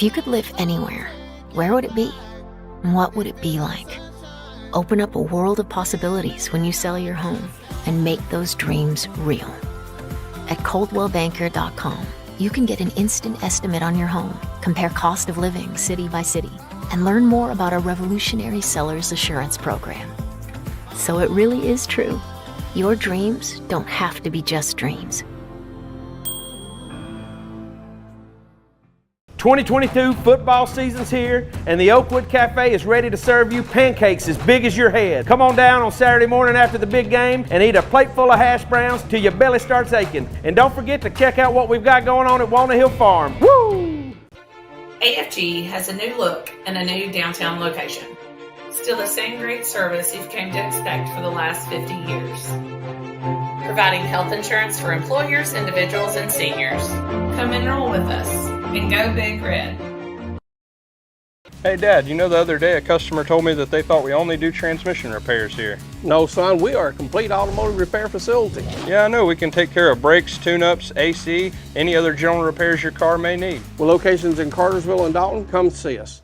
If you could live anywhere, where would it be? What would it be like? Open up a world of possibilities when you sell your home and make those dreams real. At ColdwellBanker.com, you can get an instant estimate on your home, compare cost of living city by city, and learn more about our revolutionary seller's assurance program. So it really is true. Your dreams don't have to be just dreams. 2022 football season's here, and the Oakwood Cafe is ready to serve you pancakes as big as your head. Come on down on Saturday morning after the big game and eat a plate full of hash browns till your belly starts aching. And don't forget to check out what we've got going on at Walnut Hill Farm. Woo! AFG has a new look and a new downtown location. Still the same great service you've come to expect for the last 50 years. Providing health insurance for employers, individuals, and seniors. Come enroll with us and go Big Red. Hey Dad, you know the other day a customer told me that they thought we only do transmission repairs here. No son, we are a complete automotive repair facility. Yeah, I know, we can take care of brakes, tune-ups, AC, any other general repairs your car may need. With locations in Cartersville and Dalton, come see us.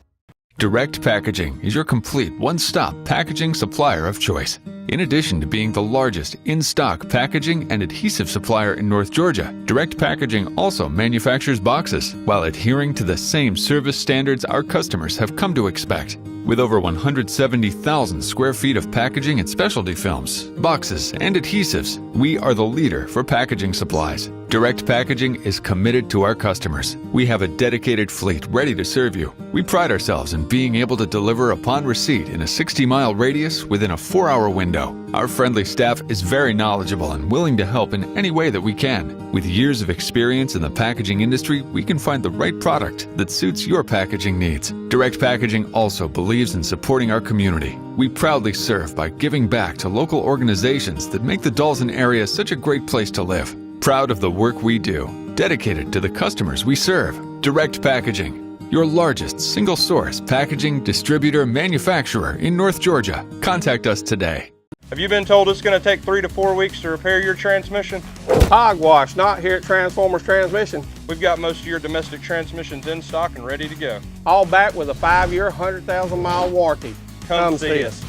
Direct Packaging is your complete one-stop packaging supplier of choice. In addition to being the largest in-stock packaging and adhesive supplier in North Georgia, Direct Packaging also manufactures boxes while adhering to the same service standards our customers have come to expect. With over 170,000 square feet of packaging and specialty films, boxes, and adhesives, we are the leader for packaging supplies. Direct Packaging is committed to our customers. We have a dedicated fleet ready to serve you. We pride ourselves in being able to deliver upon receipt in a 60-mile radius within a 4-hour window. Our friendly staff is very knowledgeable and willing to help in any way that we can. With years of experience in the packaging industry, we can find the right product that suits your packaging needs. Direct Packaging also believes in supporting our community. We proudly serve by giving back to local organizations that make the Dalton area such a great place to live. Proud of the work we do, dedicated to the customers we serve. Direct Packaging, your largest single-source packaging distributor manufacturer in North Georgia. Contact us today. Have you been told it's going to take 3 to 4 weeks to repair your transmission? Hogwash, not here at Transformers Transmission. We've got most of your domestic transmissions in stock and ready to go. All back with a 5-year, 100,000-mile warranty. Come see us.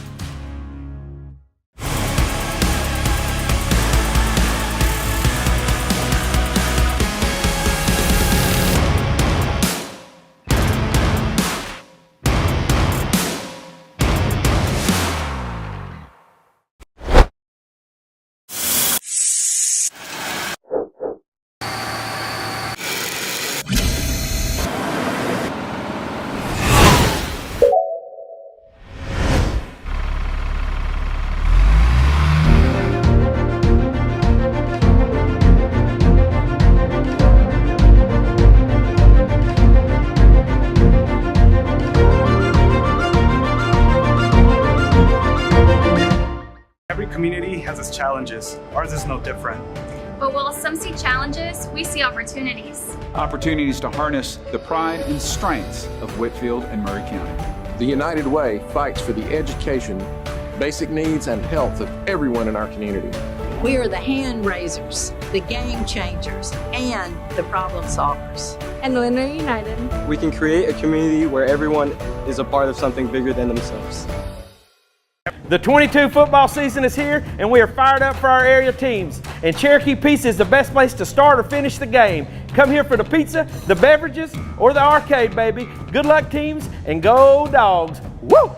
Community has its challenges. Ours is no different. But while some see challenges, we see opportunities. Opportunities to harness the pride and strengths of Whitfield and Murray County. The United Way fights for the education, basic needs, and health of everyone in our community. We are the hand raisers, the game changers, and the problem solvers. And when we're united, we can create a community where everyone is a part of something bigger than themselves. The 22 football season is here, and we are fired up for our area teams. And Cherokee Pizza is the best place to start or finish the game. Come here for the pizza, the beverages, or the arcade, baby. Good luck, teams, and go Dogs. Woo!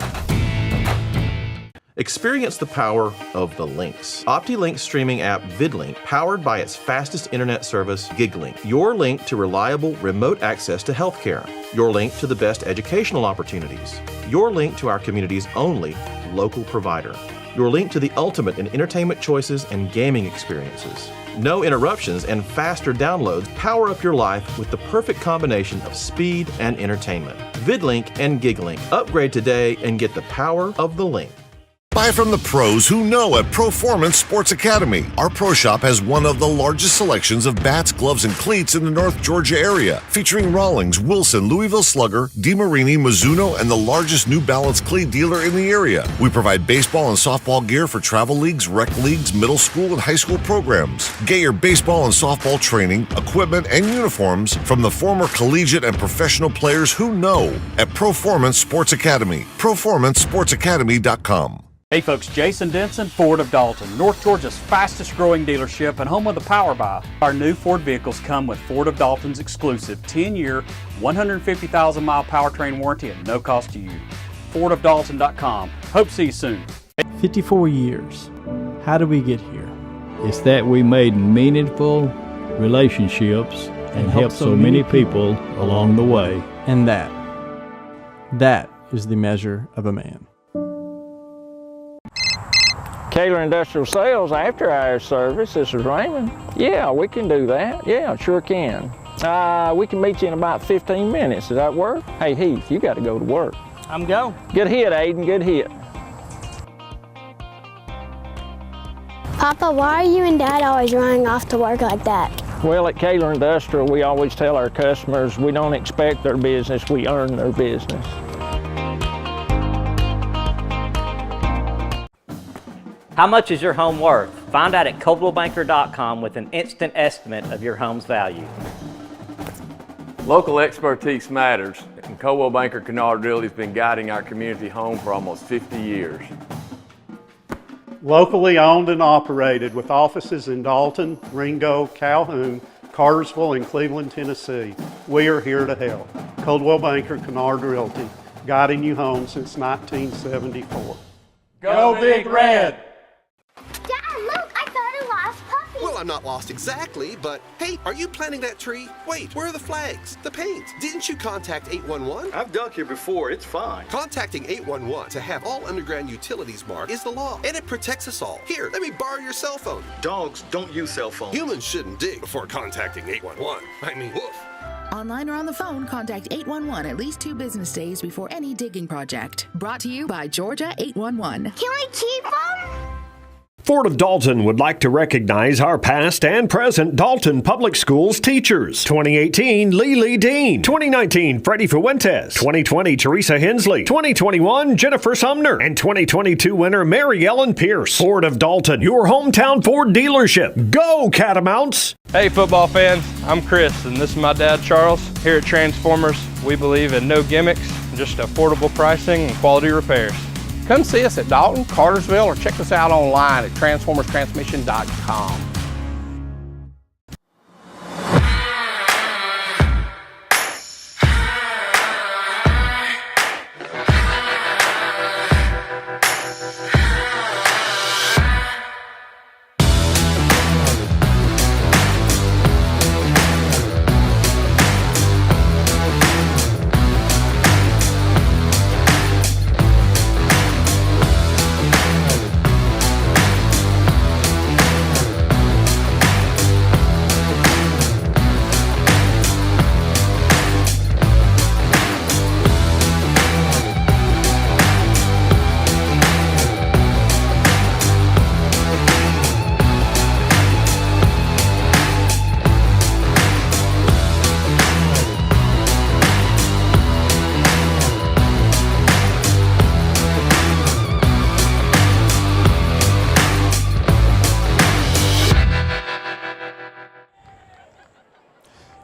Experience the power of the links. OptiLink's streaming app VidLink, powered by its fastest internet service, GigLink. Your link to reliable remote access to healthcare. Your link to the best educational opportunities. Your link to our community's only local provider. Your link to the ultimate in entertainment choices and gaming experiences. No interruptions and faster downloads power up your life with the perfect combination of speed and entertainment. VidLink and GigLink. Upgrade today and get the power of the link. Buy from the pros who know at Proformance Sports Academy. Our pro shop has one of the largest selections of bats, gloves, and cleats in the North Georgia area, featuring Rawlings, Wilson, Louisville Slugger, DeMarini, Mizuno, and the largest New Balance cleat dealer in the area. We provide baseball and softball gear for travel leagues, rec leagues, middle school, and high school programs. Get your baseball and softball training, equipment, and uniforms from the former collegiate and professional players who know at Proformance Sports Academy. ProformanceSportsAcademy.com. Hey folks, Jason Denson, Ford of Dalton, North Georgia's fastest growing dealership and home of the Power Buy. Our new Ford vehicles come with Ford of Dalton's exclusive 10-year, 150,000-mile powertrain warranty at no cost to you. FordofDalton.com. Hope to see you soon. 54 years. How did we get here? It's that we made meaningful relationships and helped so many people along the way. And that is the measure of a man. Kaler Industrial Sales after hours service. This is Raymond. Yeah, we can do that. Yeah, sure can. We can meet you in about 15 minutes. Does that work? Hey, Heath, you got to go to work. I'm going. Good hit, Aiden. Good hit. Papa, why are you and Dad always running off to work like that? Well, at Kaler Industrial, we always tell our customers we don't expect their business, we earn their business. How much is your home worth? Find out at ColdwellBanker.com with an instant estimate of your home's value. Local expertise matters, and Coldwell Banker Kennard Realty has been guiding our community home for almost 50 years. Locally owned and operated with offices in Dalton, Ringo, Calhoun, Cartersville, and Cleveland, Tennessee. We are here to help. Coldwell Banker Kennard Realty, guiding you home since 1974. Go Big Red! Dad, look, I found a lost puppy. Well, I'm not lost exactly, but hey, are you planting that tree? Wait, where are the flags? The paint? Didn't you contact 811? I've dug here before, it's fine. Contacting 811 to have all underground utilities marked is the law, and it protects us all. Here, let me borrow your cell phone. Dogs don't use cell phones. Humans shouldn't dig before contacting 811. I mean, woof. Online or on the phone, contact 811 at least 2 business days before any digging project. Brought to you by Georgia 811. Can we keep them? Ford of Dalton would like to recognize our past and present Dalton Public Schools teachers. 2018, Lily Dean. 2019, Freddie Fuentes. 2020, Teresa Hensley. 2021, Jennifer Sumner. And 2022 winner, Mary Ellen Pierce. Ford of Dalton, your hometown Ford dealership. Go Catamounts! Hey football fans, I'm Chris, and this is my dad Charles. Here at Transformers, we believe in no gimmicks, just affordable pricing and quality repairs. Come see us at Dalton, Cartersville, or check us out online at transformerstransmission.com.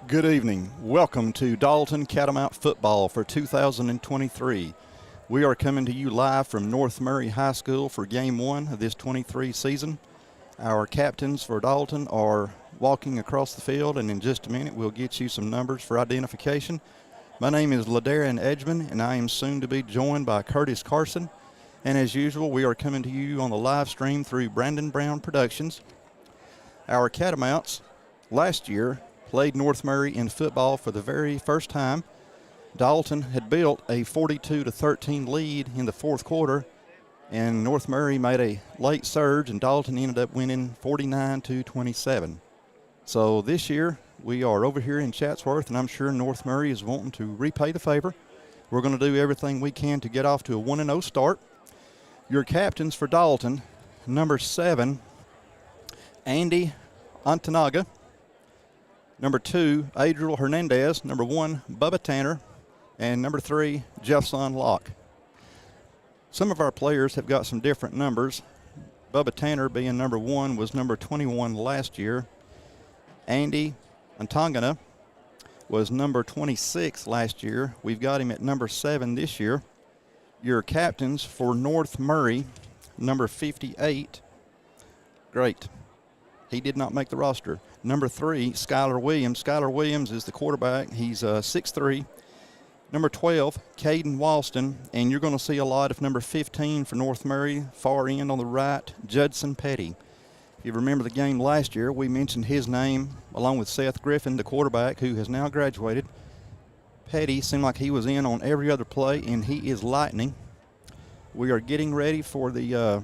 Good evening. Welcome to Dalton Catamount football for 2023. We are coming to you live from North Murray High School for Game 1 of this 23 season. Our captains for Dalton are walking across the field, and in just a minute we'll get you some numbers for identification. My name is LaDarren Edgeman, and I am soon to be joined by Curtis Carson. And as usual, we are coming to you on the live stream through Brandon Brown Productions. Our Catamounts last year played North Murray in football for the very first time. Dalton had built a 42-13 lead in the fourth quarter, and North Murray made a late surge, and Dalton ended up winning 49-27. So this year, we are over here in Chatsworth, and I'm sure North Murray is wanting to repay the favor. We're going to do everything we can to get off to a 1-0 start. Your captains for Dalton, number 7, Andy Antanaga. Number 2, Adriel Hernandez. Number 1, Bubba Tanner. And number 3, Jeffson Locke. Some of our players have got some different numbers. Bubba Tanner, being number 1, was number 21 last year. Andy Antangana was number 26 last year. We've got him at number 7 this year. Your captains for North Murray, number 58. Great. He did not make the roster. Number 3, Skylar Williams. Skylar Williams is the quarterback. He's 6'3". Number 12, Caden Walston, and you're going to see a lot of number 15 for North Murray, far end on the right, Judson Petty. If you remember the game last year, we mentioned his name along with Seth Griffin, the quarterback, who has now graduated. Petty seemed like he was in on every other play, and he is lightning. We are getting ready for the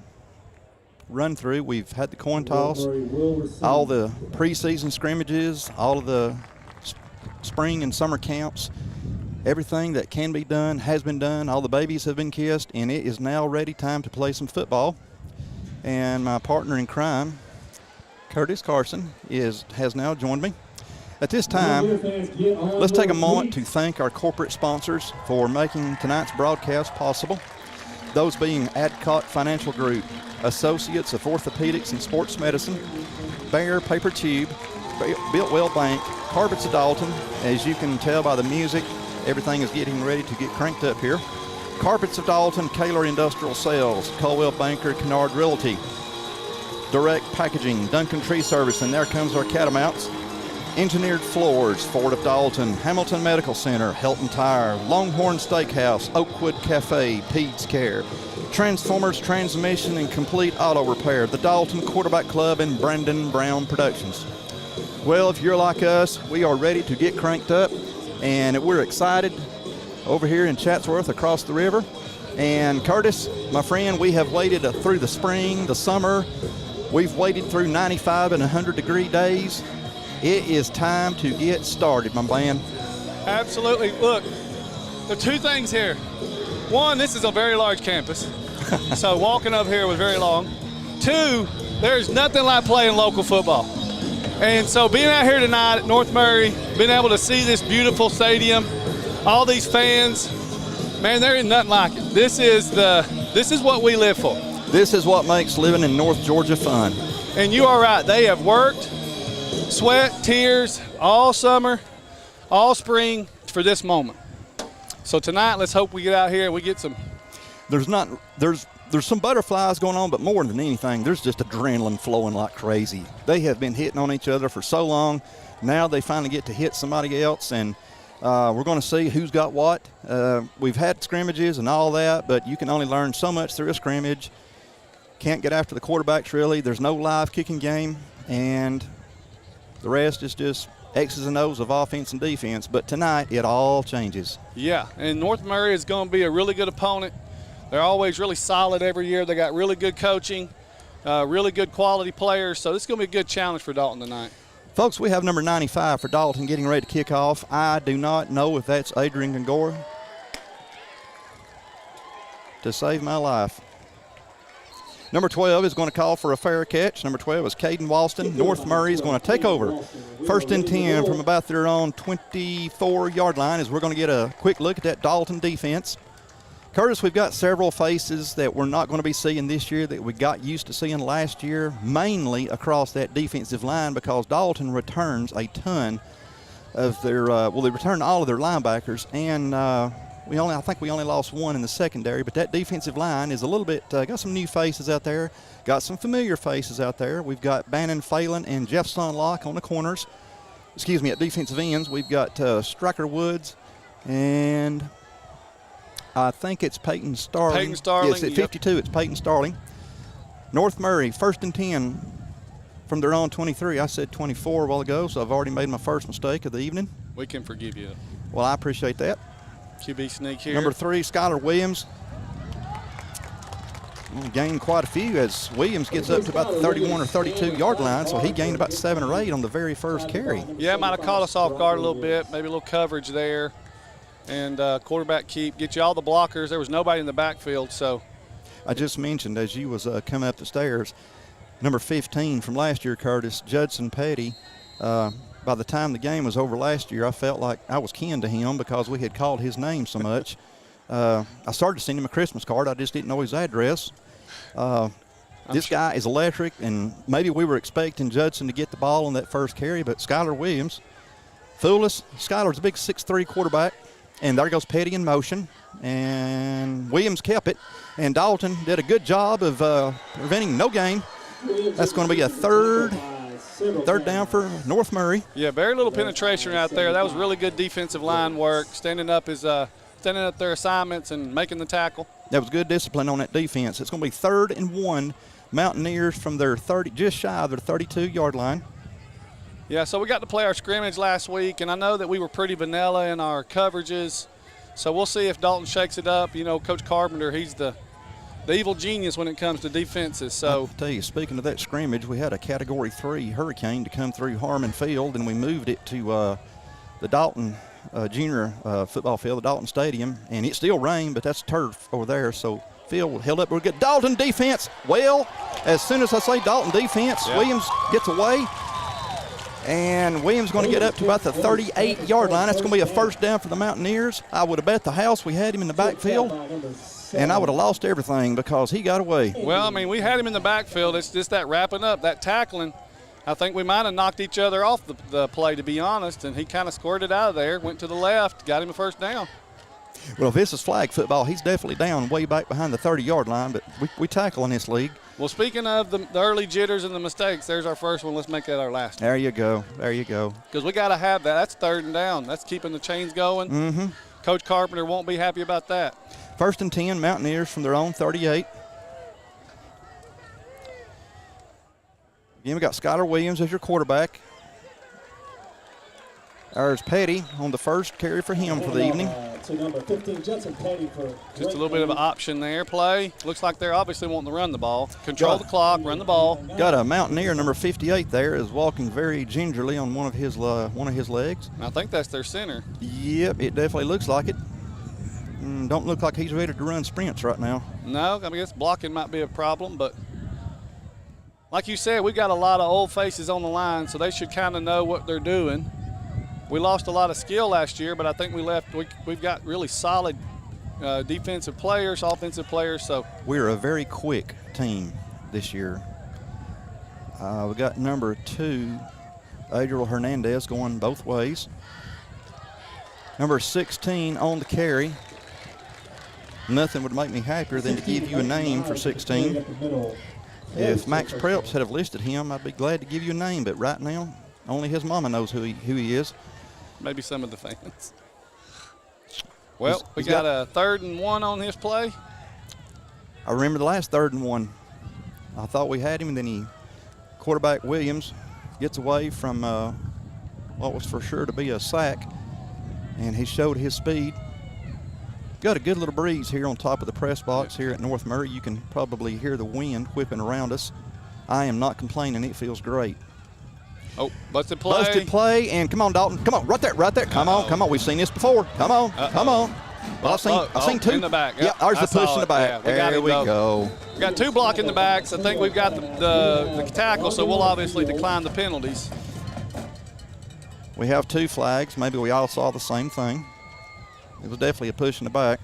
run through. We've had the coin toss, all the preseason scrimmages, all of the spring and summer camps. Everything that can be done has been done. All the babies have been kissed, and it is now ready time to play some football. And my partner in crime, Curtis Carson, has now joined me. At this time, let's take a moment to thank our corporate sponsors for making tonight's broadcast possible. Those being Adcock Financial Group, Associates of Orthopedics and Sports Medicine, Bayer Paper Tube, Builtwell Bank, Carpets of Dalton. As you can tell by the music, everything is getting ready to get cranked up here. Carpets of Dalton, Kaler Industrial Sales, Coldwell Banker, Kennard Realty, Direct Packaging, Duncan Tree Service, and there comes our Catamounts. Engineered Floors, Ford of Dalton, Hamilton Medical Center, Helton Tire, Longhorn Steakhouse, Oakwood Cafe, Pete's Care, Transformers, Transmission, and Complete Auto Repair, the Dalton Quarterback Club, and Brandon Brown Productions. Well, if you're like us, we are ready to get cranked up, and we're excited over here in Chatsworth across the river. And Curtis, my friend, we have waited through the spring, the summer. We've waited through 95 and 100-degree days. It is time to get started, my man. Absolutely. Look, there are two things here. One, this is a very large campus, so walking up here was very long. Two, there's nothing like playing local football. And so being out here tonight at North Murray, being able to see this beautiful stadium, all these fans, man, there is nothing like it. This is what we live for. This is what makes living in North Georgia fun. And you are right. They have worked, sweat, tears, all summer, all spring for this moment. So tonight, let's hope we get out here and we get some. There's some butterflies going on, but more than anything, there's just adrenaline flowing like crazy. They have been hitting on each other for so long. Now they finally get to hit somebody else, and we're going to see who's got what. We've had scrimmages and all that, but you can only learn so much through a scrimmage. Can't get after the quarterbacks, really. There's no live kicking game, and the rest is just X's and O's of offense and defense. But tonight, it all changes. Yeah, and North Murray is going to be a really good opponent. They're always really solid every year. They got really good coaching, really good quality players. So this is going to be a good challenge for Dalton tonight. Folks, we have number 95 for Dalton getting ready to kick off. I do not know if that's Adrian Gongora. To save my life. Number 12 is going to call for a fair catch. Number 12 is Caden Walston. North Murray is going to take over. First and 10 from about their own 24-yard line as we're going to get a quick look at that Dalton defense. Curtis, we've got several faces that we're not going to be seeing this year that we got used to seeing last year, mainly across that defensive line because Dalton returns a ton of their, they return all of their linebackers, and I think we only lost one in the secondary, but that defensive line is a little bit, got some new faces out there, got some familiar faces out there. We've got Bannon Phelan and Jeffson Locke on the corners. At defensive ends, we've got Striker Woods and I think it's Peyton Starling. Peyton Starling. Yes, at 52, It's Peyton Starling. North Murray, first and 10 from their own 23. I said 24 a while ago, so I've already made my first mistake of the evening. We can forgive you. Well, I appreciate that. QB sneak here. Number 3, Skylar Williams. Gained quite a few as Williams gets up to about the 31 or 32-yard line, so he gained about 7 or 8 on the very first carry. Yeah, it might have caught us off guard a little bit, maybe a little coverage there. And quarterback keep, get you all the blockers. There was nobody in the backfield, so. I just mentioned as you was coming up the stairs, number 15 from last year, Curtis, Judson Petty. By the time the game was over last year, I felt like I was kin to him because we had called his name so much. I started to send him a Christmas card. I just didn't know his address. This guy is electric, and maybe we were expecting Judson to get the ball on that first carry, but Skylar Williams fooled us. Skylar's a big 6'3" quarterback, and there goes Petty in motion, and Williams kept it, and Dalton did a good job of preventing no gain. That's going to be a third down for North Murray. Yeah, very little penetration out there. That was really good defensive line work, standing up their assignments and making the tackle. That was good discipline on that defense. It's going to be 3rd and 1. Mountaineers from their just shy of their 32-yard line. Yeah, so we got to play our scrimmage last week, and I know that we were pretty vanilla in our coverages. So we'll see if Dalton shakes it up. You know, Coach Carpenter, he's the evil genius when it comes to defenses. So I'll tell you, speaking of that scrimmage, we had a Category 3 hurricane to come through Harmon Field, and we moved it to the Dalton junior football field, the Dalton Stadium, and it still rained, but that's turf over there. So field held up. We'll get Dalton defense. Well, as soon as I say Dalton defense, Williams gets away. And Williams going to get up to about the 38-yard line. That's going to be a first down for the Mountaineers. I would have bet the house we had him in the backfield, and I would have lost everything because he got away. Well, I mean, we had him in the backfield. It's just that wrapping up, that tackling. I think we might have knocked each other off the play, to be honest, and he kind of squirted out of there, went to the left, got him a first down. Well, if this is flag football, he's definitely down way back behind the 30-yard line, but we tackle in this league. Well, speaking of the early jitters and the mistakes, there's our first one. Let's make that our last one. There you go. There you go. Because we got to have that. That's 3rd and down. That's keeping the chains going. Mm-hmm. Coach Carpenter won't be happy about that. 1st and 10, Mountaineers from their own 38. Again, we got Skylar Williams as your quarterback. There's Petty on the first carry for him for the evening. To number 15, Judson Petty for just a little bit of an option there. Play. Looks like they're obviously wanting to run the ball. Control the clock, run the ball. Got a Mountaineer, number 58 there, is walking very gingerly on one of his legs. I think that's their center. Yep, it definitely looks like it. Don't look like he's ready to run sprints right now. No, I mean, this blocking might be a problem, but like you said, we got a lot of old faces on the line, so they should kind of know what they're doing. We lost a lot of skill last year, but I think we've got really solid defensive players, offensive players. So we're a very quick team this year. We got number 2, Adriel Hernandez, going both ways. Number 16 on the carry. Nothing would make me happier than to give you a name for 16. If Max Preps had have listed him, I'd be glad to give you a name, but right now, only his mama knows who he is. Maybe some of the fans. Well, we got a 3rd and 1 on his play. I remember the last 3rd and 1. I thought we had him, and then quarterback Williams gets away from what was for sure to be a sack, and he showed his speed. Got a good little breeze here on top of the press box here at North Murray. You can probably hear the wind whipping around us. I am not complaining. It feels great. Oh, busted play. Busted play, and come on, Dalton. Come on, right there. Come on. We've seen this before. Come on. Well, I've seen 2. In the back. Yeah, there's the push in the back. Yeah, there we go. We got 2 blocking the backs. I think we've got the tackle, so we'll obviously decline the penalties. We have 2 flags. Maybe we all saw the same thing. It was definitely a push in the back.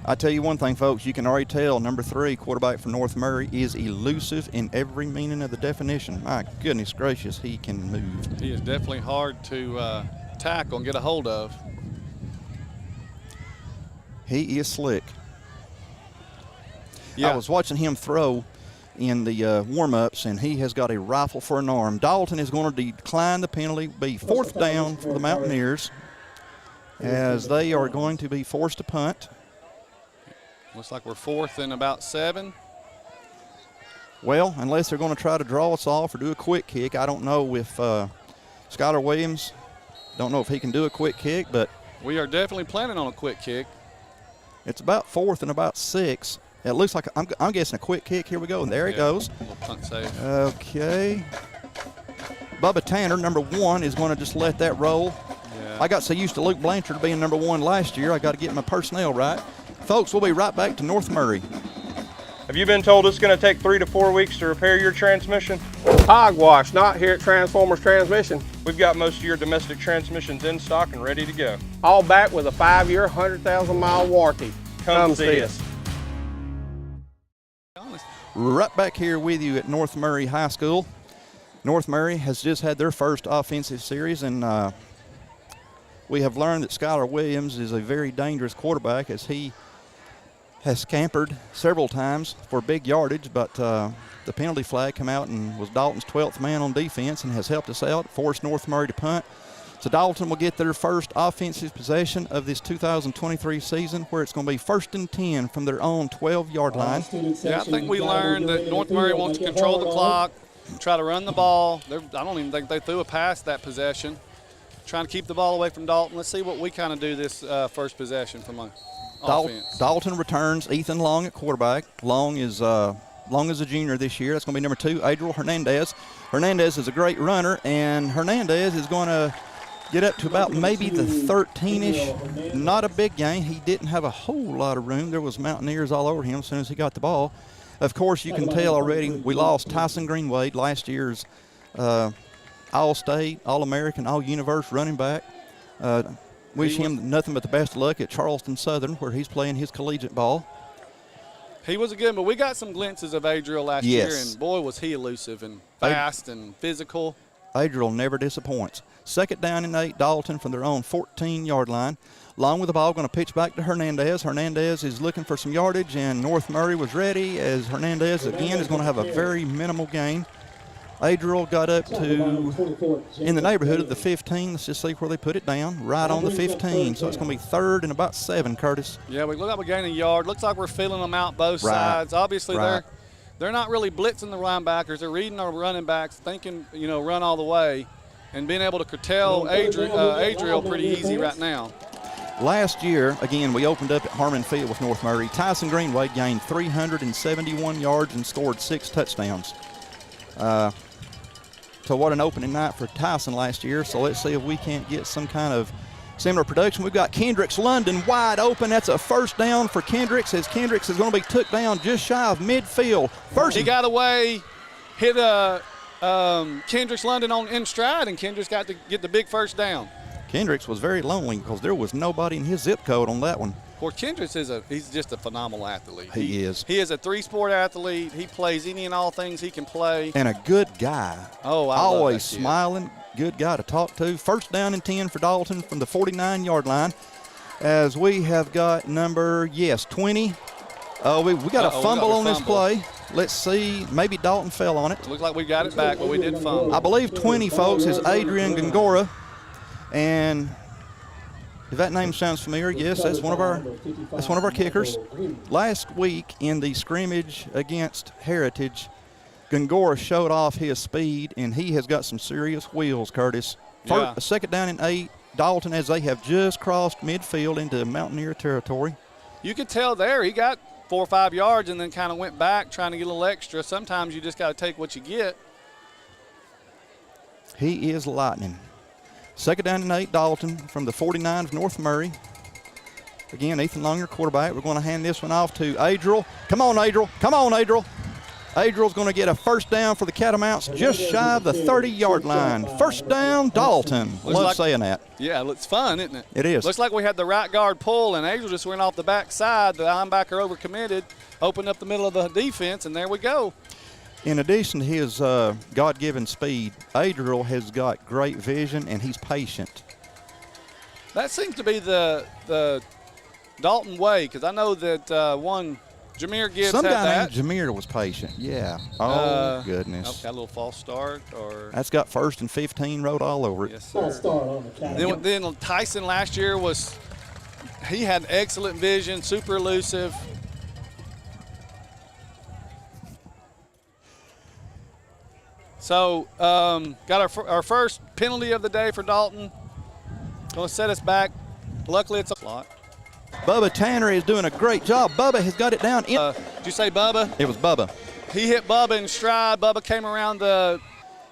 I tell you one thing, folks, you can already tell number 3, quarterback for North Murray, is elusive in every meaning of the definition. My goodness gracious, he can move. He is definitely hard to tackle and get a hold of. He is slick. Yeah. I was watching him throw in the warm-ups, and he has got a rifle for an arm. Dalton is going to decline the penalty, be 4th down for the Mountaineers, as they are going to be forced to punt. Looks like we're 4th and about 7. Well, unless they're going to try to draw us off or do a quick kick. I don't know if Skylar Williams, don't know if he can do a quick kick, but we are definitely planning on a quick kick. It's about 4th and about 6. It looks like I'm guessing a quick kick. Here we go, and there he goes. Little punt save. Okay. Bubba Tanner, number 1, is going to just let that roll. Yeah. I got so used to Luke Blanchard being number 1 last year, I got to get my personnel right. Folks, we'll be right back to North Murray. Have you been told it's going to take 3 to 4 weeks to repair your transmission? Hogwash, not here at Transformers Transmission. We've got most of your domestic transmissions in stock and ready to go. All back with a 5-year, 100,000-mile warranty. Come see us. Right back here with you at North Murray High School. North Murray has just had their first offensive series, and we have learned that Skylar Williams is a very dangerous quarterback, as he has scampered several times for big yardage, but the penalty flag come out and was Dalton's 12th man on defense and has helped us out, forced North Murray to punt. So Dalton will get their first offensive possession of this 2023 season, where it's going to be 1st and 10 from their own 12-yard line. Yeah, I think we learned that North Murray wants to control the clock, try to run the ball. I don't even think they threw a pass that possession. Trying to keep the ball away from Dalton. Let's see what we kind of do this first possession from offense. Dalton returns Ethan Long at quarterback. Long is a junior this year. That's going to be number 2, Adriel Hernandez. Hernandez is a great runner, and Hernandez is going to get up to about maybe the 13-ish. Not a big gain. He didn't have a whole lot of room. There was Mountaineers all over him as soon as he got the ball. Of course, you can tell already we lost Tyson Greenwade, last year's All-State, All-American, All-Universe running back. Wish him nothing but the best of luck at Charleston Southern, where he's playing his collegiate ball. He was a good, but we got some glimpses of Adriel last year, and boy, was he elusive and fast and physical. Adriel never disappoints. 2nd down and 8, Dalton from their own 14-yard line. Long with the ball, going to pitch back to Hernandez. Hernandez is looking for some yardage, and North Murray was ready, as Hernandez again is going to have a very minimal gain. Adriel got up to in the neighborhood of the 15. Let's just see where they put it down. Right on the 15. So it's going to be 3rd and about 7, Curtis. Yeah, we look like we're gaining a yard. Looks like we're filling them out both sides. Obviously, they're not really blitzing the linebackers. They're reading our running backs, thinking, run all the way, and being able to curtail Adriel pretty easy right now. Last year, again, we opened up at Harmon Field with North Murray. Tyson Greenwade gained 371 yards and scored 6 touchdowns. So what an opening night for Tyson last year. So let's see if we can't get some kind of similar production. We've got Kendricks London wide open. That's a 1st down for Kendricks, as Kendricks is going to be took down just shy of midfield. He got away, hit Kendricks London in stride, and Kendricks got to get the big 1st down. Kendricks was very lonely because there was nobody in his zip code on that one. Well, Kendricks he's just a phenomenal athlete. He is. He is a 3-sport athlete. He plays any and all things he can play. And a good guy. Oh, I always love that smiling, good guy to talk to. 1st down and 10 for Dalton from the 49-yard line, as we have got number 20. We got a fumble on this play. Let's see. Maybe Dalton fell on it. Looks like we got it back, but we did fumble. I believe 20, folks, is Adrian Gongora. And if that name sounds familiar, yes, that's one of our kickers. Last week in the scrimmage against Heritage, Gongora showed off his speed, and he has got some serious wheels, Curtis. 2nd down and 8, Dalton, as they have just crossed midfield into Mountaineer territory. You could tell there he got 4 or 5 yards and then kind of went back trying to get a little extra. Sometimes you just got to take what you get. He is lightning. 2nd down and 8, Dalton from the 49 of North Murray. Again, Ethan Long, your quarterback. We're going to hand this one off to Adriel. Come on, Adriel. Come on, Adriel. Adriel's going to get a 1st down for the Catamounts just shy of the 30-yard line. 1st down, Dalton. Love saying that. Yeah, it's fun, isn't it? It is. Looks like we had the right guard pull, and Adriel just went off the backside. The linebacker overcommitted, opened up the middle of the defense, and there we go. In addition to his God-given speed, Adriel has got great vision, and he's patient. That seems to be the Dalton way, because I know that Jameer Gibbs Some had guy that. named Jameer was patient, yeah. Oh, goodness. Got a little false start. That's got 1st and 15 wrote all over it. Yes, sir. Then Tyson last year he had excellent vision, super elusive. So got our first penalty of the day for Dalton. Going to set us back. Luckily, it's a slot. Bubba Tanner is doing a great job. Bubba has got it down. Did you say Bubba? It was Bubba. He hit Bubba in stride. Bubba came around the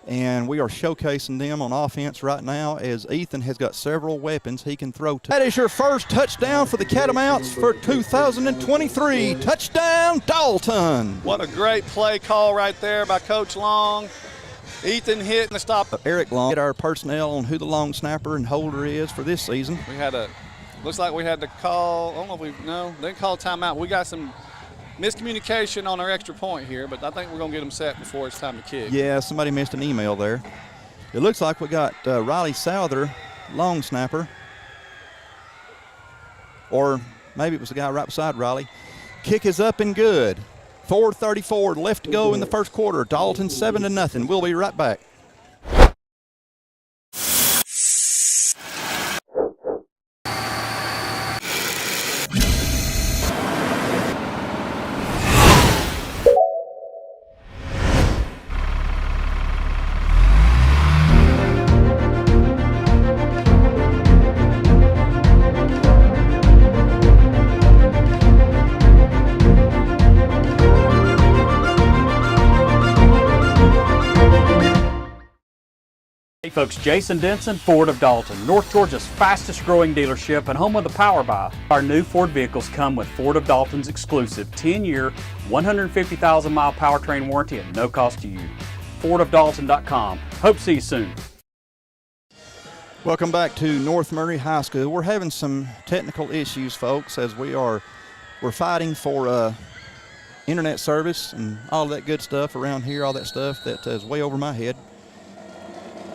and we are showcasing them on offense right now as Ethan has got several weapons he can throw to. That is your first touchdown for the Catamounts for 2023. Touchdown, Dalton! What a great play call right there by Coach Long. Ethan hitting the stop. Eric Long, get our personnel on who the long snapper and holder is for this season. We had looks like we had to call, I don't know if they didn't call timeout. We got some miscommunication on our extra point here, but I think we're going to get them set before it's time to kick. Yeah, somebody missed an email there. It looks like we got Riley Souther, long snapper. Or maybe it was the guy right beside Riley. Kick is up and good. 4:34 left to go in the first quarter. Dalton 7-0. We'll be right back. Hey folks, Jason Denson, Ford of Dalton, North Georgia's fastest growing dealership and home of the Power Buy. Our new Ford vehicles come with Ford of Dalton's exclusive 10-year, 150,000-mile powertrain warranty at no cost to you. FordofDalton.com. Hope to see you soon. Welcome back to North Murray High School. We're having some technical issues, folks, as we're fighting for internet service and all that good stuff around here, all that stuff that is way over my head.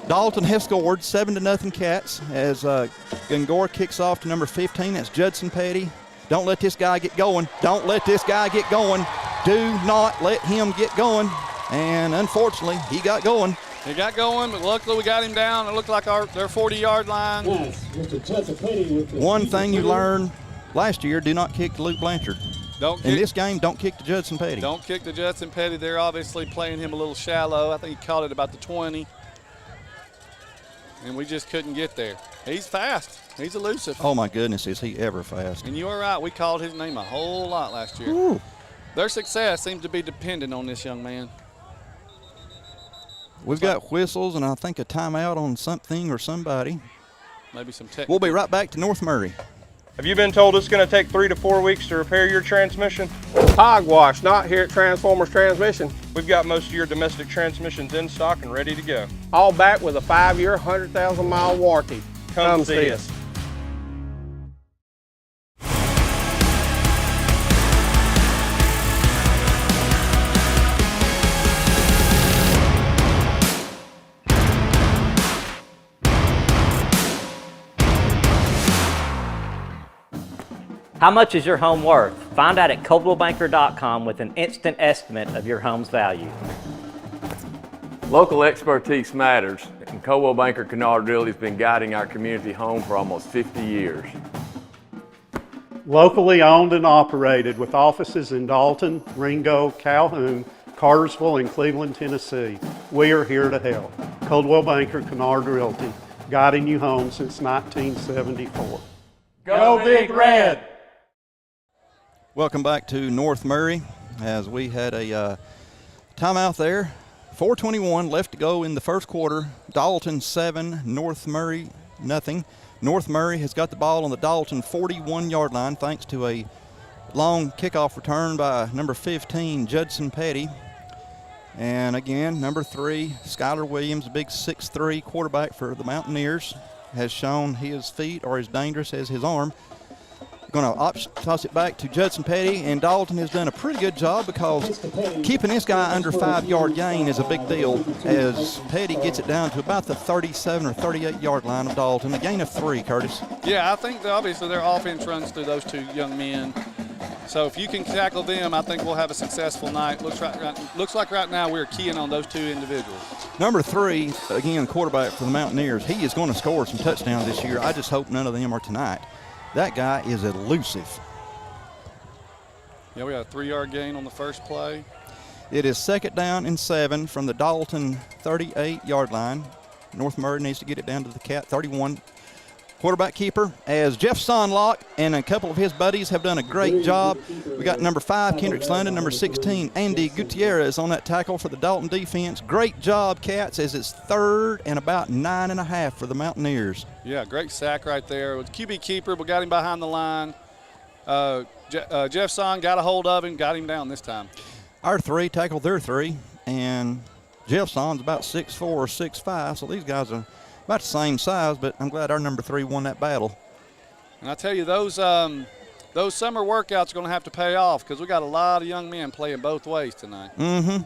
Dalton has scored 7-0 Cats as Gungor kicks off to number 15. That's Judson Petty. Don't let this guy get going. Don't let this guy get going. Do not let him get going. And unfortunately, he got going. He got going, but luckily we got him down. It looked like their 40-yard line. One thing you learned last year, do not kick to Luke Blanchard. In this game, don't kick to Judson Petty. Don't kick to Judson Petty. They're obviously playing him a little shallow. I think he caught it about the 20. And we just couldn't get there. He's fast. He's elusive. Oh, my goodness, is he ever fast. And you are right. We called his name a whole lot last year. Ooh. Their success seems to be dependent on this young man. We've got whistles and I think a timeout on something or somebody. Maybe some technical. We'll be right back to North Murray. Have you been told it's going to take 3 to 4 weeks to repair your transmission? Hogwash, not here at Transformers Transmission. We've got most of your domestic transmissions in stock and ready to go. All back with a 5-year, 100,000-mile warranty. Come see us. How much is your home worth? Find out at ColdwellBanker.com with an instant estimate of your home's value. Local expertise matters, and Coldwell Banker Kennard Realty has been guiding our community home for almost 50 years. Locally owned and operated with offices in Dalton, Ringo, Calhoun, Cartersville, and Cleveland, Tennessee. We are here to help. Coldwell Banker Kennard Realty, guiding you home since 1974. Go Big Red! Welcome back to North Murray as we had a timeout there. 4:21 left to go in the first quarter. Dalton 7, North Murray nothing. North Murray has got the ball on the Dalton 41-yard line thanks to a long kickoff return by number 15, Judson Petty. And again, number 3, Skylar Williams, a big 6'3" quarterback for the Mountaineers, has shown his feet are as dangerous as his arm. Going to toss it back to Judson Petty, and Dalton has done a pretty good job because keeping this guy under 5-yard gain is a big deal as Petty gets it down to about the 37 or 38-yard line of Dalton, a gain of 3, Curtis. Yeah, I think obviously their offense runs through those two young men. So if you can tackle them, I think we'll have a successful night. Looks like right now we're keying on those two individuals. Number 3, again, quarterback for the Mountaineers. He is going to score some touchdowns this year. I just hope none of them are tonight. That guy is elusive. Yeah, we got a 3-yard gain on the first play. It is 2nd down and 7 from the Dalton 38-yard line. North Murray needs to get it down to the Cat 31. quarterback keeper, as Jeff Sonlock and a couple of his buddies have done a great job. We got number 5, Kendricks London, number 16, Andy Gutierrez on that tackle for the Dalton defense. Great job, Cats, as it's 3rd and about 9.5 for the Mountaineers. Yeah, great sack right there. With QB keeper, we got him behind the line. Jeff Son got a hold of him, got him down this time. Our 3 tackled their 3, and Jeff Son's about 6'4" or 6'5", so these guys are about the same size, but I'm glad our number 3 won that battle. And I tell you, those summer workouts are going to have to pay off because we got a lot of young men playing both ways tonight. Mm-hmm.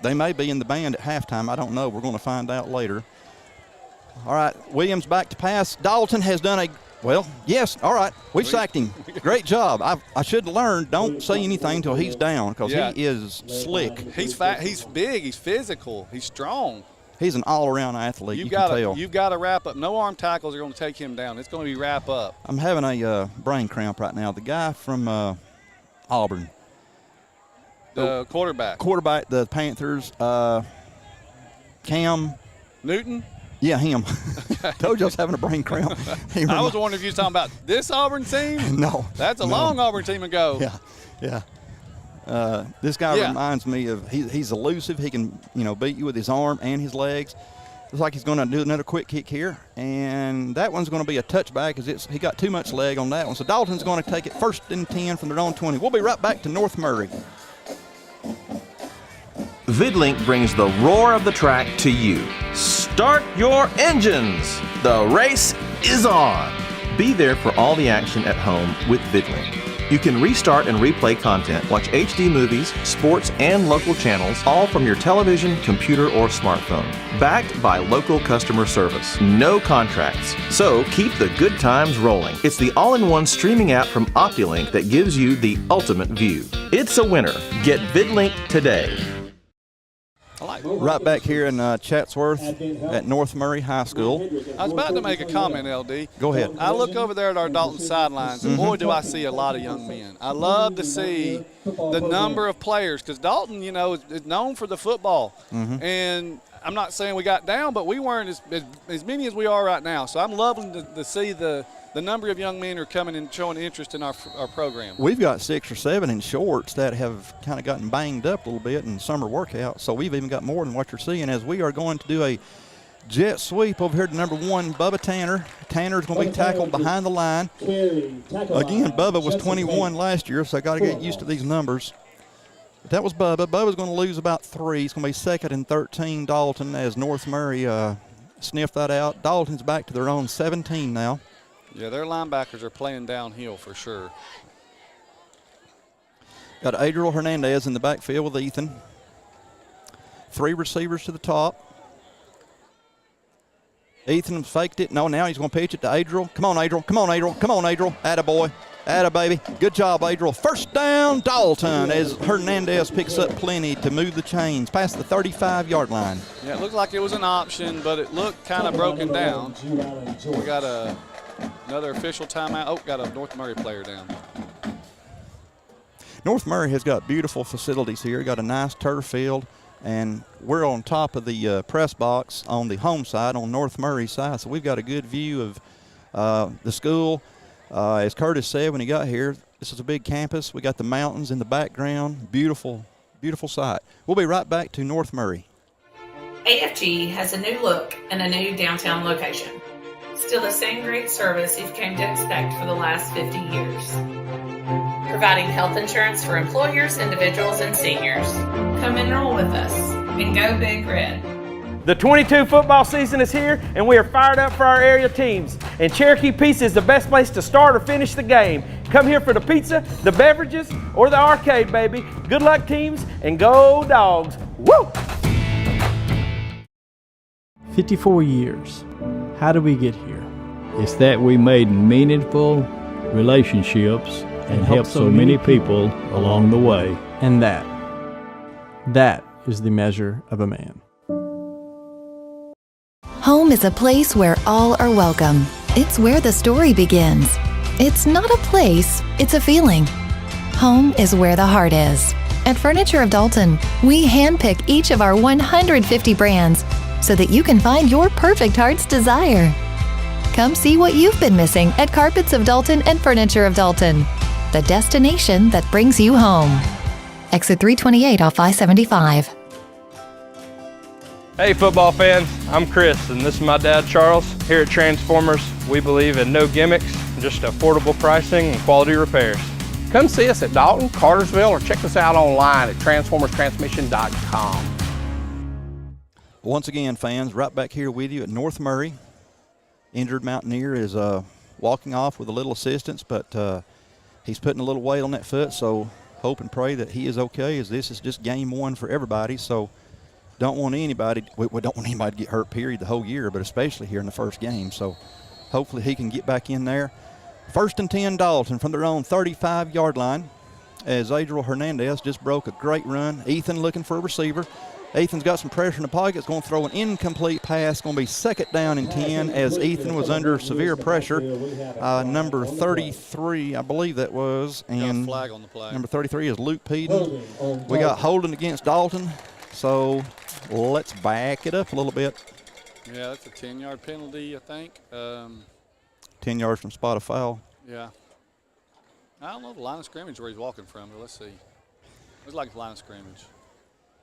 They may be in the band at halftime. I don't know. We're going to find out later. All right, Williams back to pass. Dalton has done yes, all right. We've sacked him. Great job. I should have learned, don't say anything until he's down because he is slick. He's fat. He's big. He's physical. He's strong. He's an all-around athlete, you can tell. You've got to wrap up. No arm tackles are going to take him down. It's going to be wrap up. I'm having a brain cramp right now. The guy from Auburn. The quarterback. The Panthers. Cam Newton? Yeah, him. Told you I was having a brain cramp. I was wondering if you were talking about this Auburn team. No. That's a long Auburn team ago. Yeah. This guy reminds me of, he's elusive. He can, beat you with his arm and his legs. Looks like he's going to do another quick kick here. And that one's going to be a touchback because he got too much leg on that one. So Dalton's going to take it 1st and 10 from their own 20. We'll be right back to North Murray. VidLink brings the roar of the track to you. Start your engines! The race is on! Be there for all the action at home with VidLink. You can restart and replay content, watch HD movies, sports, and local channels, all from your television, computer, or smartphone. Backed by local customer service. No contracts. So keep the good times rolling. It's the all-in-one streaming app from OptiLink that gives you the ultimate view. It's a winner. Get VidLink today. Right back here in Chatsworth at North Murray High School. I was about to make a comment, LD. Go ahead. I look over there at our Dalton sidelines, and boy, do I see a lot of young men. I love to see the number of players because Dalton, is known for the football. And I'm not saying we got down, but we weren't as many as we are right now. So I'm loving to see the number of young men who are coming and showing interest in our program. We've got 6 or 7 in shorts that have kind of gotten banged up a little bit in summer workouts, so we've even got more than what you're seeing as we are going to do a jet sweep over here to number 1, Bubba Tanner. Tanner's going to be tackled behind the line. Again, Bubba was 21 last year, so I got to get used to these numbers. But that was Bubba. Bubba's going to lose about 3. It's going to be 2nd and 13 Dalton as North Murray sniffed that out. Dalton's back to their own 17 now. Yeah, their linebackers are playing downhill for sure. Got Adriel Hernandez in the backfield with Ethan. 3 receivers to the top. Ethan faked it. No, now he's going to pitch it to Adriel. Come on, Adriel. Come on, Adriel. Come on, Adriel. Attaboy. Attababy. Good job, Adriel. 1st down, Dalton, as Hernandez picks up plenty to move the chains past the 35-yard line. Yeah, it looked like it was an option, but it looked kind of broken down. We got another official timeout. Oh, got a North Murray player down. North Murray has got beautiful facilities here. Got a nice turf field, and we're on top of the press box on the home side, on North Murray's side, so we've got a good view of the school. As Curtis said when he got here, this is a big campus. We got the mountains in the background. Beautiful, beautiful sight. We'll be right back to North Murray. AFG has a new look and a new downtown location. Still the same great service you've come to expect for the last 50 years. Providing health insurance for employers, individuals, and seniors. Come enroll with us and go Big Red. The 22 football season is here, and we are fired up for our area teams. And Cherokee Pizza is the best place to start or finish the game. Come here for the pizza, the beverages, or the arcade, baby. Good luck, teams, and go Dogs. Woo! 54 years. How did we get here? It's that we made meaningful relationships and helped so many people along the way. And that is the measure of a man. Home is a place where all are welcome. It's where the story begins. It's not a place, it's a feeling. Home is where the heart is. At Furniture of Dalton, we handpick each of our 150 brands so that you can find your perfect heart's desire. Come see what you've been missing at Carpets of Dalton and Furniture of Dalton, the destination that brings you home. Exit 328 off I-75. Hey football fans, I'm Chris and this is my dad Charles. Here at Transformers, we believe in no gimmicks, just affordable pricing and quality repairs. Come see us at Dalton, Cartersville, or check us out online at transformerstransmission.com. Once again, fans, right back here with you at North Murray. Injured Mountaineer is walking off with a little assistance, but he's putting a little weight on that foot, so hope and pray that he is okay, as this is just game one for everybody. So don't want anybody, we don't want anybody to get hurt, period, the whole year, but especially here in the first game. So hopefully he can get back in there. 1st and 10 Dalton from their own 35-yard line, as Adriel Hernandez just broke a great run. Ethan looking for a receiver. Ethan's got some pressure in the pocket. It's going to throw an incomplete pass. Going to be 2nd down and 10, as Ethan was under severe pressure. Number 33, I believe that was, and flag on the play. Number 33 is Luke Peden. We got holding against Dalton, so let's back it up a little bit. Yeah, that's a 10-yard penalty, I think. 10 yards from spot of foul. Yeah. I don't know the line of scrimmage where he's walking from, but let's see. It's like the line of scrimmage.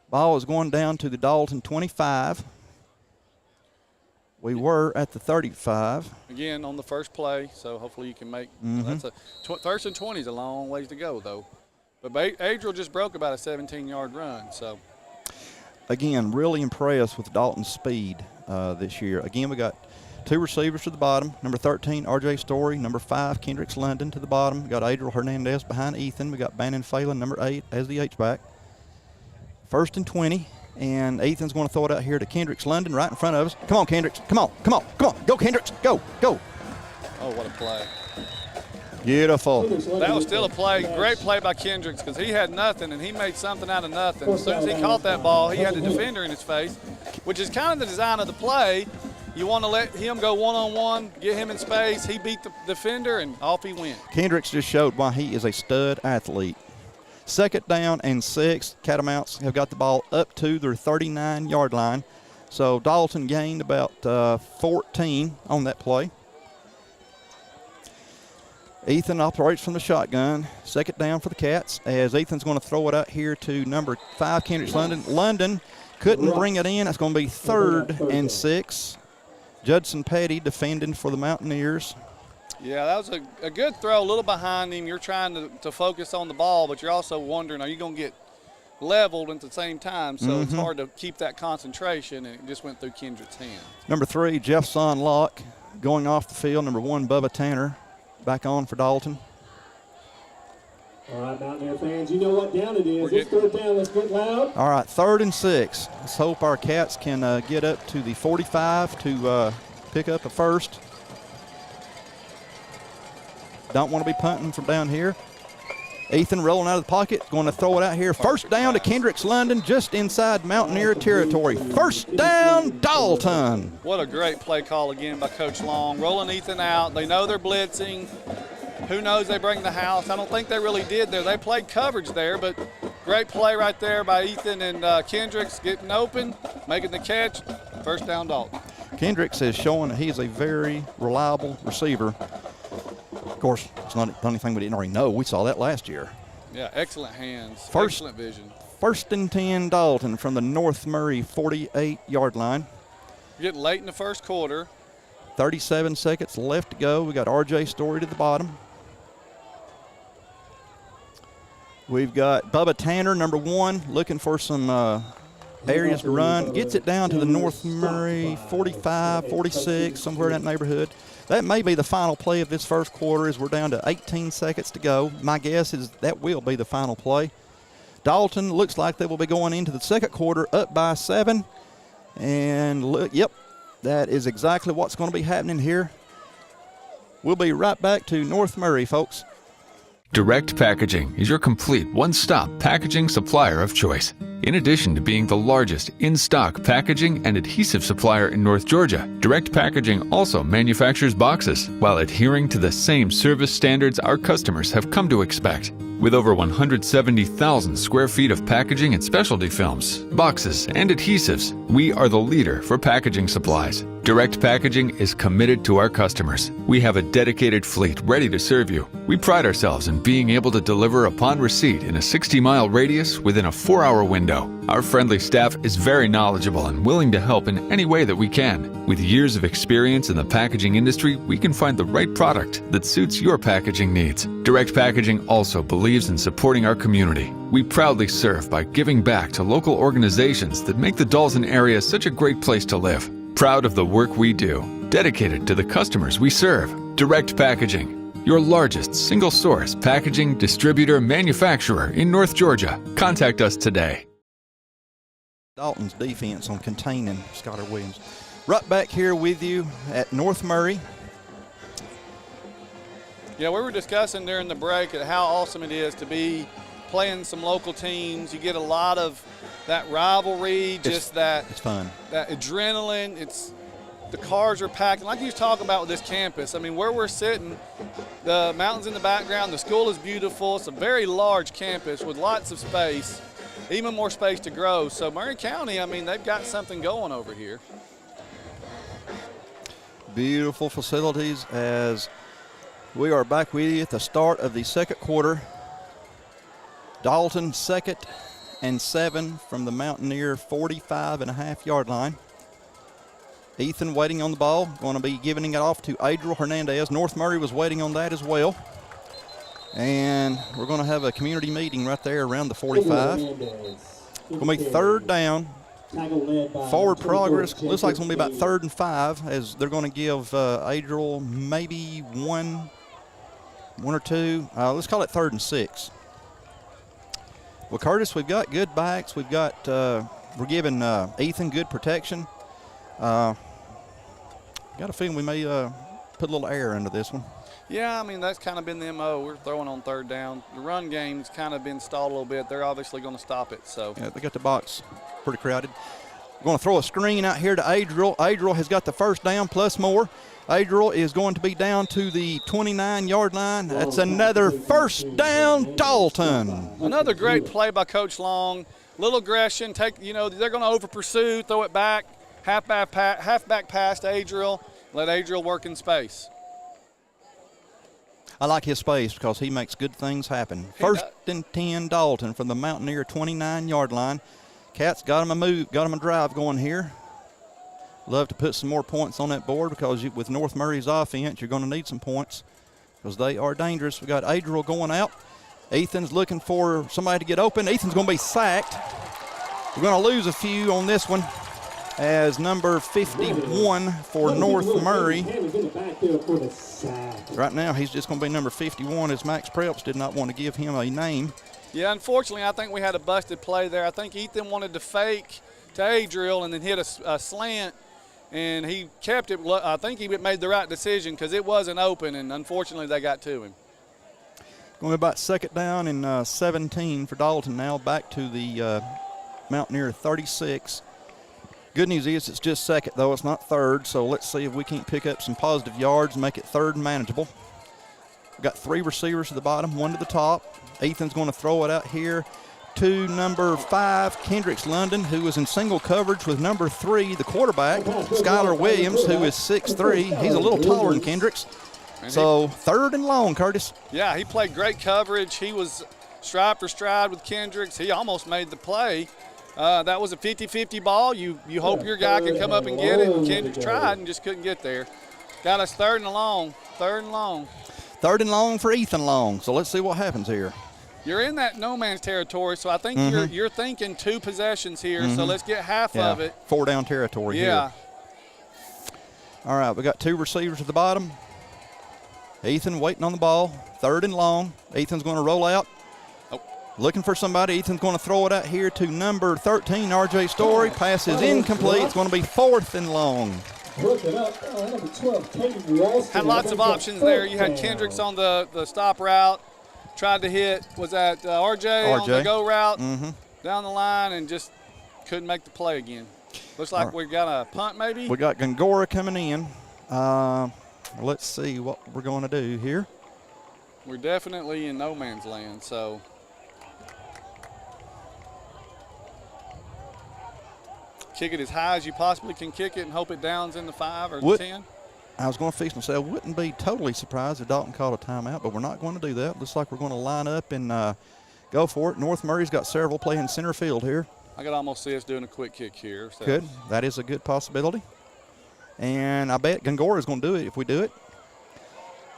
Ball is going down to the Dalton 25. We were at the 35. Again, on the first play, so hopefully you can make that's a 1st and 20 is a long ways to go, though. But Adriel just broke about a 17-yard run, so. Again, really impressed with Dalton's speed this year. Again, we got 2 receivers to the bottom. Number 13, R.J. Story. Number 5, Kendricks London to the bottom. We got Adriel Hernandez behind Ethan. We got Bannon Phelan, number 8, as the H-back. 1st and 20, and Ethan's going to throw it out here to Kendricks London right in front of us. Come on, Kendricks. Come on, come on, come on. Go, Kendricks. Go, go. Oh, what a play. Beautiful. That was still a play. Great play by Kendricks, because he had nothing, and he made something out of nothing. As soon as he caught that ball, he had the defender in his face, which is kind of the design of the play. You want to let him go one-on-one, get him in space. He beat the defender, and off he went. Kendricks just showed why he is a stud athlete. 2nd down and 6. Catamounts have got the ball up to their 39-yard line. So Dalton gained about 14 on that play. Ethan operates from the shotgun. 2nd down for the Cats, as Ethan's going to throw it out here to number 5, Kendricks London. London couldn't bring it in. That's going to be 3rd and 6. Judson Petty defending for the Mountaineers. Yeah, that was a good throw, a little behind him. You're trying to focus on the ball, but you're also wondering, are you going to get leveled at the same time? So it's hard to keep that concentration, and it just went through Kendrick's hand. Number 3, Jeffson Locke going off the field. Number 1, Bubba Tanner back on for Dalton. All right, Mountaineer fans, you know what down it is. It's 3rd down. Let's get loud. All right, 3rd and 6. Let's hope our Cats can get up to the 45 to pick up a first. Don't want to be punting from down here. Ethan rolling out of the pocket, going to throw it out here. 1st down to Kendricks London, just inside Mountaineer territory. 1st down, Dalton. What a great play call again by Coach Long. Rolling Ethan out. They know they're blitzing. Who knows, they bring the house. I don't think they really did there. They played coverage there, but great play right there by Ethan and Kendricks getting open, making the catch. 1st down, Dalton. Kendricks is showing that he's a very reliable receiver. Of course, it's not anything we didn't already know. We saw that last year. Yeah, excellent hands, excellent vision. 1st and 10, Dalton from the North Murray 48-yard line. Getting late in the 1st quarter. 37 seconds left to go. We got R.J. Story to the bottom. We've got Bubba Tanner, number 1, looking for some areas to run. Gets it down to the North Murray 45, 46, somewhere in that neighborhood. That may be the final play of this 1st quarter, as we're down to 18 seconds to go. My guess is that will be the final play. Dalton looks like they will be going into the 2nd quarter up by 7. And look, yep, that is exactly what's going to be happening here. We'll be right back to North Murray, folks. Direct Packaging is your complete one-stop packaging supplier of choice. In addition to being the largest in-stock packaging and adhesive supplier in North Georgia, Direct Packaging also manufactures boxes while adhering to the same service standards our customers have come to expect. With over 170,000 square feet of packaging and specialty films, boxes, and adhesives, we are the leader for packaging supplies. Direct Packaging is committed to our customers. We have a dedicated fleet ready to serve you. We pride ourselves in being able to deliver upon receipt in a 60-mile radius within a 4-hour window. Our friendly staff is very knowledgeable and willing to help in any way that we can. With years of experience in the packaging industry, we can find the right product that suits your packaging needs. Direct Packaging also believes in supporting our community. We proudly serve by giving back to local organizations that make the Dalton area such a great place to live. Proud of the work we do, dedicated to the customers we serve. Direct Packaging, your largest single-source packaging distributor manufacturer in North Georgia. Contact us today. Dalton's defense on containing Skylar Williams. Right back here with you at North Murray. Yeah, we were discussing during the break at how awesome it is to be playing some local teams. You get a lot of that rivalry, it's fun. That adrenaline. The cars are packed. Like you was talking about with this campus, I mean, where we're sitting, the mountains in the background, the school is beautiful. It's a very large campus with lots of space, even more space to grow. So Murray County, I mean, they've got something going over here. Beautiful facilities as we are back with you at the start of the second quarter. Dalton 2nd and 7 from the Mountaineer 45.5-yard line. Ethan waiting on the ball, going to be giving it off to Adriel Hernandez. North Murray was waiting on that as well. And we're going to have a community meeting right there around the 45. Going to be third down. Forward progress. Looks like it's going to be about 3rd and 5 as they're going to give Adriel maybe one or two. Let's call it 3rd and 6. Well, Curtis, we've got good backs. We've got, we're giving Ethan good protection. Got a feeling we may put a little air into this one. Yeah, I mean, that's kind of been the MO. We're throwing on 3rd down. The run game's kind of been stalled a little bit. They're obviously going to stop it. So yeah, they got the box pretty crowded. We're going to throw a screen out here to Adriel. Adriel has got the 1st down plus more. Adriel is going to be down to the 29-yard line. That's another 1st down, Dalton. Another great play by Coach Long. Little aggression. They're going to over pursue, throw it back, halfback pass to Adriel. Let Adriel work in space. I like his space because he makes good things happen. 1st and 10, Dalton from the Mountaineer 29-yard line. Cats got him a drive going here. Love to put some more points on that board because with North Murray's offense, you're going to need some points because they are dangerous. We got Adriel going out. Ethan's looking for somebody to get open. Ethan's going to be sacked. We're going to lose a few on this one as number 51 for North Murray. Right now, he's just going to be number 51 as Max Preps did not want to give him a name. Yeah, unfortunately, I think we had a busted play there. I think Ethan wanted to fake to Adriel and then hit a slant, and he kept it. I think he made the right decision because it wasn't open, and unfortunately they got to him. Going about 2nd down and 17 for Dalton now, back to the Mountaineer 36. Good news is it's just 2nd, though. It's not 3rd, so let's see if we can't pick up some positive yards and make it 3rd and manageable. We've got 3 receivers to the bottom, 1 to the top. Ethan's going to throw it out here to number 5, Kendricks London, who is in single coverage with number 3, the quarterback, Skylar Williams, who is 6'3". He's a little taller than Kendricks. So 3rd and long, Curtis. Yeah, he played great coverage. He was stride for stride with Kendricks. He almost made the play. That was a 50-50 ball. You hope your guy can come up and get it. Kendricks tried and just couldn't get there. Got us 3rd and long. 3rd and long. 3rd and long for Ethan Long. So let's see what happens here. You're in that no man's territory, so I think you're thinking 2 possessions here. So let's get half of it. 4 down territory here. All right, we got 2 receivers at the bottom. Ethan waiting on the ball. 3rd and long. Ethan's going to roll out. Looking for somebody. Ethan's going to throw it out here to number 13, R.J. Story. Pass is incomplete. It's going to be 4th and long. Had lots of options there. You had Kendricks on the stop route. tried to hit, was that RJ on the go route down the line and just couldn't make the play again. Looks like we got a punt maybe. We got Gongora coming in. Let's see what we're going to do here. We're definitely in no man's land, so. Kick it as high as you possibly can kick it and hope it downs in the 5 or 10. I was going to fix myself. Wouldn't be totally surprised if Dalton called a timeout, but we're not going to do that. Looks like we're going to line up and go for it. North Murray's got several playing center field here. I could almost see us doing a quick kick here. So. Good. That is a good possibility. And I bet Gongora is going to do it if we do it.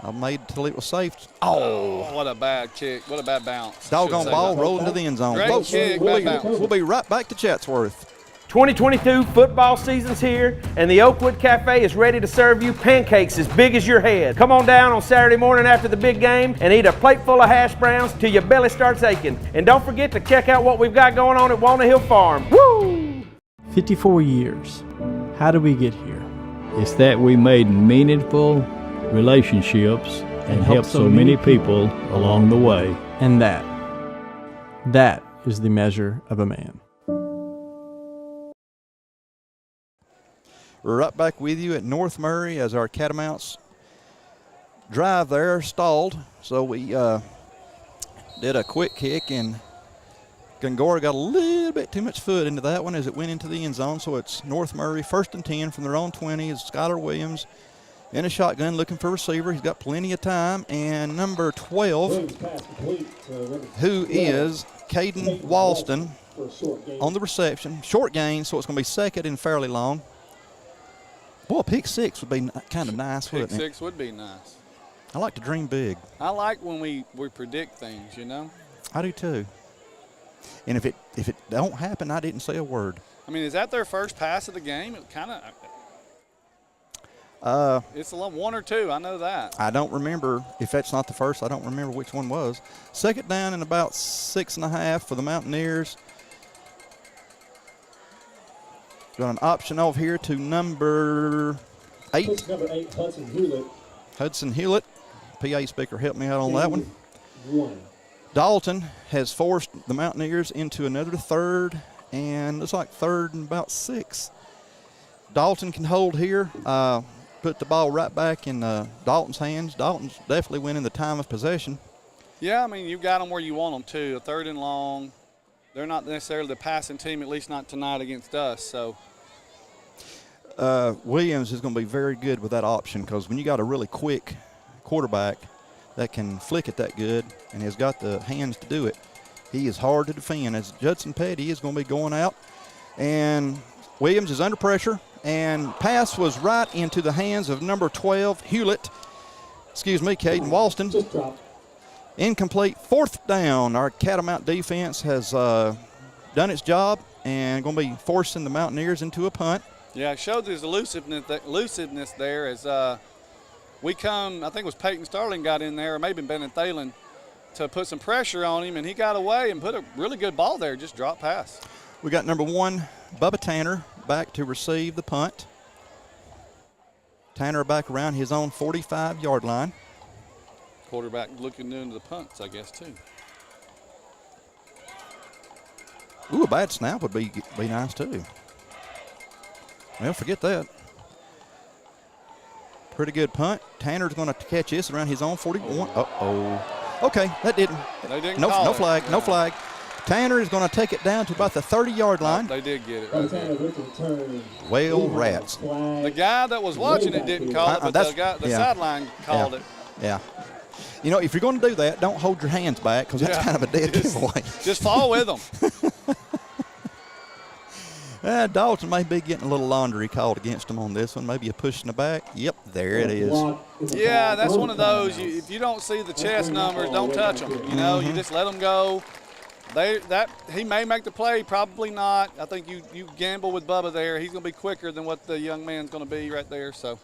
I made till it was safe. Oh, what a bad kick. What a bad bounce. Doggone ball rolled into the end zone. Great kick, bad bounce. We'll be right back to Chatsworth. 2022 football season's here, and the Oakwood Cafe is ready to serve you pancakes as big as your head. Come on down on Saturday morning after the big game and eat a plate full of hash browns till your belly starts aching. And don't forget to check out what we've got going on at Walnut Hill Farm. Woo! 54 years. How did we get here? It's that we made meaningful relationships and helped so many people along the way. And that is the measure of a man. We're right back with you at North Murray as our Catamounts drive there stalled. So we did a quick kick, and Gongora got a little bit too much foot into that one as it went into the end zone. So it's North Murray, 1st and 10 from their own 20. Is Skylar Williams in a shotgun looking for a receiver. He's got plenty of time. And number 12, who is Caden Walston on the reception. Short gain, so it's going to be second and fairly long. Boy, pick 6 would be kind of nice, wouldn't it? Pick 6 would be nice. I like to dream big. I like when we predict things, you know? I do too. And if it don't happen, I didn't say a word. I mean, is that their first pass of the game? It kind of it's one or two, I know that. I don't remember. If that's not the first, I don't remember which one was. Second down and about 6.5 for the Mountaineers. Got an option over here to number 8. Number 8, Hudson Hewlett. Hudson Hewlett. PA speaker helped me out on that one. Dalton has forced the Mountaineers into another third, and looks like 3rd and about 6. Dalton can hold here, put the ball right back in Dalton's hands. Dalton's definitely winning the time of possession. Yeah, I mean, you've got them where you want them to. A 3rd and long. They're not necessarily the passing team, at least not tonight against us. So Williams is going to be very good with that option, because when you got a really quick quarterback that can flick it that good and has got the hands to do it, he is hard to defend. As Judson Petty is going to be going out, and Williams is under pressure, and pass was right into the hands of number 12, Caden Walston. Incomplete. 4th down. Our Catamount defense has done its job and going to be forcing the Mountaineers into a punt. Yeah, it showed his elusiveness there as we come, I think it was Peyton Starling got in there, or maybe Bennett Thalen, to put some pressure on him, and he got away and put a really good ball there, just drop pass. We got number 1, Bubba Tanner, back to receive the punt. Tanner back around his own 45-yard line. Quarterback looking into the punts, I guess, too. Ooh, a bad snap would be nice, too. Well, forget that. Pretty good punt. Tanner's going to catch this around his own 41. Uh-oh. Okay, that didn't. They didn't no call flag, it. no flag. Tanner is going to take it down to about the 30-yard line. They did get it right there. Well, rats. The guy that was watching it didn't call it, but the sideline called it. Yeah. You know, if you're going to do that, don't hold your hands back, because that's kind of a dead giveaway. Just fall with them. Dalton may be getting a little laundry called against him on this one. Maybe a push in the back. Yep, there it is. Yeah, that's one of those. If you don't see the chest numbers, don't touch them. You know, you just let them go. He may make the play, probably not. I think you gamble with Bubba there. He's going to be quicker than what the young man's going to be right there. So,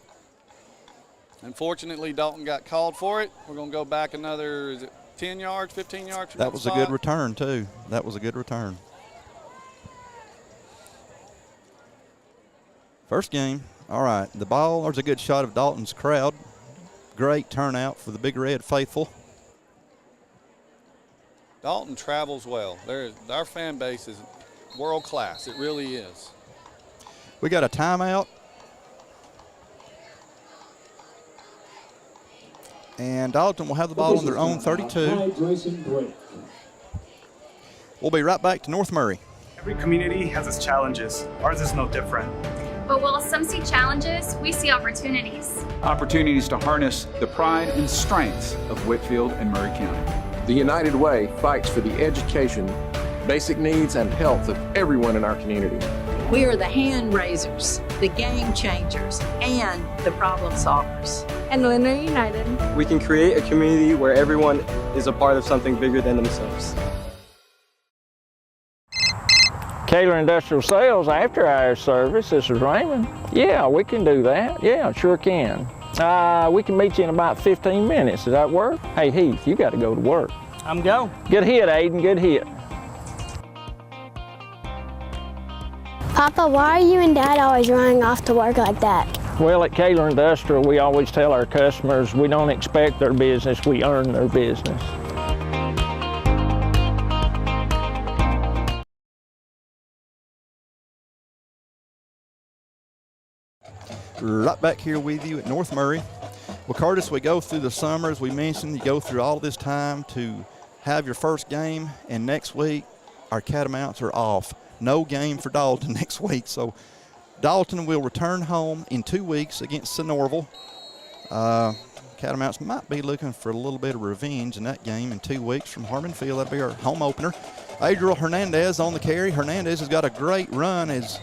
unfortunately, Dalton got called for it. We're going to go back another, is it 10 yards, 15 yards? That was a good return, too. That was a good return. First game. All right, the ball, there's a good shot of Dalton's crowd. Great turnout for the Big Red faithful. Dalton travels well. Our fan base is world class. It really is. We got a timeout. And Dalton will have the ball on their own 32. We'll be right back to North Murray. Every community has its challenges. Ours is no different. But while some see challenges, we see opportunities. Opportunities to harness the pride and strengths of Whitfield and Murray County. The United Way fights for the education, basic needs, and health of everyone in our community. We are the hand raisers, the game changers, and the problem solvers. And when we're united, we can create a community where everyone is a part of something bigger than themselves. Kaler Industrial Sales after hours service. This is Raymond. Yeah, we can do that. Yeah, sure can. We can meet you in about 15 minutes. Does that work? Hey, Heath, you got to go to work. I'm go. Good hit, Aiden. Good hit. Papa, why are you and Dad always running off to work like that? Well, at Kaler Industrial, we always tell our customers we don't expect their business, we earn their business. Right back here with you at North Murray. Well, Curtis, we go through the summer, as we mentioned, you go through all this time to have your first game, and next week our Catamounts are off. No game for Dalton next week, so Dalton will return home in 2 weeks against Sonorville. Catamounts might be looking for a little bit of revenge in that game in 2 weeks from Harmon Field. That'll be our home opener. Adriel Hernandez on the carry. Hernandez has got a great run as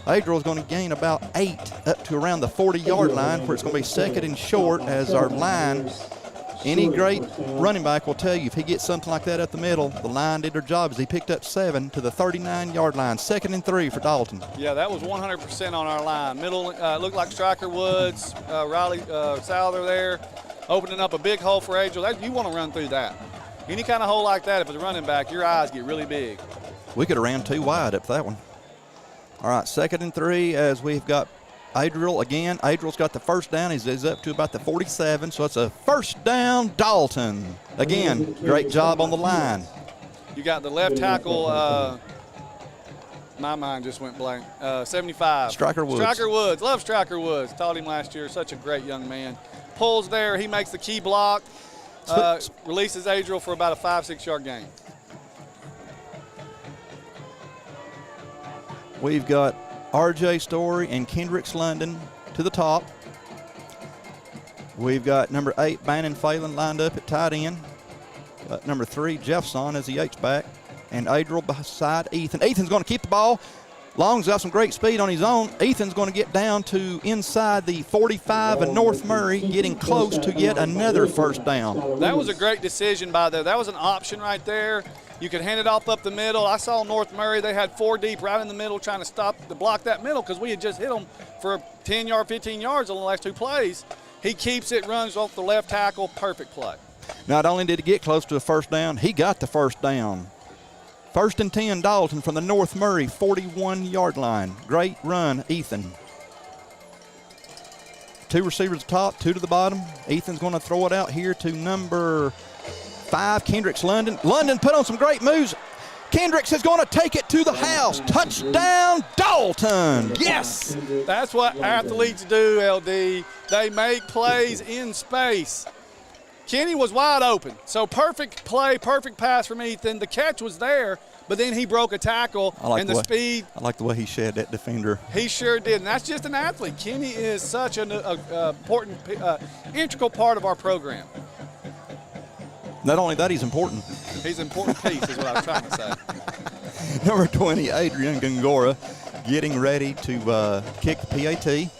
Adriel is going to gain about 8 up to around the 40-yard line, where it's going to be second and short as our line. Any great running back will tell you if he gets something like that up the middle, the line did their job as he picked up 7 to the 39-yard line. 2nd and 3 for Dalton. Yeah, that was 100% on our line. Middle looked like Striker Woods, Riley Souther there, opening up a big hole for Adriel. You want to run through that. Any kind of hole like that, if it's a running back, your eyes get really big. We could have ran 2 wide up that one. All right, 2nd and 3 as we've got Adriel again. Adriel's got the first down. He's up to about the 47, so it's a first down, Dalton. Again, great job on the line. You got the left tackle, my mind just went blank, 75. Striker Woods. Striker Woods, love Striker Woods. Taught him last year, such a great young man. Pulls there, he makes the key block, releases Adriel for about a 5-6 yard gain. We've got R.J. Story and Kendricks London to the top. We've got number 8, Bannon Phelan, lined up at tight end. Number 3, Jeffson as the H-back. And Adriel beside Ethan. Ethan's going to keep the ball. Long's got some great speed on his own. Ethan's going to get down to inside the 45 of North Murray, getting close to yet another first down. That was a great decision by there. That was an option right there. You could hand it off up the middle. I saw North Murray, they had 4 deep right in the middle trying to block that middle because we had just hit them for 10 yards, 15 yards on the last 2 plays. He keeps it, runs off the left tackle, perfect play. Not only did he get close to a first down, he got the first down. 1st and 10, Dalton from the North Murray 41-yard line. Great run, Ethan. 2 receivers at the top, 2 to the bottom. Ethan's going to throw it out here to number 5, Kendricks London. London put on some great moves. Kendricks is going to take it to the house. Touchdown, Dalton. Yes. That's what athletes do, LD. They make plays in space. Kenny was wide open. So perfect play, perfect pass from Ethan. The catch was there, but then he broke a tackle and the speed. I like the way he shed that defender. He sure did, and that's just an athlete. Kenny is such an important, integral part of our program. Not only that, he's important. He's an important piece is what I was trying to say. Number 20, Adrian Gongora, getting ready to kick the PAT.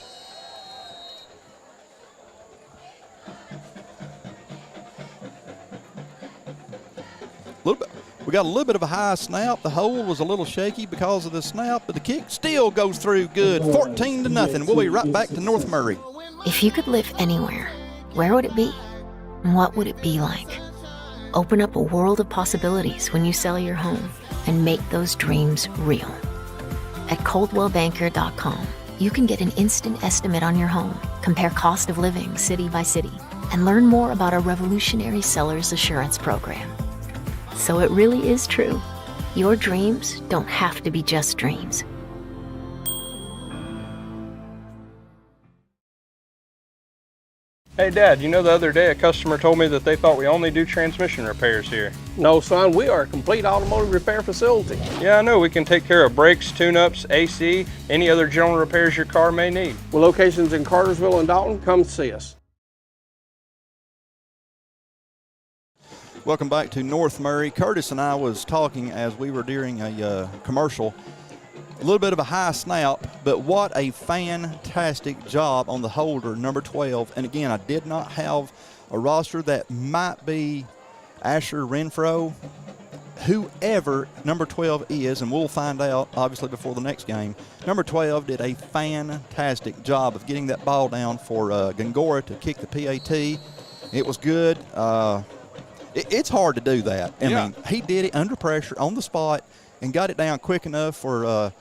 We got a little bit of a high snap. The hole was a little shaky because of the snap, but the kick still goes through good. 14-0. We'll be right back to North Murray. If you could live anywhere, where would it be? And what would it be like? Open up a world of possibilities when you sell your home and make those dreams real. At ColdwellBanker.com, you can get an instant estimate on your home, compare cost of living city by city, and learn more about our revolutionary seller's assurance program. So it really is true. Your dreams don't have to be just dreams. Hey Dad, you know the other day a customer told me that they thought we only do transmission repairs here. No, son, we are a complete automotive repair facility. Yeah, I know. We can take care of brakes, tune-ups, AC, any other general repairs your car may need. With locations in Cartersville and Dalton, come see us. Welcome back to North Murray. Curtis and I was talking as we were during a commercial. A little bit of a high snap, but what a fantastic job on the holder, number 12. And again, I did not have a roster. That might be Asher Renfro, whoever number 12 is, and we'll find out obviously before the next game. Number 12 did a fantastic job of getting that ball down for Gongora to kick the PAT. It was good. It's hard to do that. I mean, he did it under pressure on the spot and got it down quick enough for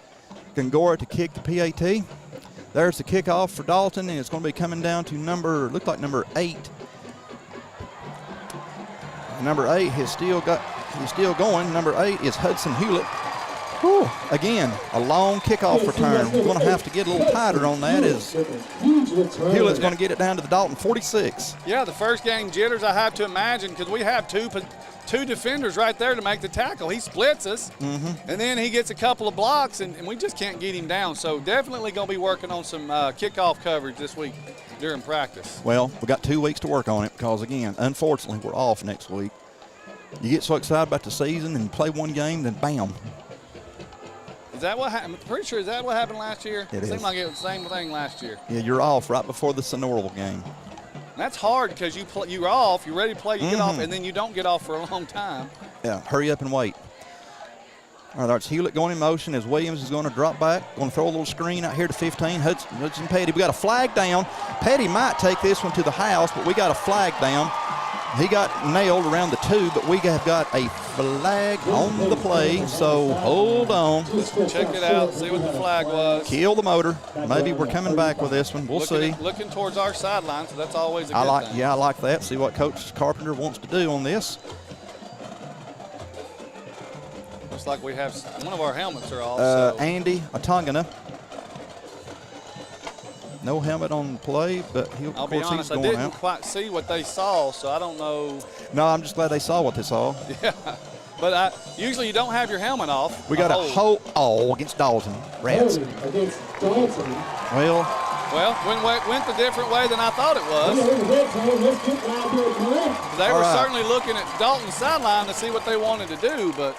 Gongora to kick the PAT. There's the kickoff for Dalton, and it's going to be coming down to number 8. Number 8 he's still going. Number 8 is Hudson Hewlett. Whew. Again, a long kickoff return. We're going to have to get a little tighter on that as Hewlett's going to get it down to the Dalton 46. Yeah, the first game jitters, I have to imagine, because we have two defenders right there to make the tackle. He splits us, and then he gets a couple of blocks, and we just can't get him down. So definitely going to be working on some kickoff coverage this week during practice. Well, we got 2 weeks to work on it because, again, unfortunately, we're off next week. You get so excited about the season and play one game, then bam. Is that what happened? I'm pretty sure, is that what happened last year? It seemed like it was the same thing last year. Yeah, you're off right before the Sonoral game. And that's hard because you're off, you're ready to play, you get off, and then you don't get off for a long time. Yeah, hurry up and wait. All right, that's Hewlett going in motion as Williams is going to drop back. Going to throw a little screen out here to 15. Hudson Petty. We got a flag down. Petty might take this one to the house, but we got a flag down. He got nailed around the 2, but we have got a flag on the play, so hold on. Check it out, see what the flag was. Kill the motor. Maybe we're coming back with this one. We'll see. Looking towards our sideline, so that's always a good thing. Yeah, I like that. See what Coach Carpenter wants to do on this. Looks like we have one of our helmets are off. Andy Atangana. No helmet on play, but I'll be honest, I didn't quite see what they saw, so I don't know. No, I'm just glad they saw what they saw. Yeah, but usually you don't have your helmet off. We got a hold against Dalton. Rats. Against Dalton. Well, went the different way than I thought it was. They were certainly looking at Dalton's sideline to see what they wanted to do, but.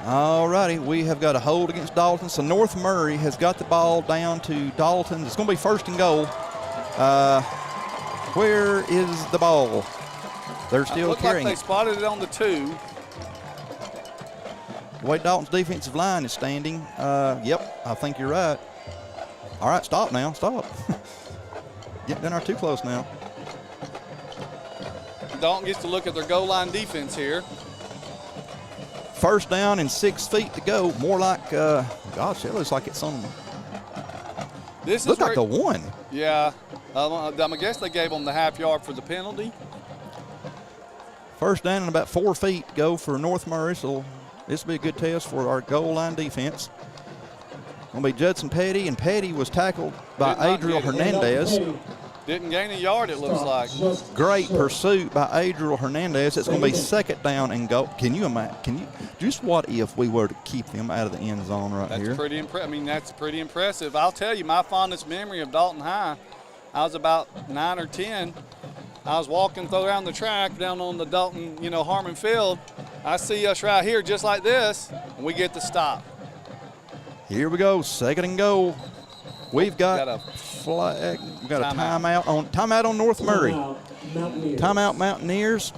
All righty, we have got a hold against Dalton. So North Murray has got the ball down to Dalton. It's going to be 1st and goal. Where is the ball? They're still carrying like they spotted it on the 2. The way Dalton's defensive line is standing, yep, I think you're right. All right, stop now, stop. Getting down our too close now. Dalton gets to look at their goal line defense here. 1st down and 6 feet to go. More like, gosh, it looks like it's on. This looks like a 1. Yeah, I guess they gave them the half yard for the penalty. 1st down and about 4 feet to go for North Murray, so this will be a good test for our goal line defense. Going to be Judson Petty, and Petty was tackled by Adriel Hernandez. Didn't gain a yard, it looks like. Great pursuit by Adriel Hernandez. It's going to be 2nd down and goal. Can you imagine? Just what if we were to keep them out of the end zone right here? That's pretty impressive. I mean, that's pretty impressive. I'll tell you, my fondest memory of Dalton High, I was about 9 or 10. I was walking around the track down on the Dalton, Harmon Field. I see us right here just like this, and we get the stop. Here we go, 2nd and goal. We've got a flag. We've got a timeout on North Murray. Timeout Mountaineers.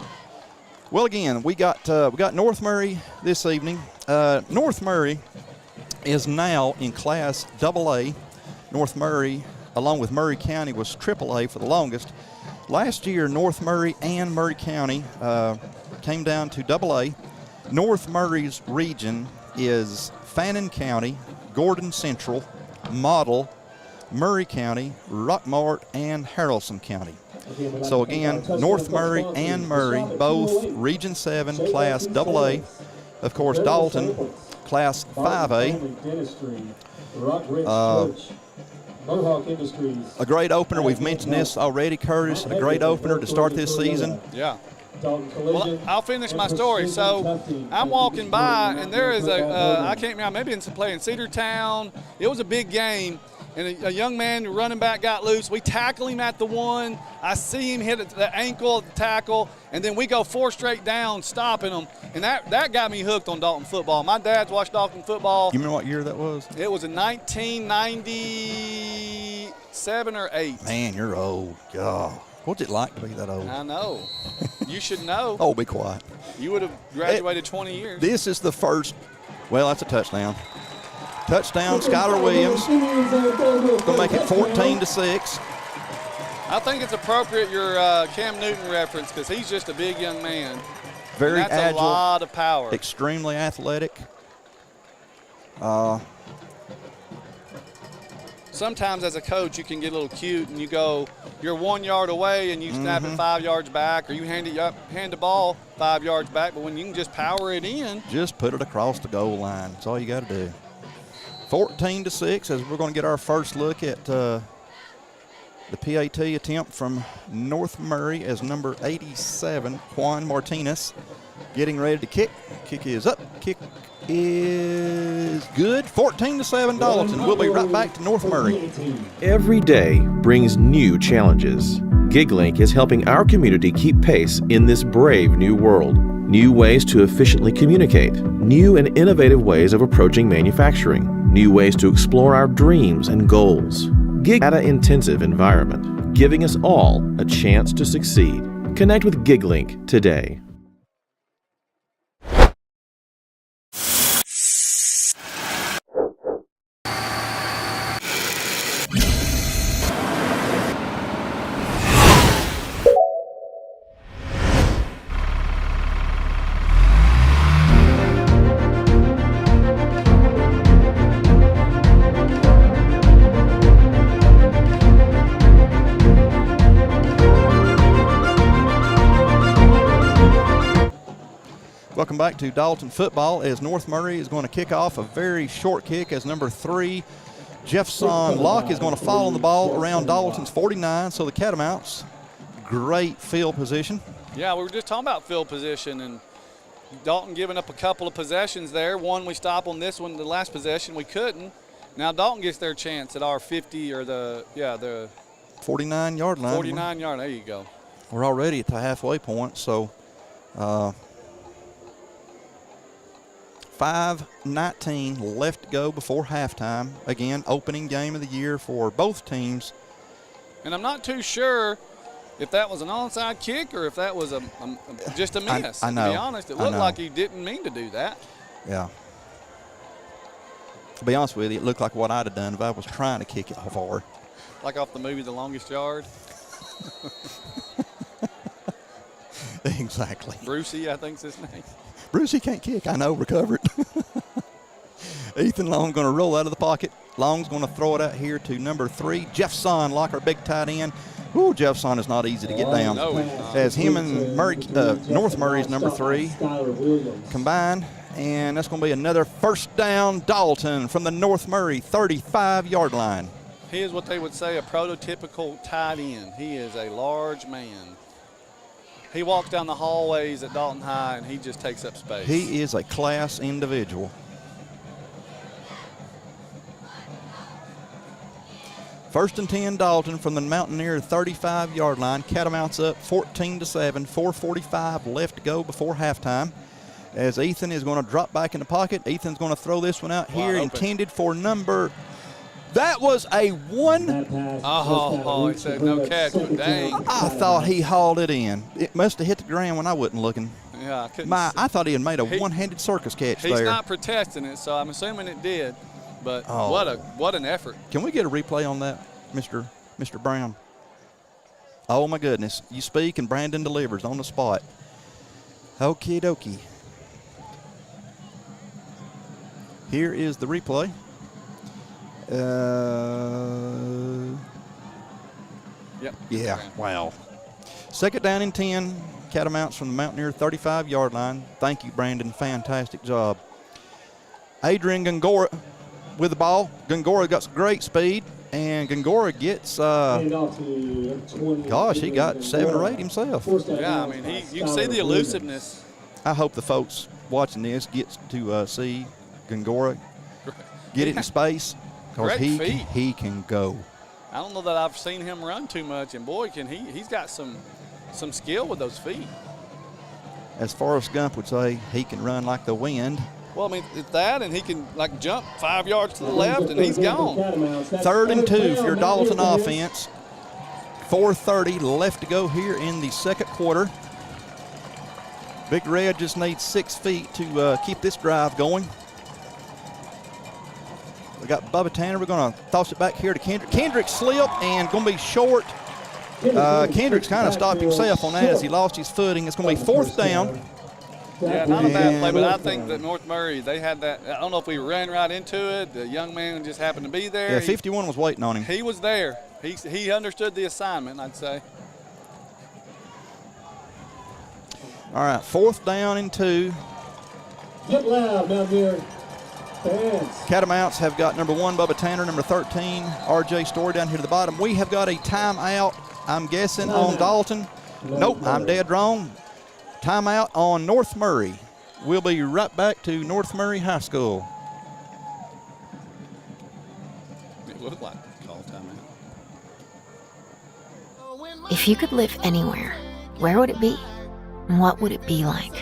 Well, again, we got North Murray this evening. North Murray is now in Class AA. North Murray, along with Murray County, was AAA for the longest. Last year, North Murray and Murray County came down to AA. North Murray's region is Fannin County, Gordon Central, Model, Murray County, Rockmart, and Haralson County. So again, North Murray and Murray, both Region 7 Class AA. Of course, Dalton, Class 5A. A great opener. We've mentioned this already, Curtis. A great opener to start this season. Yeah. Well, I'll finish my story. So I'm walking by, and there is I can't remember, maybe it's playing Cedartown. It was a big game, and a young man, running back, got loose. We tackle him at the 1. I see him hit the ankle at the tackle, and then we go 4 straight down, stopping him. And that got me hooked on Dalton football. My dad's watched Dalton football. You remember what year that was? It was in 1997 or 8. Man, you're old. God. What's it like to be that old? I know. You should know. Oh, be quiet. You would have graduated 20 years. This is the first. Well, that's a touchdown. Touchdown, Skylar Williams. Going to make it 14-6. I think it's appropriate your Cam Newton reference because he's just a big young man. Very and that's agile. A lot of power. Extremely athletic. Sometimes as a coach you can get a little cute and you're 1 yard away and you snap it 5 yards back, or you hand the ball 5 yards back, but when you can just power it in. Just put it across the goal line. That's all you got to do. 14-6 as we're going to get our first look at the PAT attempt from North Murray as number 87, Juan Martinez, getting ready to kick. Kick is up. Kick is good. 14-7 Dalton. We'll be right back to North Murray. Every day brings new challenges. GigLink is helping our community keep pace in this brave new world. New ways to efficiently communicate, new and innovative ways of approaching manufacturing, new ways to explore our dreams and goals. Data-intensive environment, giving us all a chance to succeed. Connect with GigLink today. Welcome back to Dalton football as North Murray is going to kick off a very short kick as number 3, Jeffson Locke, is going to fall on the ball around Dalton's 49. So the Catamounts, great field position. Yeah, we were just talking about field position, and Dalton giving up a couple of possessions there. One we stop on, this one, the last possession we couldn't. Now Dalton gets their chance at our 50 or the 49-yard line. 49 yard, there you go. We're already at the halfway point, so 5:19 left to go before halftime. Again, opening game of the year for both teams. And I'm not too sure if that was an onside kick or if that was just a miss. I know. To be honest, it looked like he didn't mean to do that. Yeah. To be honest with you, it looked like what I'd have done if I was trying to kick it far. Like off the movie The Longest Yard. Exactly. Brucey, I think's his name. Brucey can't kick. I know, recovered. Ethan Long going to roll out of the pocket. Long's going to throw it out here to number 3, Jeffson Locke, our big tight end. Ooh, Jeffson is not easy to get down. No, he's not. As him and North Murray's number 3 combined, and that's going to be another first down, Dalton, from the North Murray 35-yard line. He is what they would say a prototypical tight end. He is a large man. He walks down the hallways at Dalton High, and he just takes up space. He is a class individual. First and 10, Dalton from the Mountaineer 35-yard line. Catamounts up 14-7, 4:45 left to go before halftime. As Ethan is going to drop back in the pocket. Ethan's going to throw this one out here, intended for number. That was a one. He said no catch, but dang. I thought he hauled it in. It must have hit the ground when I wasn't looking. Yeah, I couldn't. I thought he had made a one-handed circus catch there. He's not protesting it, so I'm assuming it did. But what an effort. Can we get a replay on that, Mr. Brown? Oh, my goodness. You speak and Brandon delivers on the spot. Okie dokie. Here is the replay. Yep. Yeah, wow. Second down and 10. Catamounts from the Mountaineer 35-yard line. Thank you, Brandon. Fantastic job. Adrian Gongora with the ball. Gongora got some great speed, and Gongora gets, gosh, he got 7 or 8 himself. Yeah, I mean, you can see the elusiveness. I hope the folks watching this get to see Gongora get it in space, because he can go. I don't know that I've seen him run too much, and boy, can he's got some skill with those feet. As Forrest Gump would say, he can run like the wind. Well, I mean, it's that, and he can like jump 5 yards to the left, and he's gone. 3rd and 2 for your Dalton offense. 4:30 left to go here in the second quarter. Big Red just needs 6 feet to keep this drive going. We got Bubba Tanner. We're going to toss it back here to Kendrick. Kendrick slipped and going to be short. Kendrick's kind of stopped himself on that as he lost his footing. It's going to be 4th down. Yeah, not a bad play, but I think that North Murray, they had that. I don't know if we ran right into it. The young man just happened to be there. Yeah, 51 was waiting on him. He was there. He understood the assignment, I'd say. All right, 4th down and 2. Get loud down here. Catamounts have got number 1, Bubba Tanner, number 13, RJ Story down here to the bottom. We have got a timeout, I'm guessing, on Dalton. Nope, I'm dead wrong. Timeout on North Murray. We'll be right back to North Murray High School. It looked like a call timeout. If you could live anywhere, where would it be? And what would it be like?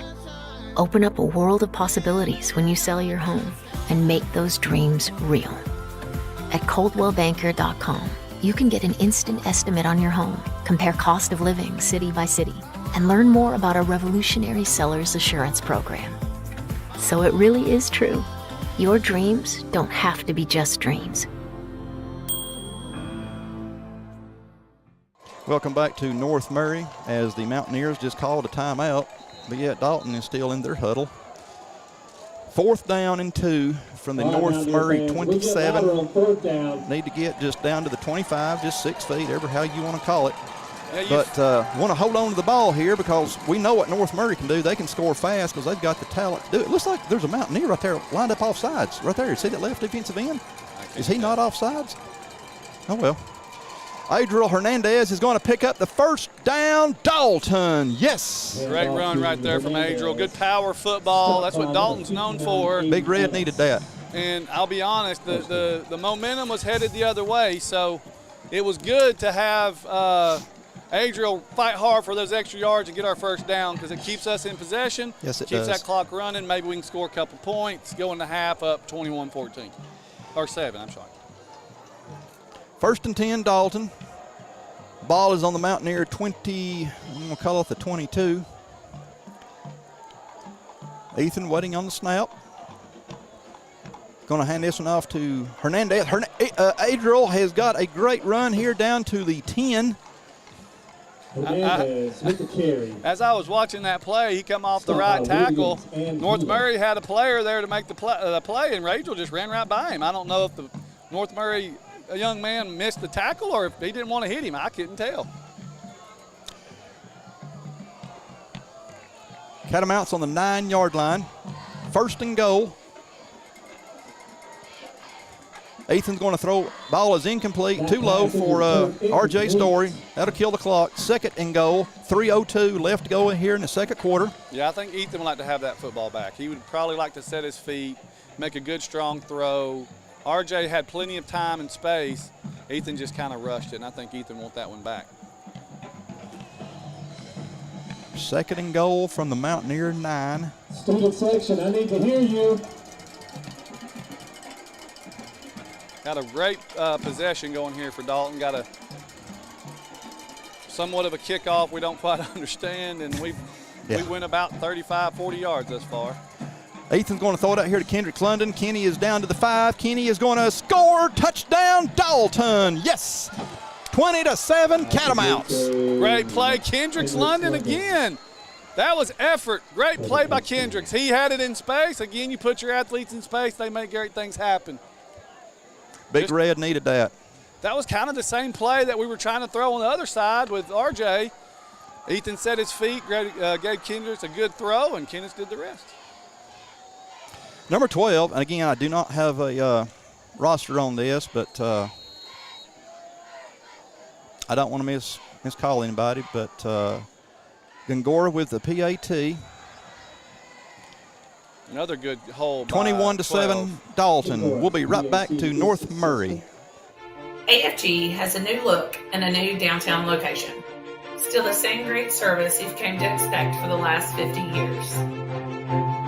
Open up a world of possibilities when you sell your home and make those dreams real. At coldwellbanker.com, you can get an instant estimate on your home, compare cost of living city by city, and learn more about our revolutionary seller's assurance program. So it really is true. Your dreams don't have to be just dreams. Welcome back to North Murray as the Mountaineers just called a timeout, but yet Dalton is still in their huddle. 4th down and 2 from the North Murray 27. Need to get just down to the 25, just 6 feet, ever how you want to call it. Yeah, but want to hold on to the ball here because we know what North Murray can do. They can score fast because they've got the talent to do it. It looks like there's a Mountaineer right there lined up off sides. Right there. See that left defensive end? Is he not off sides? Oh, well. Adriel Hernandez is going to pick up the 1st down. Dalton, yes. Great run right there from Adriel. Good power football. That's what Dalton's known for. Big Red needed that. And I'll be honest, the momentum was headed the other way, so it was good to have Adriel fight hard for those extra yards and get our 1st down because it keeps us in possession. Yes, it keeps does. that clock running. Maybe we can score a couple points, go in the half up 21-14. Or 7, I'm sorry. 1st and 10, Dalton. Ball is on the Mountaineer 20, I'm going to call it the 22. Ethan waiting on the snap. Going to hand this one off to Hernandez. Adriel has got a great run here down to the 10. As I was watching that play, he come off the right tackle. North Murray had a player there to make the play, and Adriel just ran right by him. I don't know if the North Murray a young man missed the tackle or if he didn't want to hit him. I couldn't tell. Catamounts on the 9-yard line. 1st and goal. Ethan's going to throw. Ball is incomplete. Too low for RJ Story. That'll kill the clock. 2nd and goal. 3:02 left to go here in the second quarter. Yeah, I think Ethan would like to have that football back. He would probably like to set his feet, make a good, strong throw. RJ had plenty of time and space. Ethan just kind of rushed it, and I think Ethan wants that one back. 2nd and goal from the Mountaineer 9. Student section, I need to hear you. Got a great possession going here for Dalton. Got a somewhat of a kickoff we don't quite understand, and we went about 35, 40 yards thus far. Ethan's going to throw it out here to Kendrick London. Kenny is down to the 5. Kenny is going to score. Touchdown, Dalton. Yes. 20-7, Catamounts. Great play. Kendricks London again. That was effort. Great play by Kendricks. He had it in space. Again, you put your athletes in space, they make great things happen. Big Red needed that. That was kind of the same play that we were trying to throw on the other side with RJ. Ethan set his feet, gave Kendricks a good throw, and Kendricks did the rest. Number 12, and again, I do not have a roster on this, but I don't want to miscall anybody, but Gongora with the PAT. Another good hole. 21-7 Dalton. We'll be right back to North Murray. AFG has a new look and a new downtown location. Still the same great service you've come to expect for the last 50 years.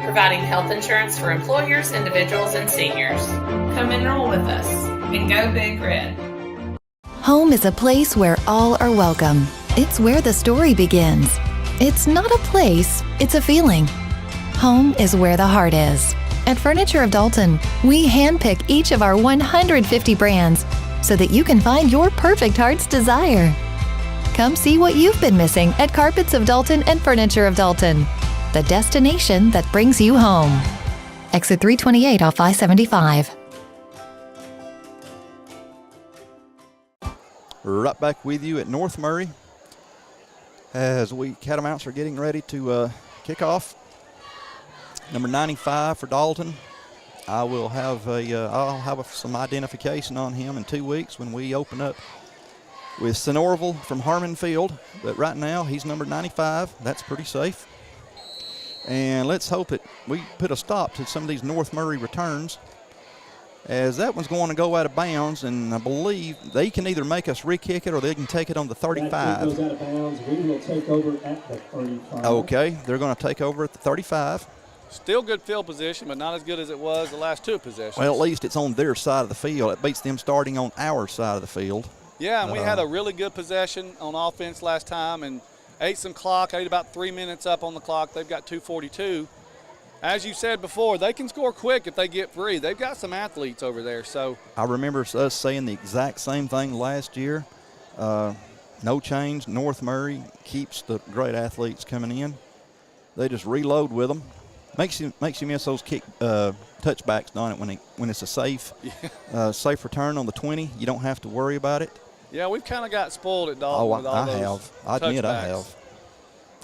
Providing health insurance for employers, individuals, and seniors. Come enroll with us and go Big Red. Home is a place where all are welcome. It's where the story begins. It's not a place, it's a feeling. Home is where the heart is. At Furniture of Dalton, we handpick each of our 150 brands so that you can find your perfect heart's desire. Come see what you've been missing at Carpets of Dalton and Furniture of Dalton, the destination that brings you home. Exit 328 off I-75. Right back with you at North Murray as Catamounts are getting ready to kick off. Number 95 for Dalton. I'll have some identification on him in 2 weeks when we open up with Sonorville from Harmon Field. But right now he's number 95. That's pretty safe. And let's hope that we put a stop to some of these North Murray returns, as that one's going to go out of bounds, and I believe they can either make us re-kick it or they can take it on the 35. That goes out of bounds. We will take over at the 35. Okay, they're going to take over at the 35. Still good field position, but not as good as it was the last two possessions. Well, at least it's on their side of the field. It beats them starting on our side of the field. Yeah, and we had a really good possession on offense last time and ate some clock, ate about 3 minutes up on the clock. They've got 2:42. As you said before, they can score quick if they get free. They've got some athletes over there. So I remember us saying the exact same thing last year. No change. North Murray keeps the great athletes coming in. They just reload with them. Makes you miss those kick touchbacks, don't it? When it's a safe return on the 20, you don't have to worry about it. Yeah, we've kind of got spoiled at Dalton with all those have. I admit I touchbacks.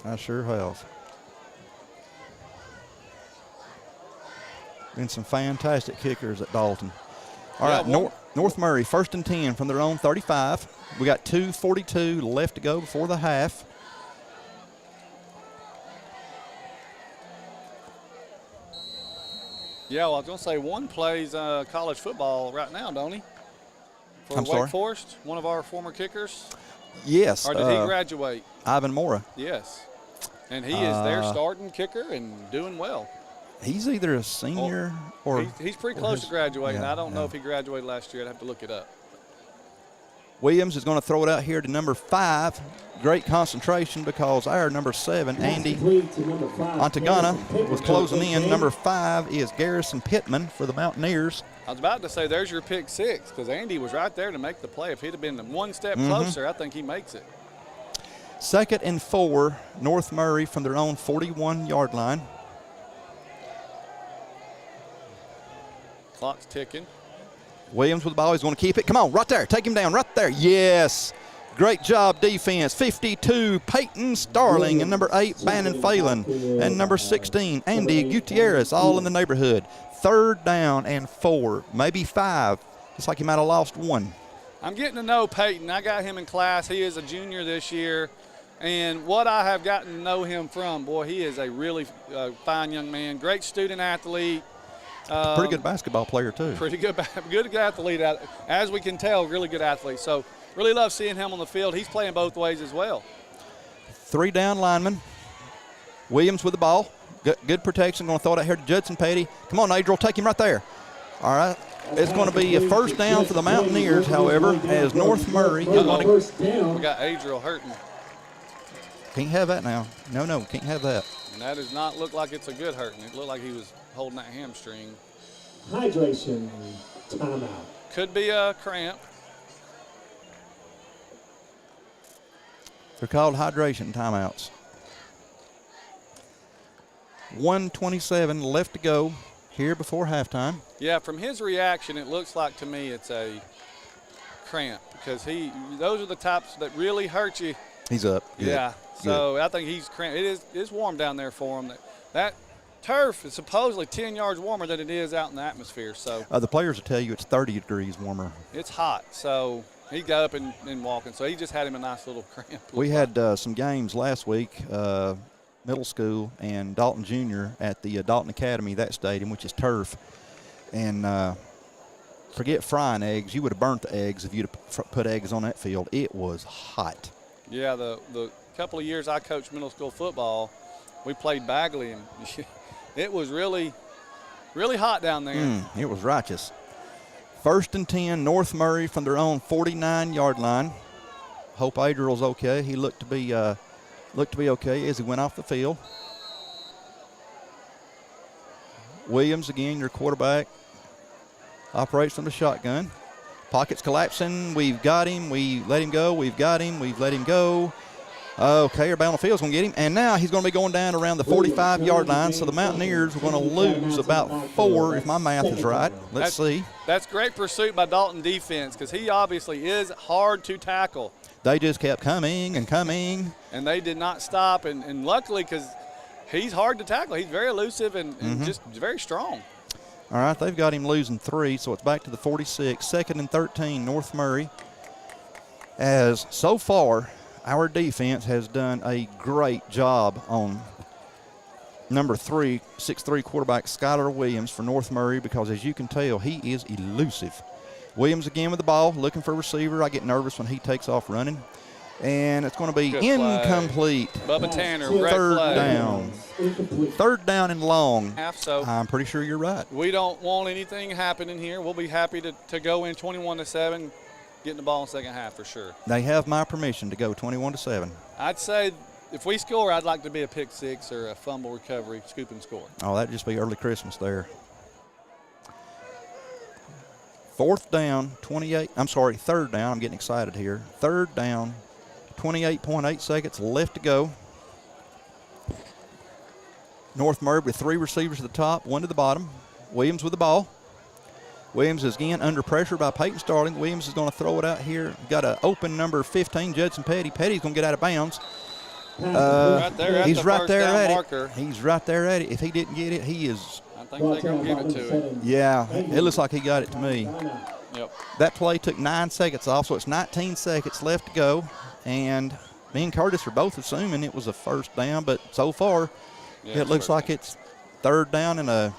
have. I sure have. Been some fantastic kickers at Dalton. All right, North Murray, 1st and 10 from their own 35. We got 2:42 left to go before the half. Yeah, well, I was going to say one plays college football right now, don't he? For Wake Forest, one of our former kickers? Yes. Or did he graduate? Ivan Mora. Yes. And he is their starting kicker and doing well. He's either a senior or he's pretty close to graduating. I don't know if he graduated last year. I'd have to look it up. Williams is going to throw it out here to number 5. Great concentration because our number 7, Andy Antagana, was closing in. Number 5 is Garrison Pittman for the Mountaineers. I was about to say there's your pick 6 because Andy was right there to make the play. If he'd have been one step closer, I think he makes it. 2nd and 4, North Murray from their own 41-yard line. Clock's ticking. Williams with the ball. He's going to keep it. Come on, right there. Take him down right there. Yes. Great job defense. 52, Peyton Starling, and number 8, Bannon Phelan, and number 16, Andy Gutierrez, all in the neighborhood. 3rd down and 4, maybe 5. Looks like he might have lost 1. I'm getting to know Peyton. I got him in class. He is a junior this year. And what I have gotten to know him from, boy, he is a really fine young man. Great student athlete. Pretty good basketball player, too. Pretty good athlete. As we can tell, really good athlete. So really love seeing him on the field. He's playing both ways as well. 3 down linemen. Williams with the ball. Good protection. Going to throw it out here to Judson Petty. Come on, Adriel. Take him right there. All right. It's going to be a 1st down for the Mountaineers, however, as North Murray. We got Adriel hurting. Can't have that now. No, can't have that. And that does not look like it's a good hurting. It looked like he was holding that hamstring. Hydration timeout. Could be a cramp. They're called hydration timeouts. 1:27 left to go here before halftime. Yeah, from his reaction, it looks like to me it's a cramp because those are the types that really hurt you. He's up. Good. Yeah. So I think he's cramped. It's warm down there for him. That turf is supposedly 10 yards warmer than it is out in the atmosphere. So the players will tell you it's 30 degrees warmer. It's hot. So he got up and walking. So he just had him a nice little cramp. We had some games last week, middle school and Dalton Junior at the Dalton Academy, that stadium, which is turf. And forget frying eggs. You would have burnt the eggs if you'd have put eggs on that field. It was hot. Yeah, the couple of years I coached middle school football, we played Bagley, and it was really, really hot down there. It was righteous. 1st and 10, North Murray from their own 49-yard line. Hope Adriel's okay. He looked to be okay as he went off the field. Williams again, your quarterback, operates from the shotgun. Pocket's collapsing. We've got him. We let him go. We've got him. We've let him go. Okay, everybody on the field's going to get him. And now he's going to be going down around the 45-yard line, so the Mountaineers are going to lose about 4, if my math is right. Let's see. That's great pursuit by Dalton defense, because he obviously is hard to tackle. They just kept coming and coming. And they did not stop. And luckily, because he's hard to tackle. He's very elusive and just very strong. All right, they've got him losing 3, so it's back to the 46. 2nd and 13, North Murray. As so far, our defense has done a great job on number 3, 6'3" quarterback Skylar Williams for North Murray, because as you can tell, he is elusive. Williams again with the ball, looking for a receiver. I get nervous when he takes off running. And it's going to be incomplete. Bubba Tanner, third down. Third down and long. So I'm pretty sure you're right. We don't want anything happening here. We'll be happy to go in 21-7, getting the ball in the second half for sure. They have my permission to go 21-7. I'd say if we score, I'd like to be a pick six or a fumble recovery, scoop and score. Oh, that'd just be early Christmas there. 4th down, 28. I'm sorry, 3rd down. I'm getting excited here. 3rd down. 28.8 seconds left to go. North Murray with 3 receivers at the top, 1 to the bottom. Williams with the ball. Williams is again under pressure by Peyton Starling. Williams is going to throw it out here. Got an open number 15, Judson Petty. Petty's going to get out of bounds. He's right there at it. He's right there at it. If he didn't get it, he is. I think they're going to give it to him. Yeah, it looks like he got it to me. Yep. That play took 9 seconds off, so it's 19 seconds left to go. And me and Curtis are both assuming it was a first down, but so far it looks like it's 3rd down and a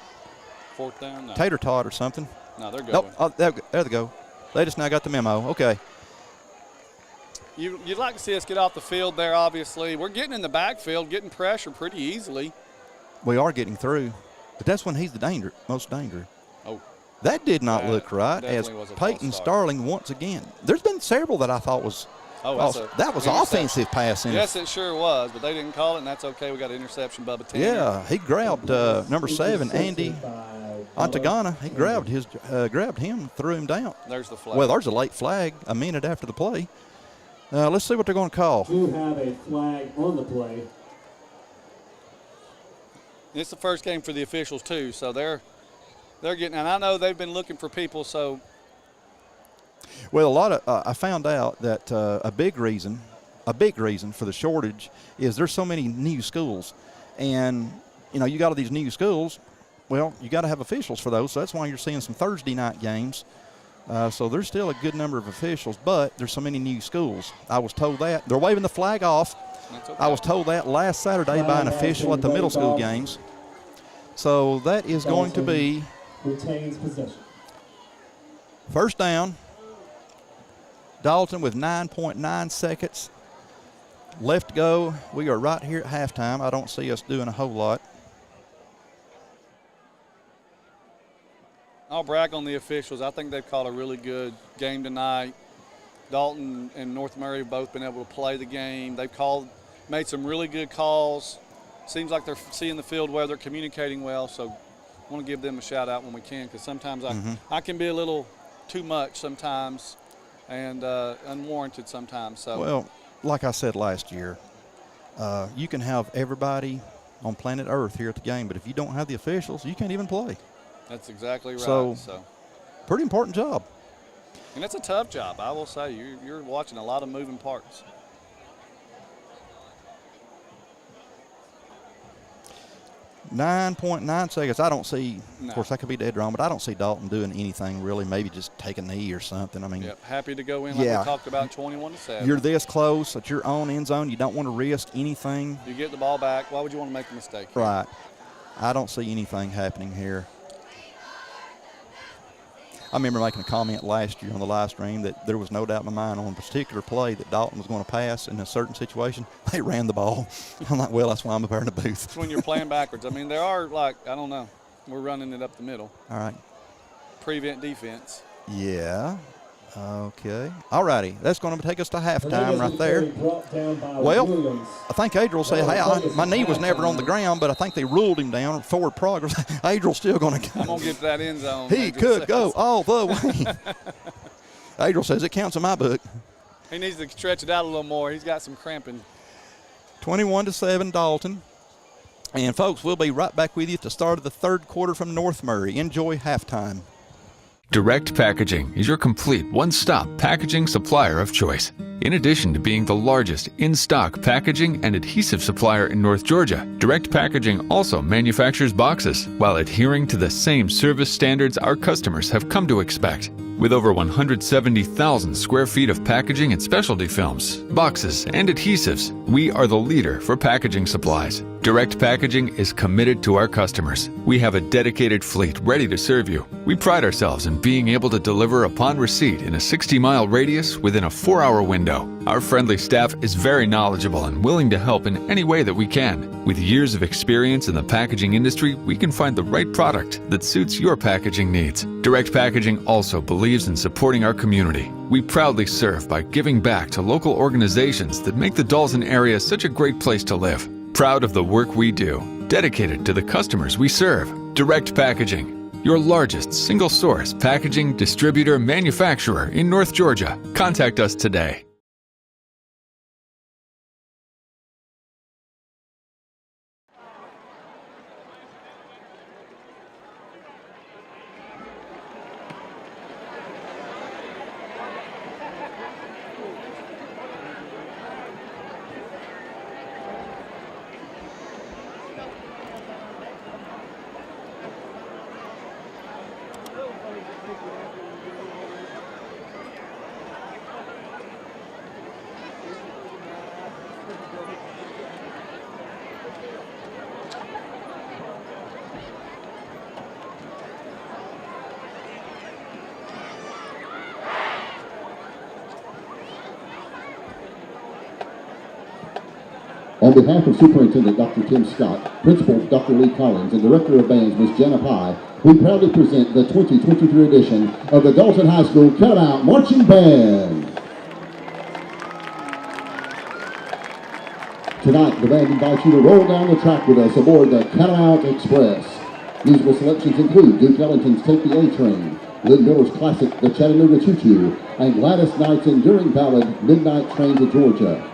4th down. No. Tater tot or something. No, they're going. Nope. Oh, there they go. They just now got the memo. Okay. You'd like to see us get off the field there, obviously. We're getting in the backfield, getting pressure pretty easily. We are getting through, but that's when he's the most dangerous. Oh. That did not look right, as Peyton Starling once again. There's been several that I thought was that was offensive passing. Yes, it sure was, but they didn't call it, and that's okay. We got an interception, Bubba Tanner. Yeah, he grabbed number 7, Andy Antagana. He grabbed him, threw him down. There's the flag. Well, there's a late flag a minute after the play. Let's see what they're going to call. We do have a flag on the play. It's the first game for the officials too, so they're getting. And I know they've been looking for people, so. Well, a lot of I found out that a big reason for the shortage is there's so many new schools, and you got all these new schools. Well, you got to have officials for those, so that's why you're seeing some Thursday night games. So there's still a good number of officials, but there's so many new schools. I was told that they're waving the flag off. Okay. I was told that last Saturday by an official at the middle school games. So that is going to be retains possession. 1st down. Dalton with 9.9 seconds left to go. We are right here at halftime. I don't see us doing a whole lot. I'll brag on the officials. I think they've called a really good game tonight. Dalton and North Murray have both been able to play the game. They've made some really good calls. Seems like they're seeing the field well. They're communicating well. So I want to give them a shout out when we can, because sometimes I can be a little too much sometimes and unwarranted sometimes. So. Well, like I said last year, you can have everybody on planet Earth here at the game, but if you don't have the officials, you can't even play. That's exactly right. So pretty important job. And it's a tough job, I will say. You're watching a lot of moving parts. 9.9 seconds. I don't see, No. of course, that could be dead wrong, but I don't see Dalton doing anything really. Maybe just take a knee or something. I mean, Yep, happy to go in like Yeah. we talked about, 21-7. you're this close at your own end zone. You don't want to risk anything. You get the ball back. Why would you want to make a mistake? Right. I don't see anything happening here. I remember making a comment last year on the live stream that there was no doubt in my mind on a particular play that Dalton was going to pass in a certain situation. They ran the ball. I'm like, well, that's why I'm up there in the booth. It's when you're playing backwards. I mean, there are, like, I don't know. We're running it up the middle. All right. Prevent defense. Yeah. Okay. All righty. That's going to take us to halftime right there. Well, I think Adriel said, hey, my knee was never on the ground, but I think they ruled him down forward progress. Adriel's still going to go. I'm going to get to that end zone. He could go all the way. Adriel says it counts in my book. He needs to stretch it out a little more. He's got some cramping. 21-7 Dalton. And, folks, we'll be right back with you at the start of the third quarter from North Murray. Enjoy halftime. Direct Packaging is your complete one-stop packaging supplier of choice. In addition to being the largest in-stock packaging and adhesive supplier in North Georgia, Direct Packaging also manufactures boxes while adhering to the same service standards our customers have come to expect. With over 170,000 square feet of packaging and specialty films, boxes, and adhesives, we are the leader for packaging supplies. Direct Packaging is committed to our customers. We have a dedicated fleet ready to serve you. We pride ourselves in being able to deliver upon receipt in a 60-mile radius within a 4-hour window. Our friendly staff is very knowledgeable and willing to help in any way that we can. With years of experience in the packaging industry, we can find the right product that suits your packaging needs. Direct Packaging also believes in supporting our community. We proudly serve by giving back to local organizations that make the Dalton area such a great place to live. Proud of the work we do, dedicated to the customers we serve. Direct Packaging, your largest single-source packaging distributor manufacturer in North Georgia. Contact us today. On behalf of Superintendent Dr. Tim Scott, Principal Dr. Lee Collins, and Director of Bands Ms. Jenna Pye, we proudly present the 2023 edition of the Dalton High School Catamount Marching Band. Tonight, the band invites you to roll down the track with us aboard the Catamount Express. Musical selections include Duke Ellington's Take the A Train, Lynn Miller's classic The Chattanooga Choo Choo, and Gladys Knight's enduring ballad Midnight Train to Georgia.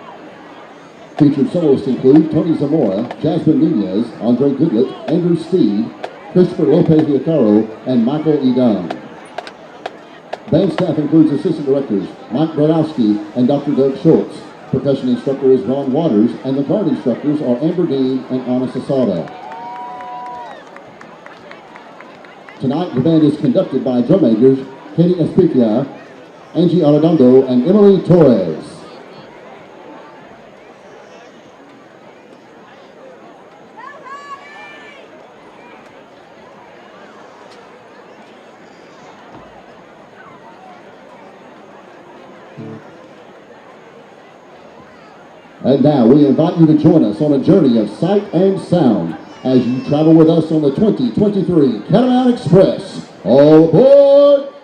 Featured soloists include Tony Zamora, Jasmine Nunez, Andre Goodlett, Andrew Steed, Christopher Lopez-Leocaro, and Michael E. Dunn. Band staff includes Assistant Directors Mike Brodowski and Dr. Doug Schultz. Percussion instructor is Ron Waters, and the guard instructors are Amber Dean and Anna Sasada. Tonight, the band is conducted by drum majors Katie Espitia, Angie Arredondo, and Emily Torres. And now we invite you to join us on a journey of sight and sound as you travel with us on the 2023 Catamount Express. All aboard!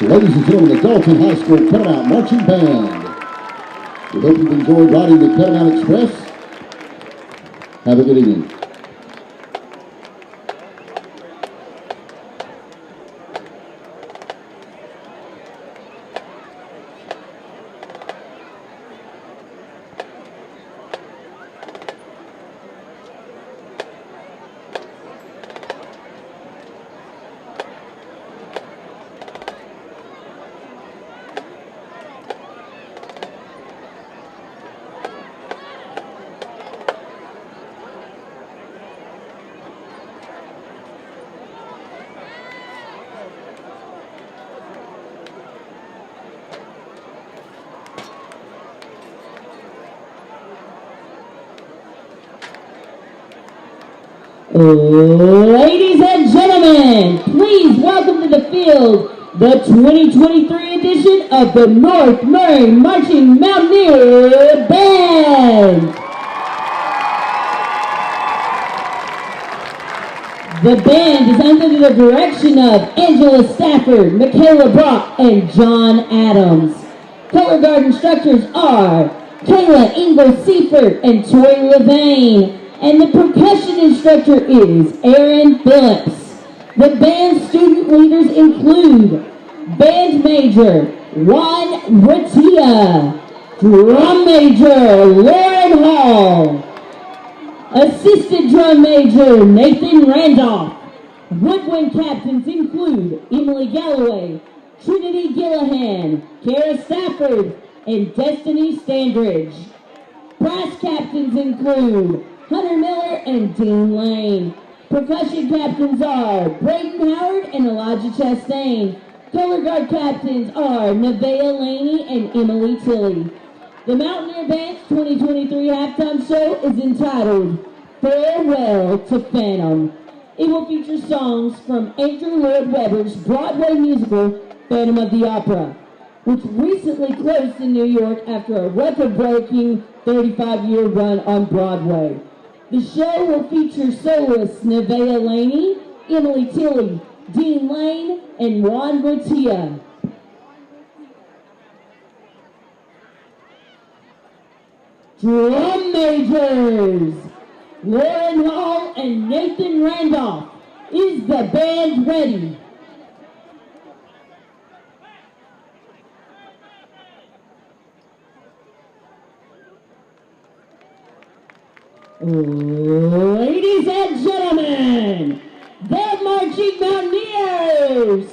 Ladies and gentlemen, the Dalton High School Catamounts Marching Band. We hope you've enjoyed riding the Catamount Express. Have a good evening. Ladies and gentlemen, please welcome to the field the 2023 edition of the North Murray Marching Mountaineer Band. The band is under the direction of Angela Stafford, Michaela Brock, and John Adams. Color guard instructors are Kayla Ingle-Seifert and Tori Levain. And the percussion instructor is Aaron Phillips. The band student leaders include Band Major Juan Ratia, Drum Major Lauren Hall, Assistant Drum Major Nathan Randolph. Woodwind captains include Emily Galloway, Trinity Gillahan, Kara Stafford, and Destiny Standridge. Brass captains include Hunter Miller and Dean Lane. Percussion captains are Braden Howard and Elijah Chastain. Color guard captains are Nevaeh Laney and Emily Tilley. The Mountaineer Band's 2023 halftime show is entitled Farewell to Phantom. It will feature songs from Andrew Lloyd Webber's Broadway musical Phantom of the Opera, which recently closed in New York after a record-breaking 35-year run on Broadway. The show will feature soloists Nevaeh Laney, Emily Tilley, Dean Lane, and Juan Ratia. Drum majors, Lauren Hall and Nathan Randolph. Is the band ready? Ladies and gentlemen, the Marching Mountaineers!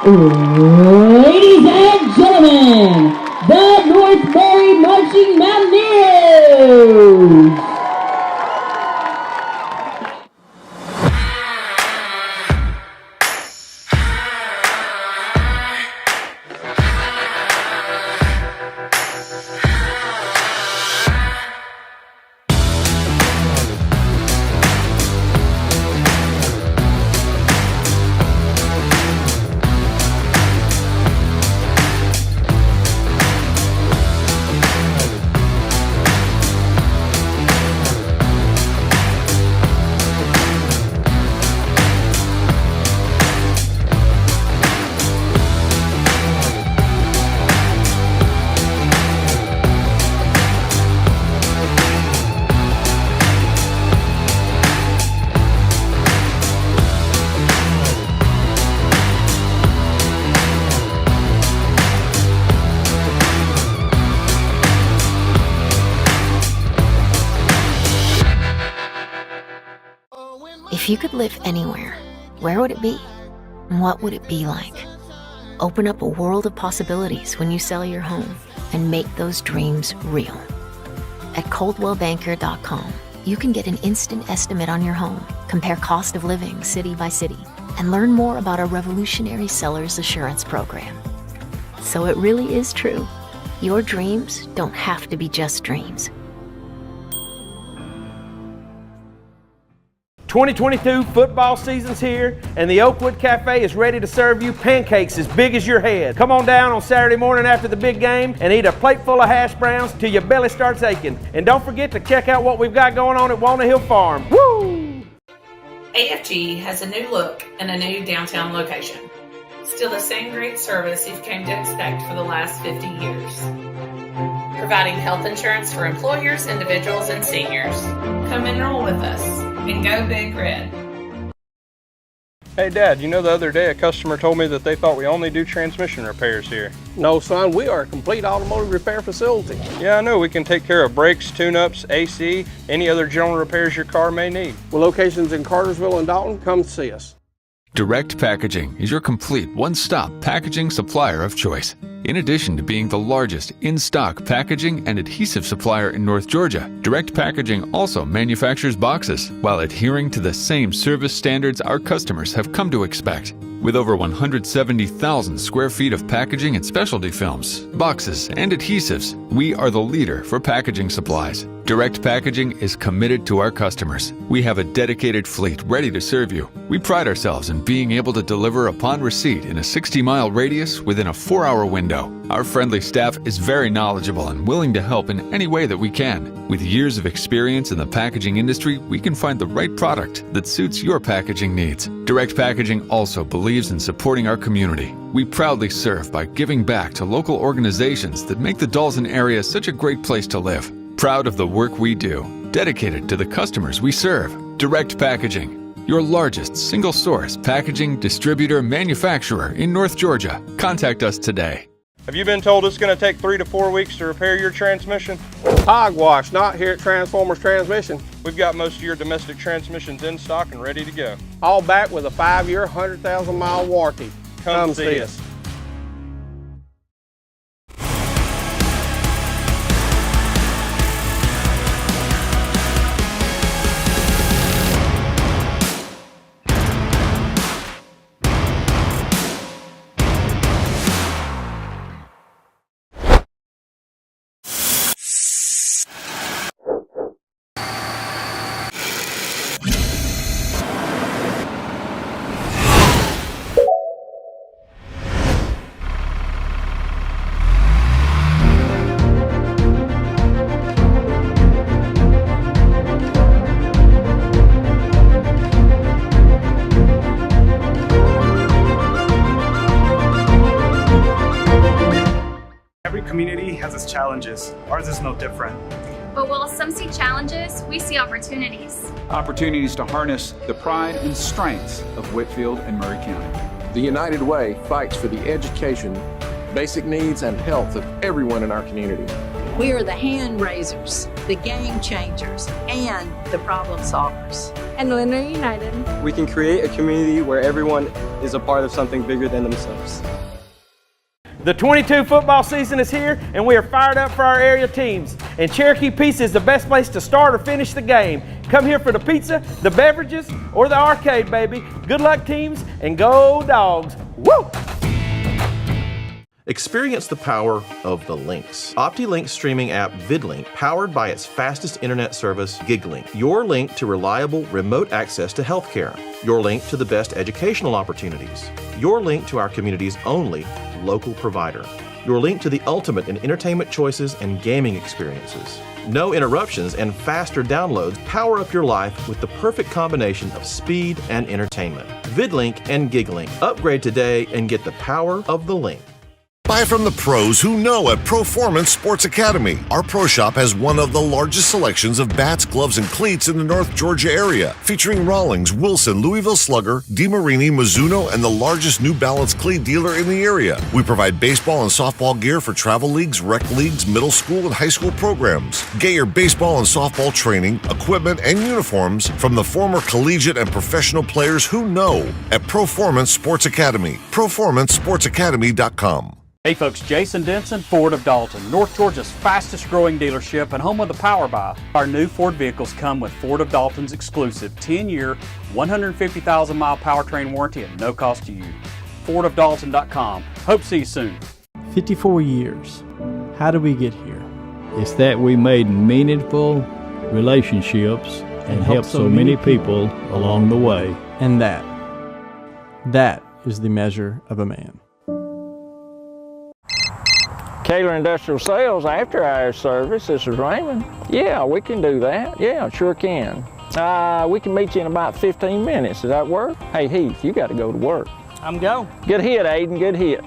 Ladies and gentlemen, the North Murray Mountaineers. If you could live anywhere, where would it be? And what would it be like? Open up a world of possibilities when you sell your home and make those dreams real. At coldwellbanker.com, you can get an instant estimate on your home, compare cost of living city by city, and learn more about our revolutionary seller's assurance program. So it really is true. Your dreams don't have to be just dreams. 2022 football season's here, and the Oakwood Cafe is ready to serve you pancakes as big as your head. Come on down on Saturday morning after the big game and eat a plate full of hash browns till your belly starts aching. And don't forget to check out what we've got going on at Walnut Hill Farm. Woo! AFG has a new look and a new downtown location. Still the same great service you've come to expect for the last 50 years. Providing health insurance for employers, individuals, and seniors. Come enroll with us and go Big Red. Hey Dad, you know the other day a customer told me that they thought we only do transmission repairs here. No, son, we are a complete automotive repair facility. Yeah, I know. We can take care of brakes, tune-ups, AC, any other general repairs your car may need. With locations in Cartersville and Dalton, come see us. Direct Packaging is your complete one-stop packaging supplier of choice. In addition to being the largest in-stock packaging and adhesive supplier in North Georgia, Direct Packaging also manufactures boxes while adhering to the same service standards our customers have come to expect. With over 170,000 square feet of packaging and specialty films, boxes, and adhesives, we are the leader for packaging supplies. Direct Packaging is committed to our customers. We have a dedicated fleet ready to serve you. We pride ourselves in being able to deliver upon receipt in a 60-mile radius within a 4-hour window. Our friendly staff is very knowledgeable and willing to help in any way that we can. With years of experience in the packaging industry, we can find the right product that suits your packaging needs. Direct Packaging also believes in supporting our community. We proudly serve by giving back to local organizations that make the Dalton area such a great place to live. Proud of the work we do, dedicated to the customers we serve. Direct Packaging, your largest single-source packaging distributor manufacturer in North Georgia. Contact us today. Have you been told it's going to take 3 to 4 weeks to repair your transmission? Hogwash, not here at Transformers Transmission. We've got most of your domestic transmissions in stock and ready to go. All back with a 5-year, 100,000-mile warranty. Come see us. Community has its challenges. Ours is no different. But while some see challenges, we see opportunities. Opportunities to harness the pride and strengths of Whitfield and Murray County. The United Way fights for the education, basic needs, and health of everyone in our community. We are the hand raisers, the game changers, and the problem solvers. and Leonard United. We can create a community where everyone is a part of something bigger than themselves. The 22 football season is here, and we are fired up for our area teams. And Cherokee Pizza is the best place to start or finish the game. Come here for the pizza, the beverages, or the arcade, baby. Good luck, teams, and go Dogs. Woo! Experience the power of the links. OptiLink streaming app VidLink, powered by its fastest internet service, GigLink. Your link to reliable remote access to healthcare. Your link to the best educational opportunities. Your link to our community's only local provider. Your link to the ultimate in entertainment choices and gaming experiences. No interruptions and faster downloads power up your life with the perfect combination of speed and entertainment. VidLink and GigLink. Upgrade today and get the power of the link. Buy from the pros who know at Proformance Sports Academy. Our pro shop has one of the largest selections of bats, gloves, and cleats in the North Georgia area, featuring Rawlings, Wilson, Louisville Slugger, DeMarini, Mizuno, and the largest New Balance cleat dealer in the area. We provide baseball and softball gear for travel leagues, rec leagues, middle school, and high school programs. Get your baseball and softball training, equipment, and uniforms from the former collegiate and professional players who know at Proformance Sports Academy. ProformanceSportsAcademy.com. Hey folks, Jason Denson, Ford of Dalton, North Georgia's fastest growing dealership and home of the Power Buy. Our new Ford vehicles come with Ford of Dalton's exclusive 10-year, 150,000-mile powertrain warranty at no cost to you. FordofDalton.com. Hope to see you soon. 54 years. How did we get here? It's that we made meaningful relationships and helped so many people along the way. And that is the measure of a man. Kaler Industrial Sales after hours service. This is Raymond. Yeah, we can do that. Yeah, sure can. We can meet you in about 15 minutes. Does that work? Hey, Heath, you got to go to work. I'm go. Good hit, Aiden. Good hit.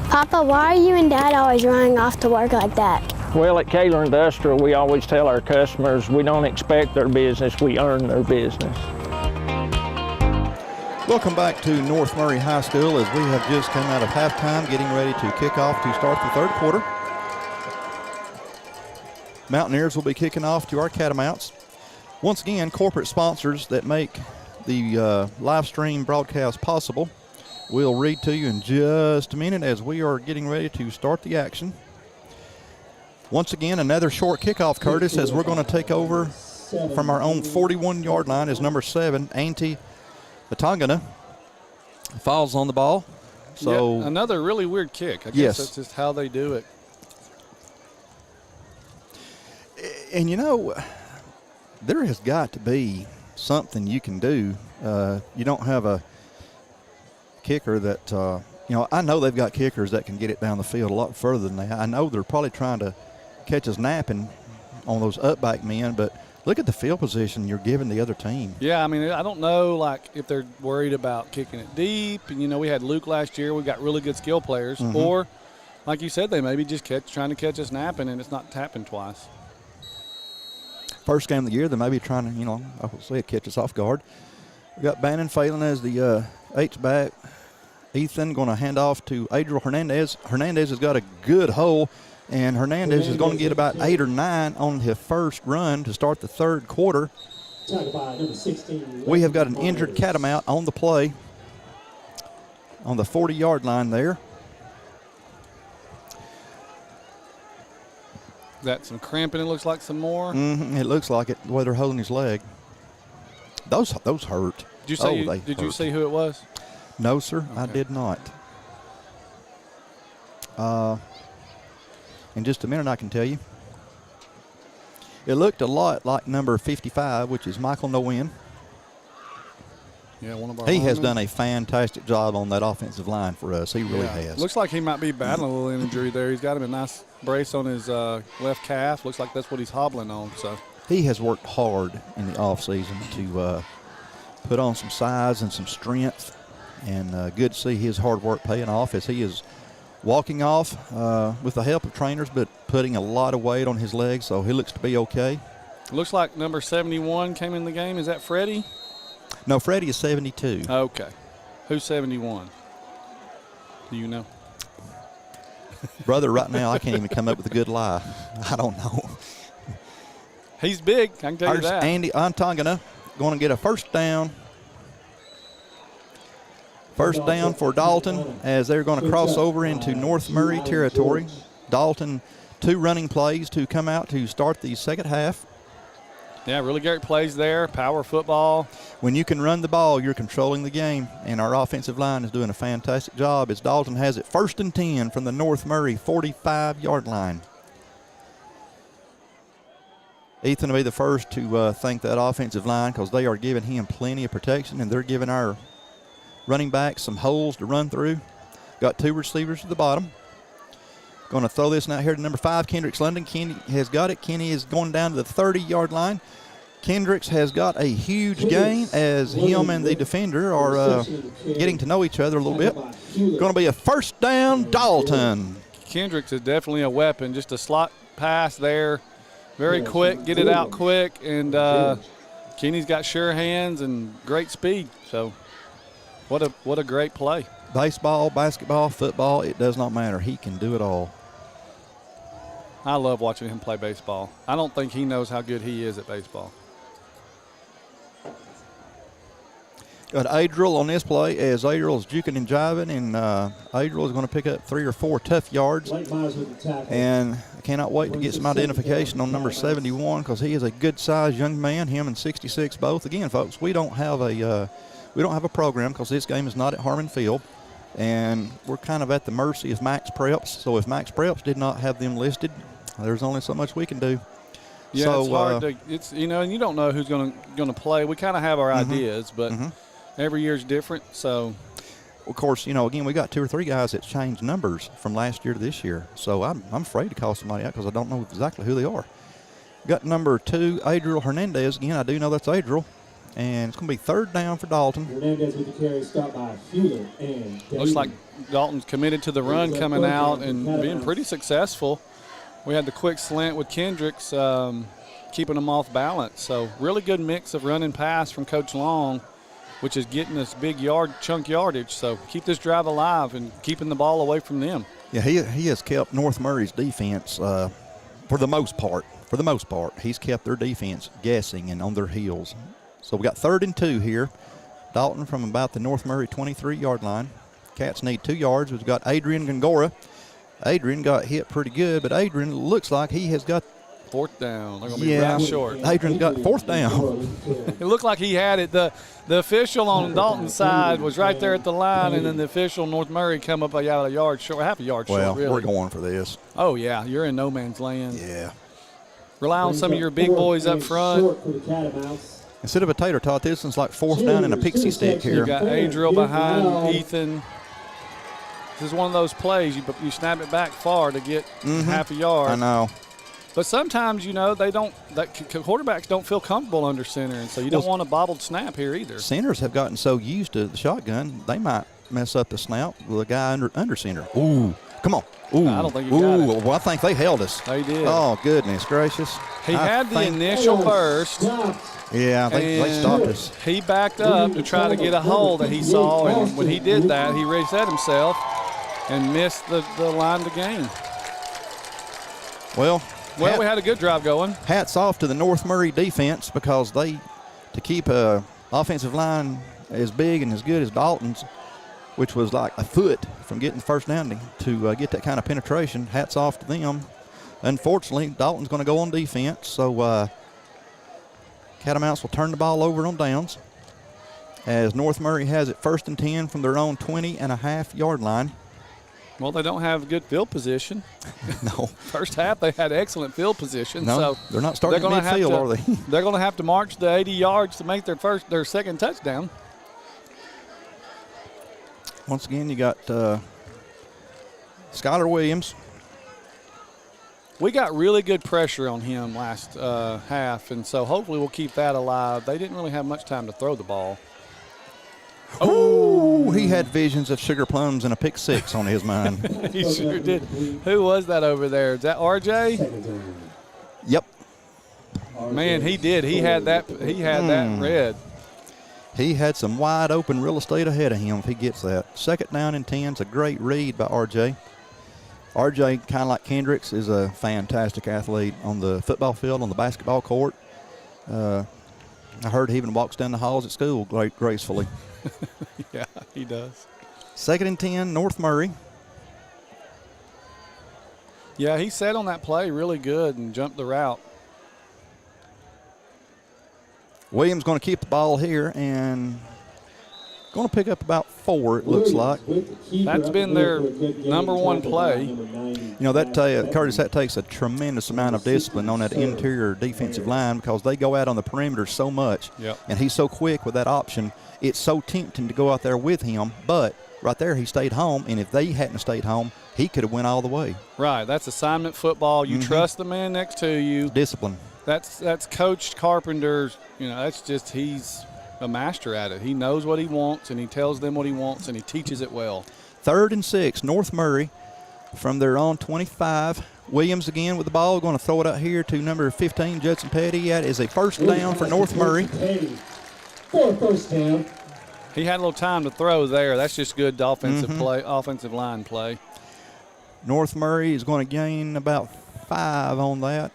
Papa, why are you and Dad always running off to work like that? Well, at Kaler Industrial, we always tell our customers we don't expect their business, we earn their business. Welcome back to North Murray High School as we have just come out of halftime, getting ready to kick off to start the third quarter. Mountaineers will be kicking off to our Catamounts. Once again, corporate sponsors that make the live stream broadcast possible. We'll read to you in just a minute as we are getting ready to start the action. Once again, another short kickoff, Curtis, as we're going to take over from our own 41-yard line is number 7, Auntie Atangana falls on the ball. So yeah, another really weird kick. I guess that's just how they do it. And you know, there has got to be something you can do. You don't have a kicker that, you know, I know they've got kickers that can get it down the field a lot further than that. I know they're probably trying to catch us napping on those up-back men, but look at the field position you're giving the other team. Yeah, I mean, I don't know, like, if they're worried about kicking it deep. And, you know, we had Luke last year. We've got really good skill players. Mm-hmm. Or, like you said, they maybe just trying to catch us napping, and it's not tapping twice. First game of the year, they may be trying to, you know, I would say catch us off guard. We got Bannon Phelan as the H-back. Ethan going to hand off to Adriel Hernandez. Hernandez has got a good hole. And Hernandez is going to get about 8 or 9 on his first run to start the third quarter. We have got an injured Catamount on the play on the 40-yard line there. Got some cramping, it looks like, some more. Mm-hmm, it looks like it, the way they're holding his leg. Those hurt. Did you see who it was? No, sir, okay. I did not. In just a minute, I can tell you. It looked a lot like number 55, which is Michael Nguyen. Yeah, one of our He has done a fantastic job on that offensive line for us. He really has. Looks like he might be battling a little injury there. He's got him a nice brace on his left calf. Looks like that's what he's hobbling on. So he has worked hard in the offseason to put on some size and some strength, and good to see his hard work paying off as he is walking off with the help of trainers, but putting a lot of weight on his legs, so he looks to be okay. Looks like number 71 came in the game. Is that Freddie? No, Freddie is 72. Okay. Who's 71? Do you know? Brother, right now I can't even come up with a good lie. I don't know. He's big, I can tell you There's that. Andy Antongana going to get a first down. First down for Dalton as they're going to cross over into North Murray territory. Dalton, 2 running plays to come out to start the second half. Yeah, really great plays there, power football. When you can run the ball, you're controlling the game, and our offensive line is doing a fantastic job as Dalton has it 1st and 10 from the North Murray 45-yard line. Ethan will be the first to thank that offensive line because they are giving him plenty of protection, and they're giving our running back some holes to run through. Got 2 receivers at the bottom. Going to throw this now here to number 5, Kendricks London. Kenny has got it. Kenny is going down to the 30-yard line. Kendricks has got a huge gain as him and the defender are getting to know each other a little bit. Going to be a first down, Dalton. Kendricks is definitely a weapon. Just a slot pass there. Very quick, get it out quick, and Kenny's got sure hands and great speed. So what a great play. Baseball, basketball, football, it does not matter. He can do it all. I love watching him play baseball. I don't think he knows how good he is at baseball. Got Adriel on this play as Adriel is juking and jiving, and Adriel is going to pick up 3 or 4 tough yards. And I cannot wait to get some identification on number 71 because he is a good-sized young man, him and 66 both. Again, folks, we don't have a program because this game is not at Harmon Field, and we're kind of at the mercy of Max Preps. So if Max Preps did not have them listed, there's only so much we can do. Yeah, so, it's hard to. It's and you don't know who's going to play. We kind of have our ideas, but every year's different. So, of course, again, we got 2 or 3 guys that changed numbers from last year to this year. So I'm afraid to call somebody out because I don't know exactly who they are. Got number 2, Adriel Hernandez. Again, I do know that's Adriel. And it's going to be 3rd down for Dalton. Hernandez with the carry, stopped by Fuller and looks like Dalton's committed to the run coming out and being pretty successful. We had the quick slant with Kendricks keeping them off balance. So really good mix of run and pass from Coach Long, which is getting us big chunk yardage. So keep this drive alive and keeping the ball away from them. Yeah, he has kept North Murray's defense for the most part. For the most part, he's kept their defense guessing and on their heels. So we got 3rd and 2 here. Dalton from about the North Murray 23-yard line. Cats need 2 yards. We've got Adrian Gongora. Adrian got hit pretty good, but Adrian looks like he has got 4th down. They're going to be right short. Adrian's got 4th down. It looked like he had it. The official on Dalton's side was right there at the line, and then the official North Murray come up a yard short, half a yard short, really. Well, we're going for this. Oh, yeah. You're in no man's land. Yeah. Rely on some of your big boys up front. Instead of a tater tot, this is like 4th down and a pixie stick here. You got Adriel behind Ethan. This is one of those plays. You snap it back far to get half a yard. I know. But sometimes, quarterbacks don't feel comfortable under center, and so you don't want a bobbled snap here either. Centers have gotten so used to the shotgun, they might mess up the snap with a guy under center. Ooh, come on. Ooh, I don't think you got it. Well, I think they held us. They did. Oh, goodness gracious. He had the initial burst. Yeah, they stopped us. He backed up to try to get a hole that he saw, and when he did that, he reset himself and missed the line to gain. Well, we had a good drive going. Hats off to the North Murray defense because to keep a offensive line as big and as good as Dalton's, which was like a foot from getting the first down to get that kind of penetration. Hats off to them. Unfortunately, Dalton's going to go on defense, so Catamounts will turn the ball over on downs as North Murray has it 1st and 10 from their own 20.5-yard line. Well, they don't have good field position. No. First half, they had excellent field position. No, so they're not starting at midfield, are they? They're going to have to march the 80 yards to make their second touchdown. Once again, you got Skylar Williams. We got really good pressure on him last half, and so hopefully we'll keep that alive. They didn't really have much time to throw the ball. Oh, he had visions of sugar plums and a pick six on his mind. He sure did. Who was that over there? Is that RJ? Yep. Man, he did. He had that red. He had some wide open real estate ahead of him if he gets that. 2nd down and 10. It's a great read by RJ. RJ, kind of like Kendricks, is a fantastic athlete on the football field, on the basketball court. I heard he even walks down the halls at school gracefully. Yeah, he does. 2nd and 10, North Murray. Yeah, he set on that play really good and jumped the route. Williams going to keep the ball here and going to pick up about 4, it looks like. That's been their number 1 play. You know, Curtis, that takes a tremendous amount of discipline on that interior defensive line because they go out on the perimeter so much. Yep. And he's so quick with that option. It's so tempting to go out there with him, but right there he stayed home, and if they hadn't stayed home, he could have went all the way. Right, that's assignment football. You trust the man next to you. Discipline. That's Coach Carpenter's, that's just, he's a master at it. He knows what he wants, and he tells them what he wants, and he teaches it well. 3rd and 6, North Murray from their own 25. Williams again with the ball, going to throw it out here to number 15, Judson Petty. That is a first down for North Murray. For first down. He had a little time to throw there. That's just good offensive play, offensive line play. North Murray is going to gain about 5 on that.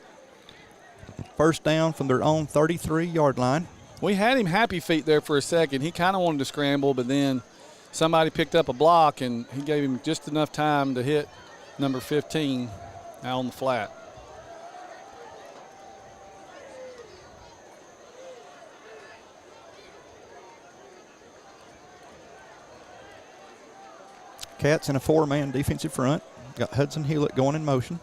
First down from their own 33-yard line. We had him happy feet there for a second. He kind of wanted to scramble, but then somebody picked up a block, and he gave him just enough time to hit number 15 out on the flat. Cats in a 4-man defensive front. Got Hudson Hewlett going in motion.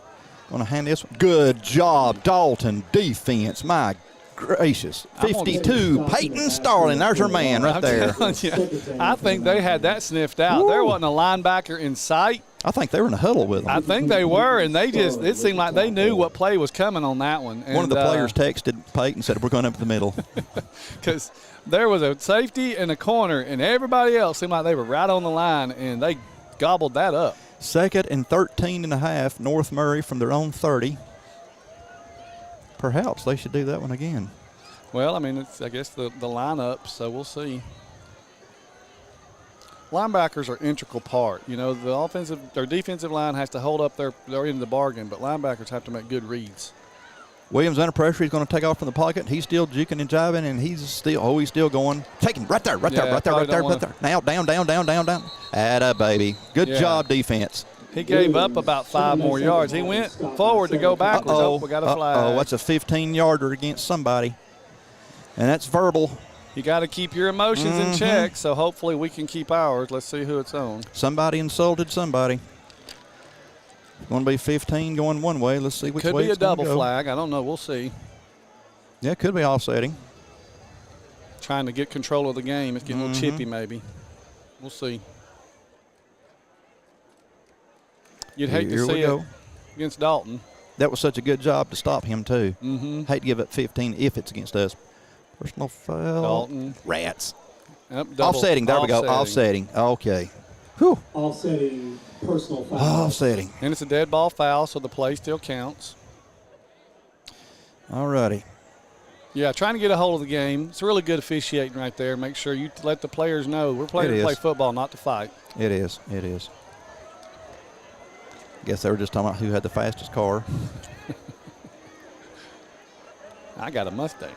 Going to hand this one. Good job, Dalton defense. My gracious. 52, Peyton Starling. There's her man right there. I think they had that sniffed out. There wasn't a linebacker in sight. I think they were in a huddle with them. I think they were, and it seemed like they knew what play was coming on that one. And one of the players texted Peyton and said, we're going up the middle. Because there was a safety and a corner, and everybody else seemed like they were right on the line, and they gobbled that up. 2nd and 13 and a half, North Murray from their own 30. Perhaps they should do that one again. Well, I mean, it's, I guess, the lineup, so we'll see. Linebackers are an integral part. You know, their defensive line has to hold up their end of the bargain, but linebackers have to make good reads. Williams under pressure. He's going to take off from the pocket. He's still juking and jiving, and he's still going. Taking right there. Now down. Atta baby. Good job, defense. He gave up about 5 more yards. He went forward to go backwards. Oh, we got a flag. Oh, that's a 15-yarder against somebody, and that's verbal. You got to keep your emotions in check, so hopefully we can keep ours. Let's see who it's on. Somebody insulted somebody. Going to be 15 going one way. Let's see which way it's going to go. Could be a double flag. I don't know. We'll see. Yeah, it could be offsetting. Trying to get control of the game. It's getting a little chippy maybe. We'll see. You'd hate to see it against Dalton. That was such a good job to stop him, too. Mm-hmm. Hate to give up 15 if it's against us. Personal foul. Dalton. Rats. Yep, offsetting. There we go. Offsetting. Okay. Whew. Offsetting. Personal foul. Offsetting. And it's a dead ball foul, so the play still counts. All righty. Yeah, trying to get a hold of the game. It's really good officiating right there. Make sure you let the players know we're playing to play football, not to fight. It is. It is. Guess they were just talking about who had the fastest car. I got a Mustang.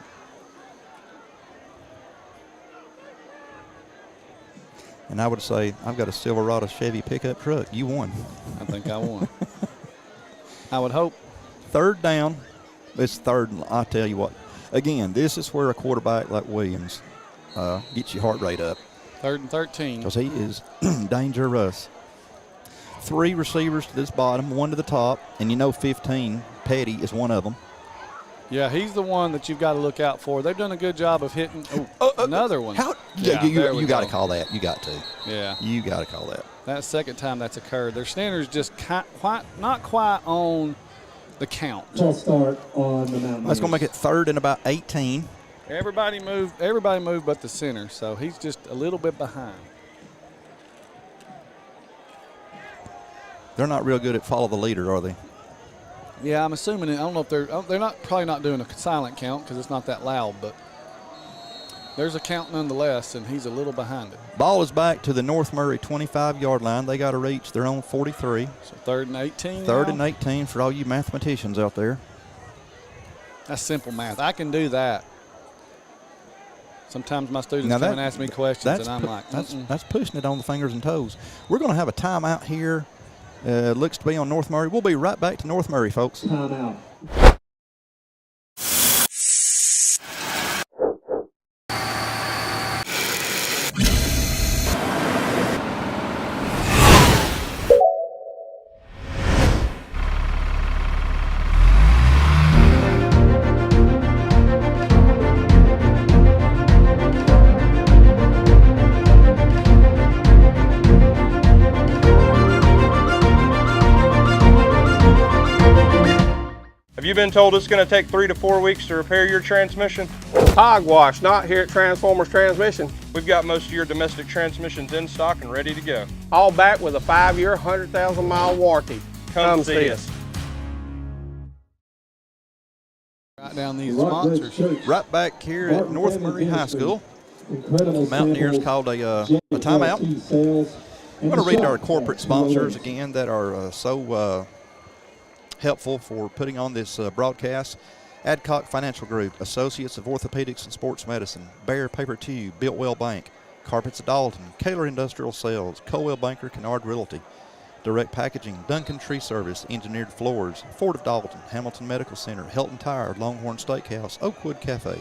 And I would say, I've got a Silverado Chevy pickup truck. You won. I think I won. I would hope. 3rd down. This 3rd, I'll tell you what. Again, this is where a quarterback like Williams gets your heart rate up. 3rd and 13. Because he is dangerous. 3 receivers to this bottom, 1 to the top, and 15, Petty is one of them. Yeah, he's the one that you've got to look out for. They've done a good job of hitting another one. You got to call that. You got to. Yeah. You got to call that. That's the second time that's occurred. Their standards just not quite on the count. Let's start on the Mountaineers. That's going to make it 3rd and about 18. Everybody moved but the center, so he's just a little bit behind. They're not real good at follow the leader, are they? Yeah, I'm assuming. I don't know if they're probably not doing a silent count because it's not that loud. But there's a count nonetheless, and he's a little behind it. Ball is back to the North Murray 25-yard line. They got to reach their own 43. So 3rd and 18. Third and 18 for all you mathematicians out there. That's simple math. I can do that. Sometimes my students come and ask me questions, and I'm like, that's pushing it on the fingers and toes. We're going to have a timeout here. Looks to be on North Murray. We'll be right back to North Murray, folks. Timeout. Have you been told it's going to take 3 to 4 weeks to repair your transmission? Hogwash, not here at Transformers Transmission. We've got most of your domestic transmissions in stock and ready to go. All back with a 5-year, 100,000-mile warranty. Come see us. Right down these sponsors. Right back here at North Murray High School. Mountaineers called a timeout. I'm going to read our corporate sponsors again that are so helpful for putting on this broadcast. Adcock Financial Group, Associates of Orthopedics and Sports Medicine, Bear Paper Tube, Builtwell Bank, Carpets of Dalton, Kaler Industrial Sales, Colwell Banker, Kennard Realty, Direct Packaging, Duncan Tree Service, Engineered Floors, Ford of Dalton, Hamilton Medical Center, Helton Tire, Longhorn Steakhouse, Oakwood Cafe,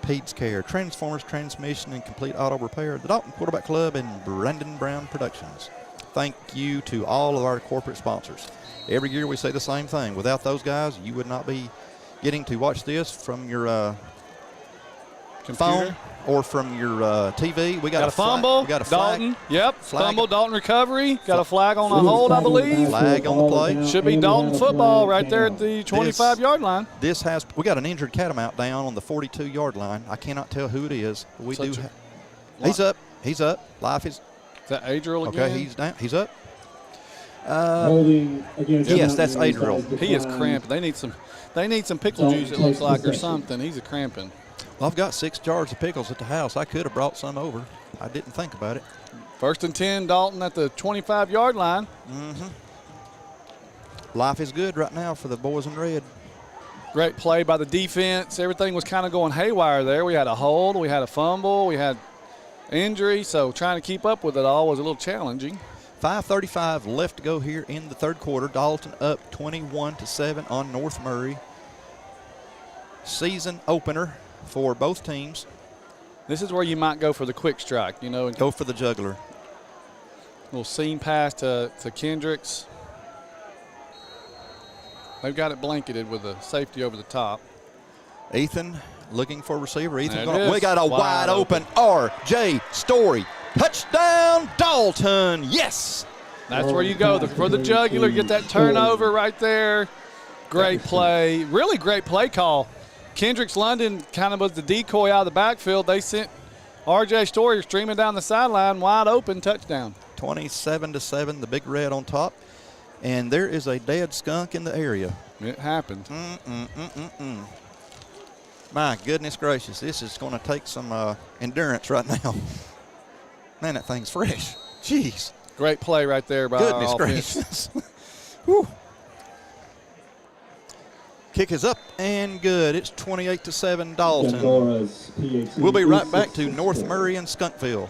Pete's Care, Transformers Transmission and Complete Auto Repair, the Dalton Quarterback Club, and Brandon Brown Productions. Thank you to all of our corporate sponsors. Every year we say the same thing. Without those guys, you would not be getting to watch this from your phone or from your TV. We got a fumble. We got a flag. Dalton. Yep. Fumble. Dalton recovery. Got a flag on a hold, I believe. Flag on the play. Should be Dalton football right there at the 25-yard line. We got an injured Catamount down on the 42-yard line. I cannot tell who it is. He's up. He's up. Life is. Is that Adriel again? Okay, he's down. He's up. Yes, that's Adriel. He is cramping. They need some pickle juice, it looks like, or something. He's a cramping. Well, I've got 6 jars of pickles at the house. I could have brought some over. I didn't think about it. 1st and 10, Dalton at the 25-yard line. Life is good right now for the boys in red. Great play by the defense. Everything was kind of going haywire there. We had a hold, we had a fumble, we had injury, so trying to keep up with it all was a little challenging. 5:35 left to go here in the third quarter. Dalton up 21-7 on North Murray. Season opener for both teams. This is where you might go for the quick strike, you know. And go for the juggler. Little seam pass to Kendricks. They've got it blanketed with a safety over the top. Ethan looking for a receiver. We got a wide open R.J. Story. Touchdown, Dalton. Yes. That's where you go for the jugular. Get that turnover right there. Great play. Really great play call. Kendricks London kind of was the decoy out of the backfield. They sent R.J. Story streaming down the sideline, wide open, touchdown. 27-7, the big red on top. And there is a dead skunk in the area. It happened. My goodness gracious, this is going to take some endurance right now. Man, that thing's fresh. Jeez. Great play right there by goodness our gracious. Whew. Kick is up and good. It's 28-7 Dalton. We'll be right back to North Murray and Skunkville.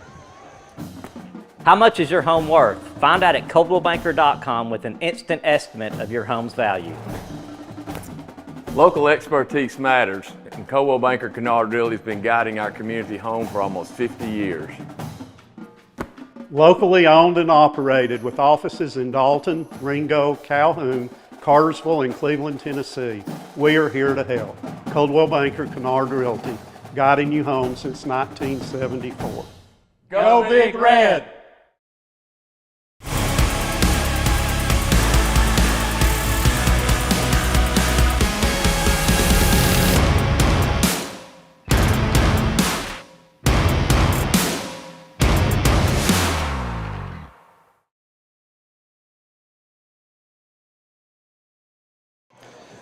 How much is your home worth? Find out at ColdwellBanker.com with an instant estimate of your home's value. Local expertise matters, and Coldwell Banker Kennard Realty has been guiding our community home for almost 50 years. Locally owned and operated with offices in Dalton, Ringo, Calhoun, Cartersville, and Cleveland, Tennessee. We are here to help. Coldwell Banker Kennard Realty, guiding you home since 1974. Go Big Red!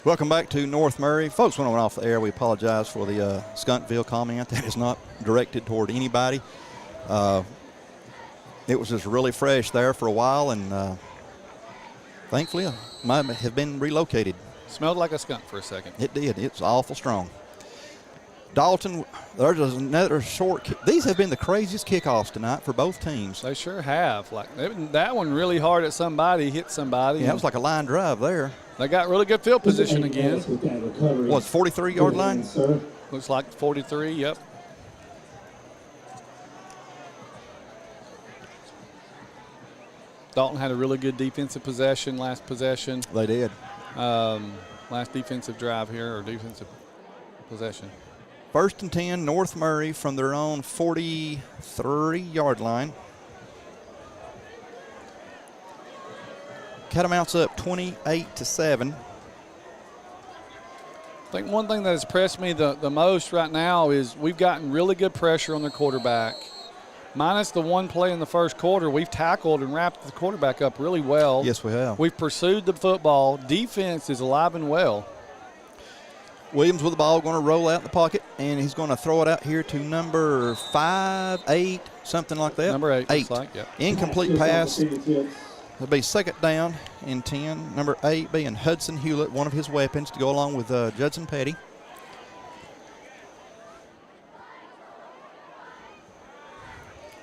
Welcome back to North Murray. Folks, when I went off the air, we apologize for the Skunkville comment. That is not directed toward anybody. It was just really fresh there for a while, and thankfully it might have been relocated. Smelled like a skunk for a second. It did. It's awful strong. Dalton, there's another short kick. These have been the craziest kickoffs tonight for both teams. They sure have. That one really hard at somebody, hit somebody. Yeah, it was like a line drive there. They got really good field position again. What's 43-yard line? Looks like 43, yep. Dalton had a really good defensive possession last possession. They did. Last defensive drive here, or defensive possession. 1st and 10, North Murray from their own 43-yard line. Catamounts up 28-7. I think one thing that has impressed me the most right now is we've gotten really good pressure on the quarterback. Minus the one play in the first quarter, we've tackled and wrapped the quarterback up really well. Yes, we have. We've pursued the football. Defense is alive and well. Williams with the ball, going to roll out in the pocket, and he's going to throw it out here to number 5, 8, something like that. Number 8. Eight. Like, yep. Incomplete pass. It'll be 2nd down and 10. Number 8 being Hudson Hewlett, one of his weapons, to go along with Judson Petty.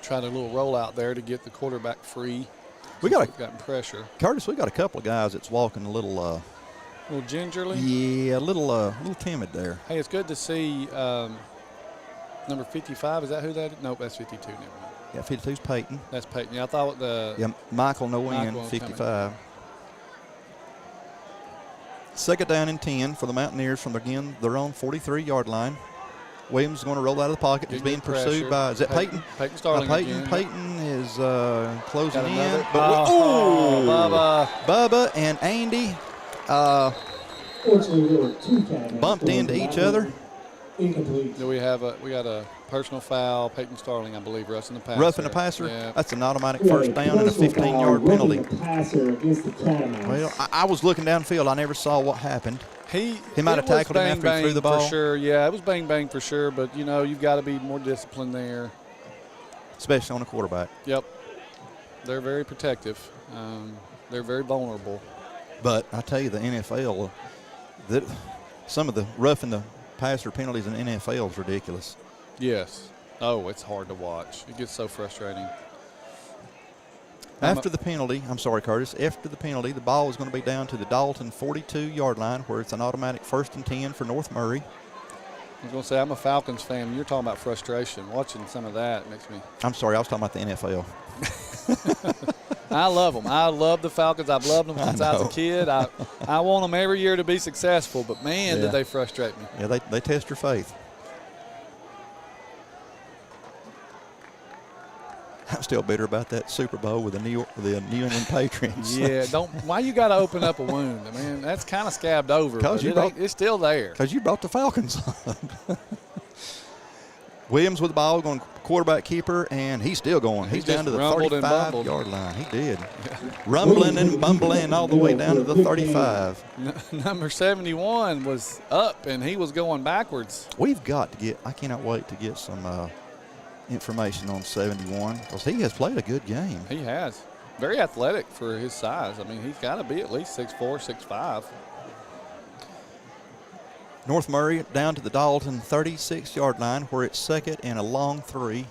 Tried a little rollout there to get the quarterback free. We've gotten pressure. Curtis, we got a couple of guys that's walking a little a little gingerly? Yeah, a little timid there. Hey, it's good to see number 55. Is that who that is? Nope, that's 52. Never mind. Yeah, 52's Peyton. That's Peyton. Yeah, I thought Michael Nguyen, 55. 2nd down and 10 for the Mountaineers from, again, their own 43-yard line. Williams is going to roll out of the pocket. He's being pursued by, is that Peyton? Peyton Starling again. Peyton is closing in. Bubba and Andy bumped into each other. Incomplete. Do we got a personal foul? Peyton Starling, I believe, roughing the passer. Roughing the passer? Yeah. That's an automatic first down and a 15-yard penalty. Well, I was looking downfield. I never saw what happened. He might have tackled him after he threw the ball. For sure, yeah. It was bang for sure, but, you've got to be more disciplined there. Especially on a quarterback. Yep. They're very protective. They're very vulnerable. But I tell you, the NFL, some of the roughing the passer penalties in the NFL is ridiculous. Yes. Oh, it's hard to watch. It gets so frustrating. After the penalty, I'm sorry, Curtis, after the penalty, the ball is going to be down to the Dalton 42-yard line where it's an automatic 1st and 10 for North Murray. I was going to say, I'm a Falcons fan, and you're talking about frustration. Watching some of that makes me. I'm sorry, I was talking about the NFL. I love them. I love the Falcons. I've loved them since I was a kid. I want them every year to be successful, but, man, did they frustrate me. Yeah, they test your faith. I'm still bitter about that Super Bowl with the New England Patriots. Yeah, why you got to open up a wound? I mean, that's kind of scabbed over, but it's still there. Because you brought the Falcons up. Williams with the ball, going quarterback keeper, and he's still going. He's down to the 35-yard line. He did. Rumbling and bumbling all the way down to the 35. Number 71 was up, and he was going backwards. We've got to get – I cannot wait to get some information on 71 because he has played a good game. He has. Very athletic for his size. I mean, he's got to be at least 6'4", 6'5". North Murray down to the Dalton 36-yard line where it's 2nd and a long 3.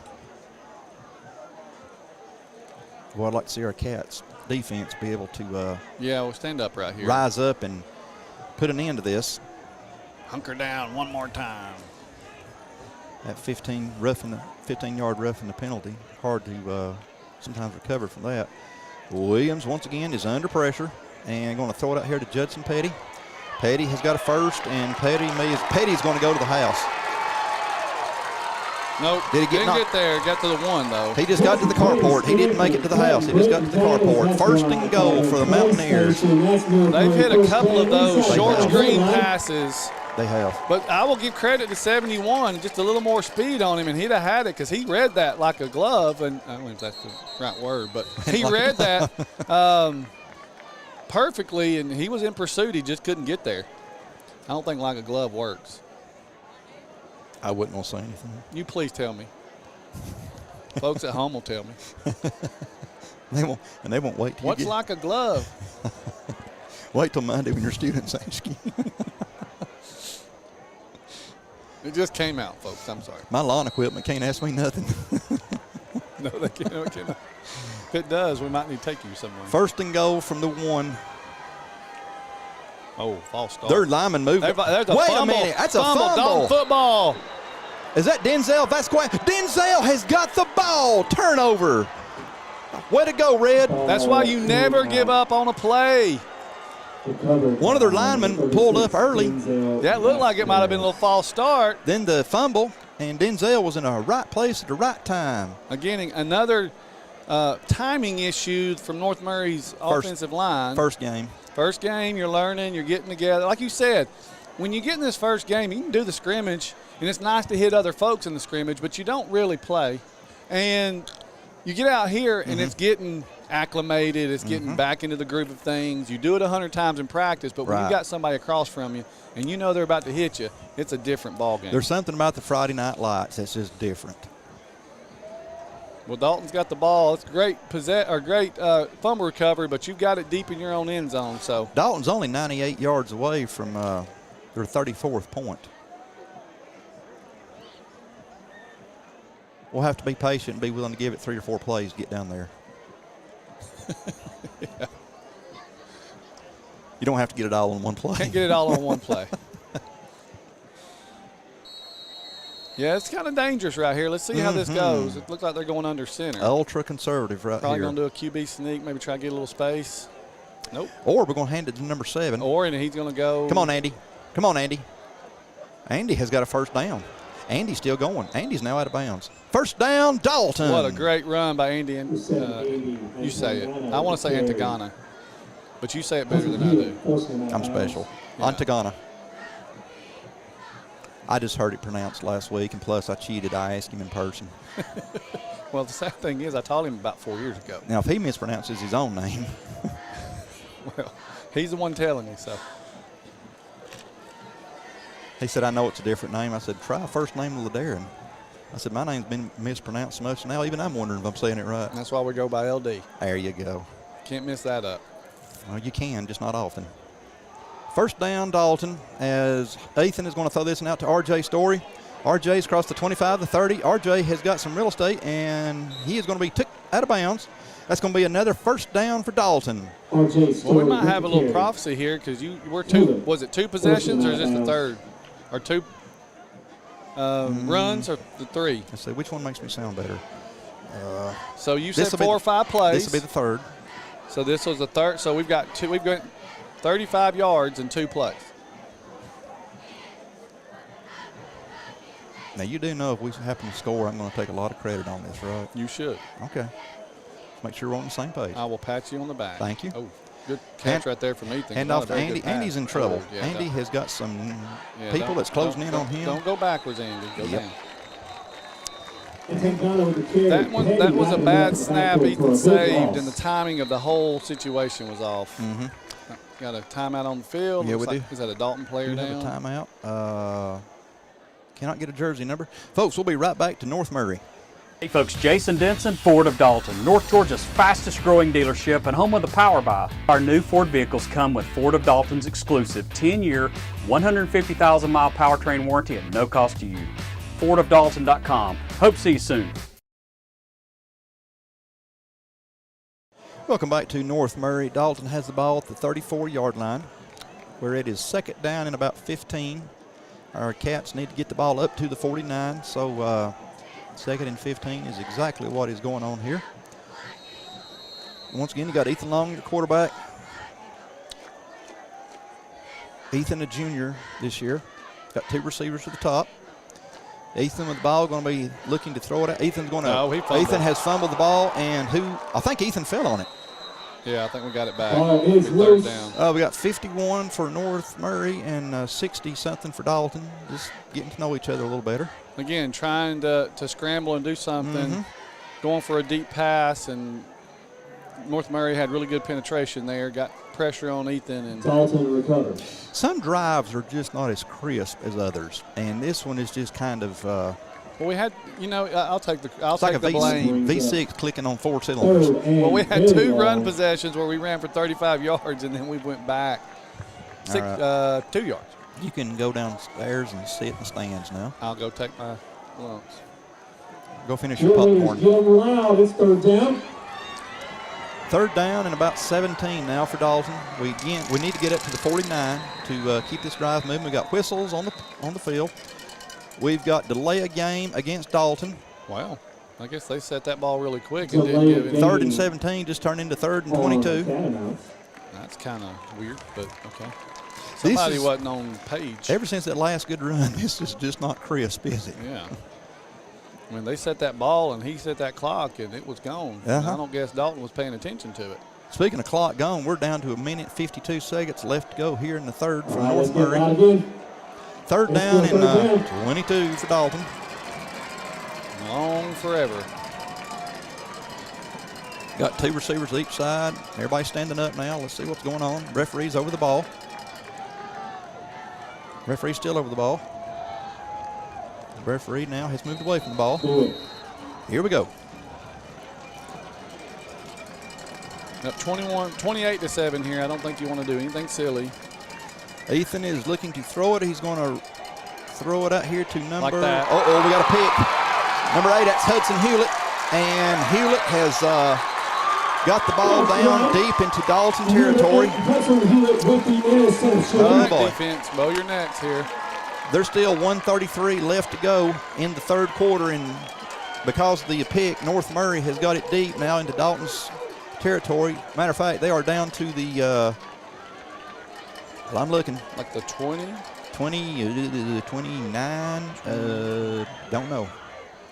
Well, I'd like to see our Cats defense be able to we'll stand up right here. Rise up and put an end to this. Hunker down one more time. That 15-yard roughing the penalty. Hard to sometimes recover from that. Williams, once again, is under pressure and going to throw it out here to Judson Petty. Petty has got a first, and Petty's going to go to the house. Nope, didn't get there. Got to the 1, though. He just got to the carport. He didn't make it to the house. He just got to the carport. 1st and goal for the Mountaineers. They've hit a couple of those short screen passes. They have. But I will give credit to 71, just a little more speed on him, and he'd have had it because he read that like a glove. And I don't know if that's the right word, but he read that perfectly, and he was in pursuit. He just couldn't get there. I don't think like a glove works. I wouldn't want to say anything. You please tell me. Folks at home will tell me. They won't wait till What's like a glove? Wait till Monday when your students ask you. It just came out, folks. I'm sorry. My lawn equipment can't ask me nothing. No, they can't. If it does, we might need to take you somewhere. 1st and goal from the 1. Oh, false start. Their lineman moved. There's a Wait fumble. a minute. That's a fumble. Dalton football. Is that Denzel Vasquez? Denzel has got the ball. Turnover. Way to go, Red. That's why you never give up on a play. One of their linemen pulled up early. That looked like it might have been a little false start. Then the fumble, and Denzel was in the right place at the right time. Again, another timing issue from North Murray's offensive line. First game. First game, you're learning, you're getting together. Like you said, when you get in this first game, you can do the scrimmage, and it's nice to hit other folks in the scrimmage, but you don't really play. And you get out here, and it's getting acclimated, it's getting back into the groove of things. You do it 100 times in practice, but when you got somebody across from you and you know they're about to hit you, it's a different ball game. There's something about the Friday night lights that's just different. Well, Dalton's got the ball. It's great fumble recovery, but you've got it deep in your own end zone. So Dalton's only 98 yards away from their 34th point. We'll have to be patient and be willing to give it 3 or 4 plays to get down there. Yeah. You don't have to get it all in one play. Can't get it all on one play. Yeah, it's kind of dangerous right here. Let's see how this goes. It looks like they're going under center. Ultra conservative right Probably here. going to do a QB sneak, maybe try to get a little space. Nope. Or we're going to hand it to number 7. Or and he's going to go. Come on, Andy. Come on, Andy. Andy has got a first down. Andy's still going. Andy's now out of bounds. First down, Dalton. What a great run by Andy. And you say it. I want to say Antagana, but you say it better than I do. I'm special. Yeah. Antagana. I just heard it pronounced last week, and plus I cheated. I asked him in person. Well, the sad thing is I taught him about 4 years ago. Now, if he mispronounces his own name. Well, he's the one telling me, so. He said, I know it's a different name. I said, try first name LaDarren. I said, my name's been mispronounced so much now, even I'm wondering if I'm saying it right. And that's why we go by LD. There you go. Can't miss that up. Well, you can, just not often. First down, Dalton, as Ethan is going to throw this one out to R.J. Story. R.J.'s across the 25, the 30. R.J. has got some real estate, and he is going to be took out of bounds. That's going to be another first down for Dalton. Well, we might have a little prophecy here because we're two. Was it 2 possessions or is this the third? Or 2 runs or the 3? Let's see, which one makes me sound better? So you said 4 or 5 plays. This will be the third. So this was the third. So we've got 35 yards in 2 plays. Now, you do know if we happen to score, I'm going to take a lot of credit on this, right? You should. Okay. Let's make sure we're on the same page. I will pat you on the back. Thank you. Oh, good catch right there from Ethan. And off to Andy. Andy's in trouble. Yeah, Andy has got some people that's closing in on him. Don't go backwards, Andy. Go down. That was a bad snap Ethan saved, and the timing of the whole situation was off. Got a timeout on the field. Yeah, we do. Is that a Dalton player down? Have a timeout. Cannot get a jersey number. Folks, we'll be right back to North Murray. Hey folks, Jason Denson, Ford of Dalton, North Georgia's fastest growing dealership and home of the Power Buy. Our new Ford vehicles come with Ford of Dalton's exclusive 10-year, 150,000-mile powertrain warranty at no cost to you. FordofDalton.com. Hope to see you soon. Welcome back to North Murray. Dalton has the ball at the 34-yard line, where it is second down and about 15. Our Cats need to get the ball up to the 49, so second and 15 is exactly what is going on here. Once again, you got Ethan Long, the quarterback. Ethan, a junior this year. Got 2 receivers at the top. Ethan with the ball, going to be looking to throw it out. Ethan has fumbled the ball, and I think Ethan fell on it. Yeah, I think we got it back. Third down. We got 51 for North Murray and 60-something for Dalton. Just getting to know each other a little better. Again, trying to scramble and do something, going for a deep pass, and North Murray had really good penetration there, got pressure on Ethan. And Dalton recovers. Some drives are just not as crisp as others, and this one is just kind of. Well, we had, I'll take the V6 blame. V6 clicking on 4 cylinders. Well, we had 2 run possessions where we ran for 35 yards, and then we went back 2 yards. You can go downstairs and sit in the stands now. I'll go take my lunch. Go finish your popcorn. Loud, it's third down. Third down and about 17 now for Dalton. We need to get up to the 49 to keep this drive moving. We got whistles on the field. We've got delay a game against Dalton. Wow. I guess they set that ball really quick and didn't give it. 3rd and 17 just turned into 3rd and 22. That's kind of weird, but okay. Somebody wasn't on page. Ever since that last good run, this is just not crisp, is it? Yeah. I mean, they set that ball and he set that clock and it was gone. I don't guess Dalton was paying attention to it. Speaking of clock gone, we're down to 1:52 seconds left to go here in the 3rd for North Murray. 3rd down and 22 for Dalton. Long forever. Got 2 receivers each side. Everybody standing up now. Let's see what's going on. Referee's over the ball. Referee's still over the ball. The referee now has moved away from the ball. Here we go. Now 28-7 here. I don't think you want to do anything silly. Ethan is looking to throw it. He's going to throw it out here to number. Like that. Uh-oh, we got a pick. Number 8, that's Hudson Hewlett. And Hewlett has got the ball down deep into Dalton territory. Oh, boy. Defense, bow your necks here. There's still 1:33 left to go in the 3rd quarter, and because of the pick, North Murray has got it deep now into Dalton's territory. Matter of fact, they are down to the, well, I'm looking. Like the 20? 29, don't know.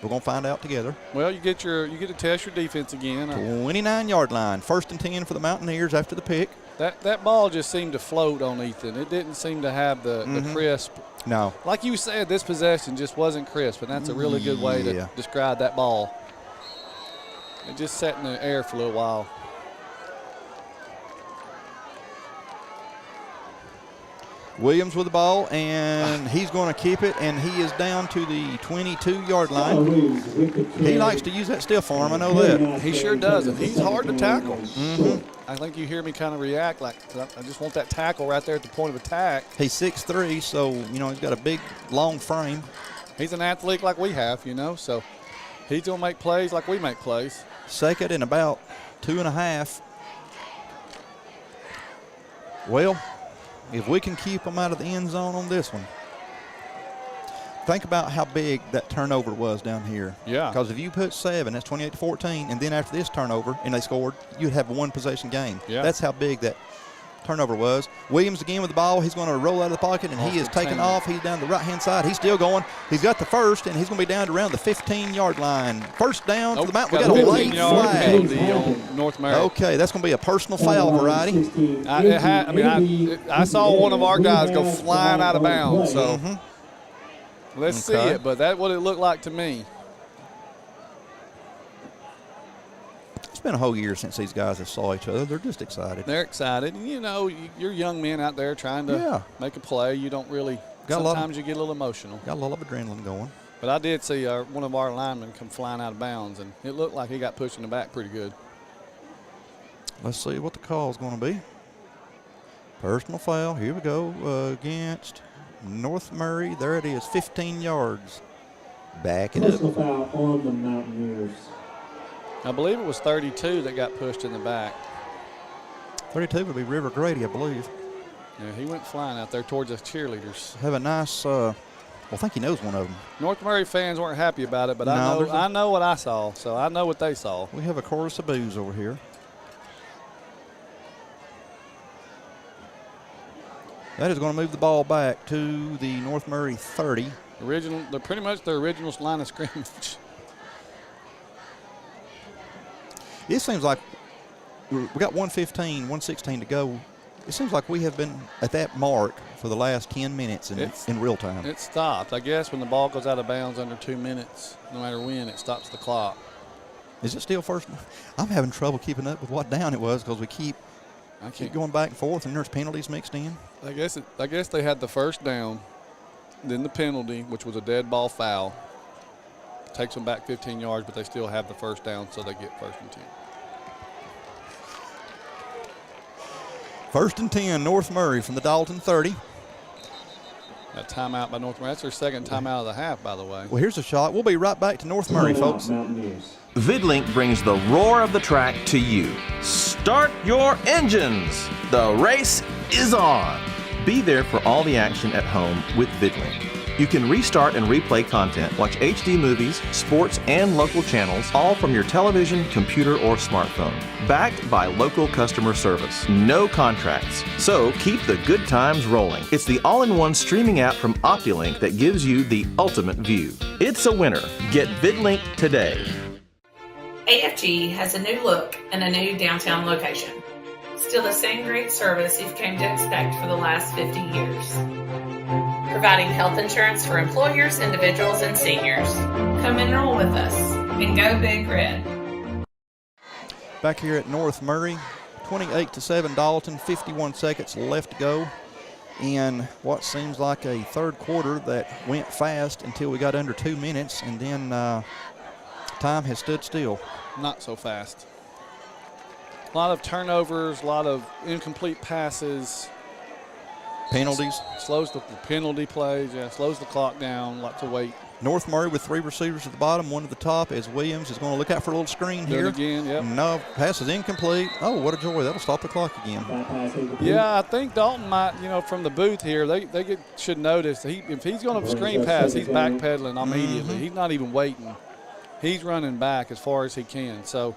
We're going to find out together. Well, you get to test your defense again. 29-yard line, 1st and 10 for the Mountaineers after the pick. That ball just seemed to float on Ethan. It didn't seem to have the crisp. No. Like you said, this possession just wasn't crisp, and that's a really good way to describe that ball. It just sat in the air for a little while. Williams with the ball, and he's going to keep it, and he is down to the 22-yard line. He likes to use that stiff arm, I know that. He sure does, and he's hard to tackle. I think you hear me kind of react like I just want that tackle right there at the point of attack. He's 6'3", so, he's got a big, long frame. He's an athlete like we have, so he's going to make plays like we make plays. 2nd and about 2.5. Well, if we can keep them out of the end zone on this one. Think about how big that turnover was down here. Yeah. Because if you put 7, that's 28-14, and then after this turnover, and they scored, you'd have a 1-possession game. Yeah. That's how big that turnover was. Williams again with the ball. He's going to roll out of the pocket, and he is taking off. He's down the right-hand side. He's still going. He's got the 1st, and he's going to be down to around the 15-yard line. 1st down for the Mountain. We got a late flag. On North Murray. Okay, that's going to be a personal foul variety. I saw one of our guys go flying out of bounds, so let's see it, but that's what it looked like to me. It's been a whole year since these guys have saw each other. They're just excited. They're excited. And, you're young men out there trying to make a play. You don't really – sometimes you get a little emotional. Got a lot of adrenaline going. But I did see one of our linemen come flying out of bounds, and it looked like he got pushed in the back pretty good. Let's see what the call is going to be. Personal foul. Here we go against North Murray. There it is, 15 yards. Back it up. Personal foul on the Mountaineers. I believe it was 32 that got pushed in the back. 32 would be River Grady, I believe. Yeah, he went flying out there towards us cheerleaders. Have a nice, I think he knows one of them. North Murray fans weren't happy about it, but I know what I saw, so I know what they saw. We have a chorus of boos over here. That is going to move the ball back to the North Murray 30. They're pretty much the original line of scrimmage. It seems like we got 1:16 to go. It seems like we have been at that mark for the last 10 minutes in real time. It stopped. I guess when the ball goes out of bounds under 2 minutes, no matter when, it stops the clock. Is it still 1st? I'm having trouble keeping up with what down it was because we keep Keep going back and forth, and there's penalties mixed in. I guess they had the first down, then the penalty, which was a dead ball foul. Takes them back 15 yards, but they still have the first down, so they get 1st and 10. 1st and 10, North Murray from the Dalton 30. That timeout by North Murray. That's their second timeout of the half, by the way. Well, here's a shot. We'll be right back to North Murray, folks. VidLink brings the roar of the track to you. Start your engines. The race is on. Be there for all the action at home with VidLink. You can restart and replay content, watch HD movies, sports, and local channels, all from your television, computer, or smartphone. Backed by local customer service. No contracts. So keep the good times rolling. It's the all-in-one streaming app from OptiLink that gives you the ultimate view. It's a winner. Get VidLink today. AFG has a new look and a new downtown location. Still the same great service you've come to expect for the last 50 years. Providing health insurance for employers, individuals, and seniors. Come enroll with us and go Big Red. Back here at North Murray, 28-7 Dalton, 51 seconds left to go in what seems like a third quarter that went fast until we got under 2 minutes, and then time has stood still. Not so fast. A lot of turnovers, a lot of incomplete passes. Penalties. Slows the penalty plays, slows the clock down, lots of weight. North Murray with 3 receivers at the bottom, 1 at the top, as Williams is going to look out for a little screen here. Again, yep. No, pass is incomplete. Oh, what a joy. That'll stop the clock again. Yeah, I think Dalton might, from the booth here, they should notice, if he's going to screen pass, he's backpedaling immediately. He's not even waiting. He's running back as far as he can. So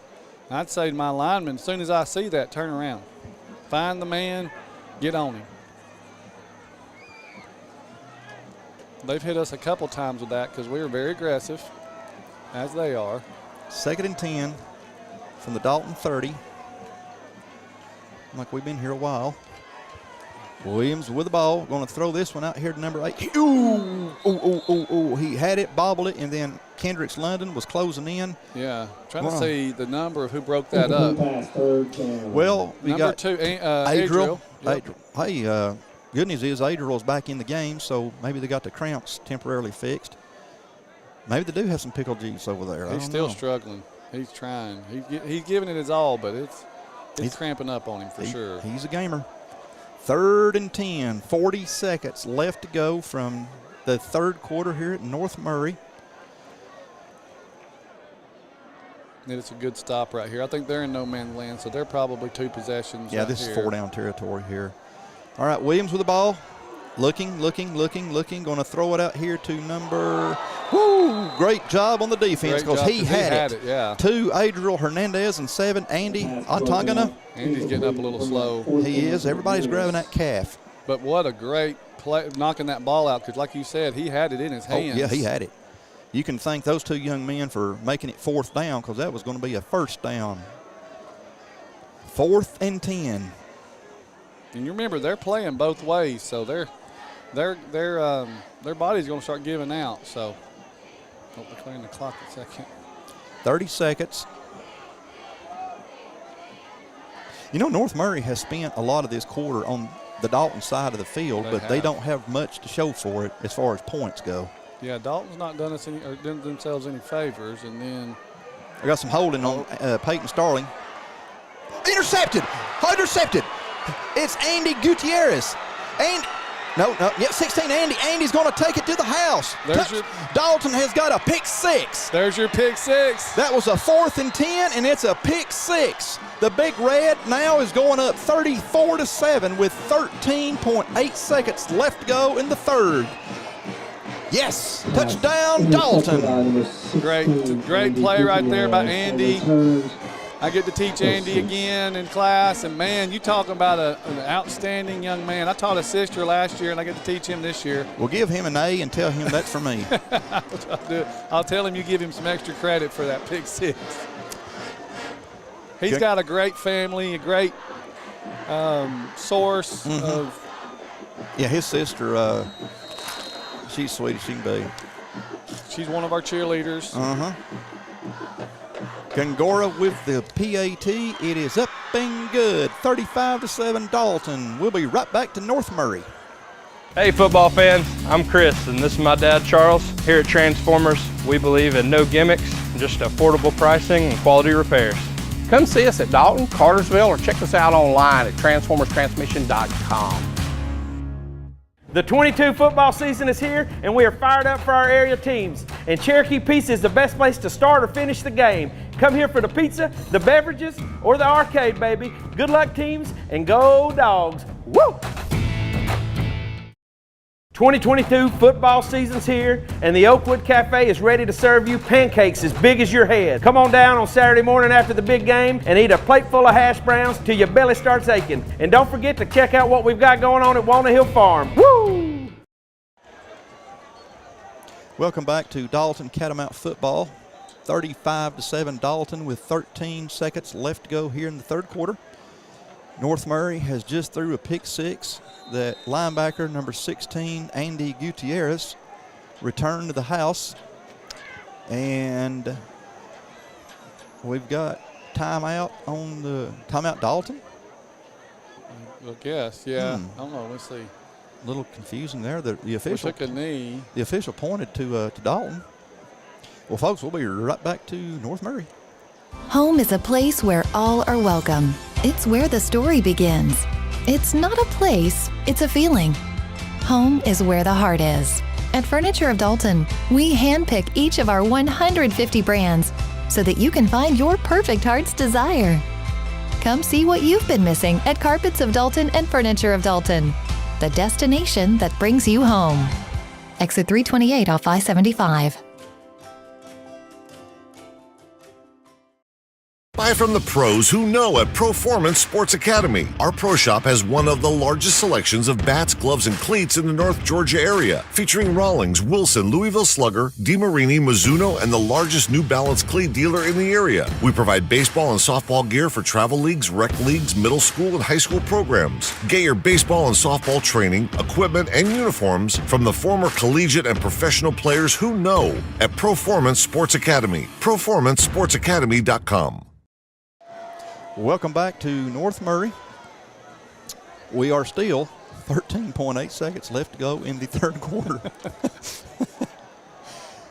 I'd say to my lineman, as soon as I see that, turn around. Find the man, get on him. They've hit us a couple times with that because we were very aggressive, as they are. 2nd and 10 from the Dalton 30. Like we've been here a while. Williams with the ball, going to throw this one out here to number 8. Ooh, he had it, bobbled it, and then Kendricks London was closing in. Yeah, trying to see the number of who broke that up. Well, we number got 2, Adriel. Yep. Hey, good news is Adriel's back in the game, so maybe they got the cramps temporarily fixed. Maybe they do have some pickle juice over there. He's still struggling. He's trying. He's giving it his all, but it's cramping up on him for sure. He's a gamer. 3rd and 10, 40 seconds left to go from the third quarter here at North Murray. And it's a good stop right here. I think they're in no man's land, so they're probably 2 possessions. Yeah, this is 4-down territory here. All right, Williams with the ball. Looking. Going to throw it out here to number. Woo! Great job on the defense because he had it. Yeah. 2, Adriel Hernandez, and 7, Andy Atangana. Andy's getting up a little slow. He is. Everybody's grabbing that calf. But what a great play, knocking that ball out, because like you said, he had it in his hands. Oh, yeah, he had it. You can thank those 2 young men for making it 4th down because that was going to be a 1st down. 4th and 10. And you remember, they're playing both ways, so their body's going to start giving out. So, they're clearing the clock a second. 30 seconds. North Murray has spent a lot of this quarter on the Dalton side of the field, but they don't have much to show for it as far as points go. Yeah, Dalton's not done themselves any favors, and then I got some holding on Peyton Starling. Intercepted. It's Andy Gutierrez. No, 16 Andy. Andy's going to take it to the house. Dalton has got a pick 6. There's your pick 6. That was a 4th and 10, and it's a pick 6. The Big Red now is going up 34-7 with 13.8 seconds left to go in the third. Yes, touchdown Dalton. Great play right there by Andy. I get to teach Andy again in class, and man, you talking about an outstanding young man. I taught his sister last year, and I get to teach him this year. Well, give him an A and tell him that's for me. I'll tell him you give him some extra credit for that pick 6. He's got a great family, a great source of. Yeah, his sister, she's sweet as she can be. She's one of our cheerleaders. Gongora with the PAT. It is up and good. 35-7 Dalton. We'll be right back to North Murray. Hey football fans, I'm Chris and this is my dad Charles. Here at Transformers, we believe in no gimmicks, just affordable pricing and quality repairs. Come see us at Dalton, Cartersville, or check us out online at transformerstransmission.com. The 22 football season is here, and we are fired up for our area teams. And Cherokee Pizza is the best place to start or finish the game. Come here for the pizza, the beverages, or the arcade, baby. Good luck, teams, and go Dogs. Woo! 2022 football season's here, and the Oakwood Cafe is ready to serve you pancakes as big as your head. Come on down on Saturday morning after the big game and eat a plate full of hash browns till your belly starts aching. And don't forget to check out what we've got going on at Walnut Hill Farm. Woo! Welcome back to Dalton Catamount football. 35-7 Dalton with 13 seconds left to go here in the third quarter. North Murray has just threw a pick six. That linebacker, number 16, Andy Gutierrez, returned to the house. And we've got timeout on the timeout Dalton. I guess, yeah. I don't know. Let's see. A little confusing there. The official took a knee. The official pointed to Dalton. Well, folks, we'll be right back to North Murray. Home is a place where all are welcome. It's where the story begins. It's not a place, it's a feeling. Home is where the heart is. At Furniture of Dalton, we handpick each of our 150 brands so that you can find your perfect heart's desire. Come see what you've been missing at Carpets of Dalton and Furniture of Dalton, the destination that brings you home. Exit 328 off I-75. Buy from the pros who know at Performance Sports Academy. Our pro shop has one of the largest selections of bats, gloves, and cleats in the North Georgia area, featuring Rawlings, Wilson, Louisville Slugger, DeMarini, Mizuno, and the largest New Balance cleat dealer in the area. We provide baseball and softball gear for travel leagues, rec leagues, middle school, and high school programs. Get your baseball and softball training, equipment, and uniforms from the former collegiate and professional players who know at Performance Sports Academy. PerformanceSportsAcademy.com. Welcome back to North Murray. We are still 13.8 seconds left to go in the third quarter.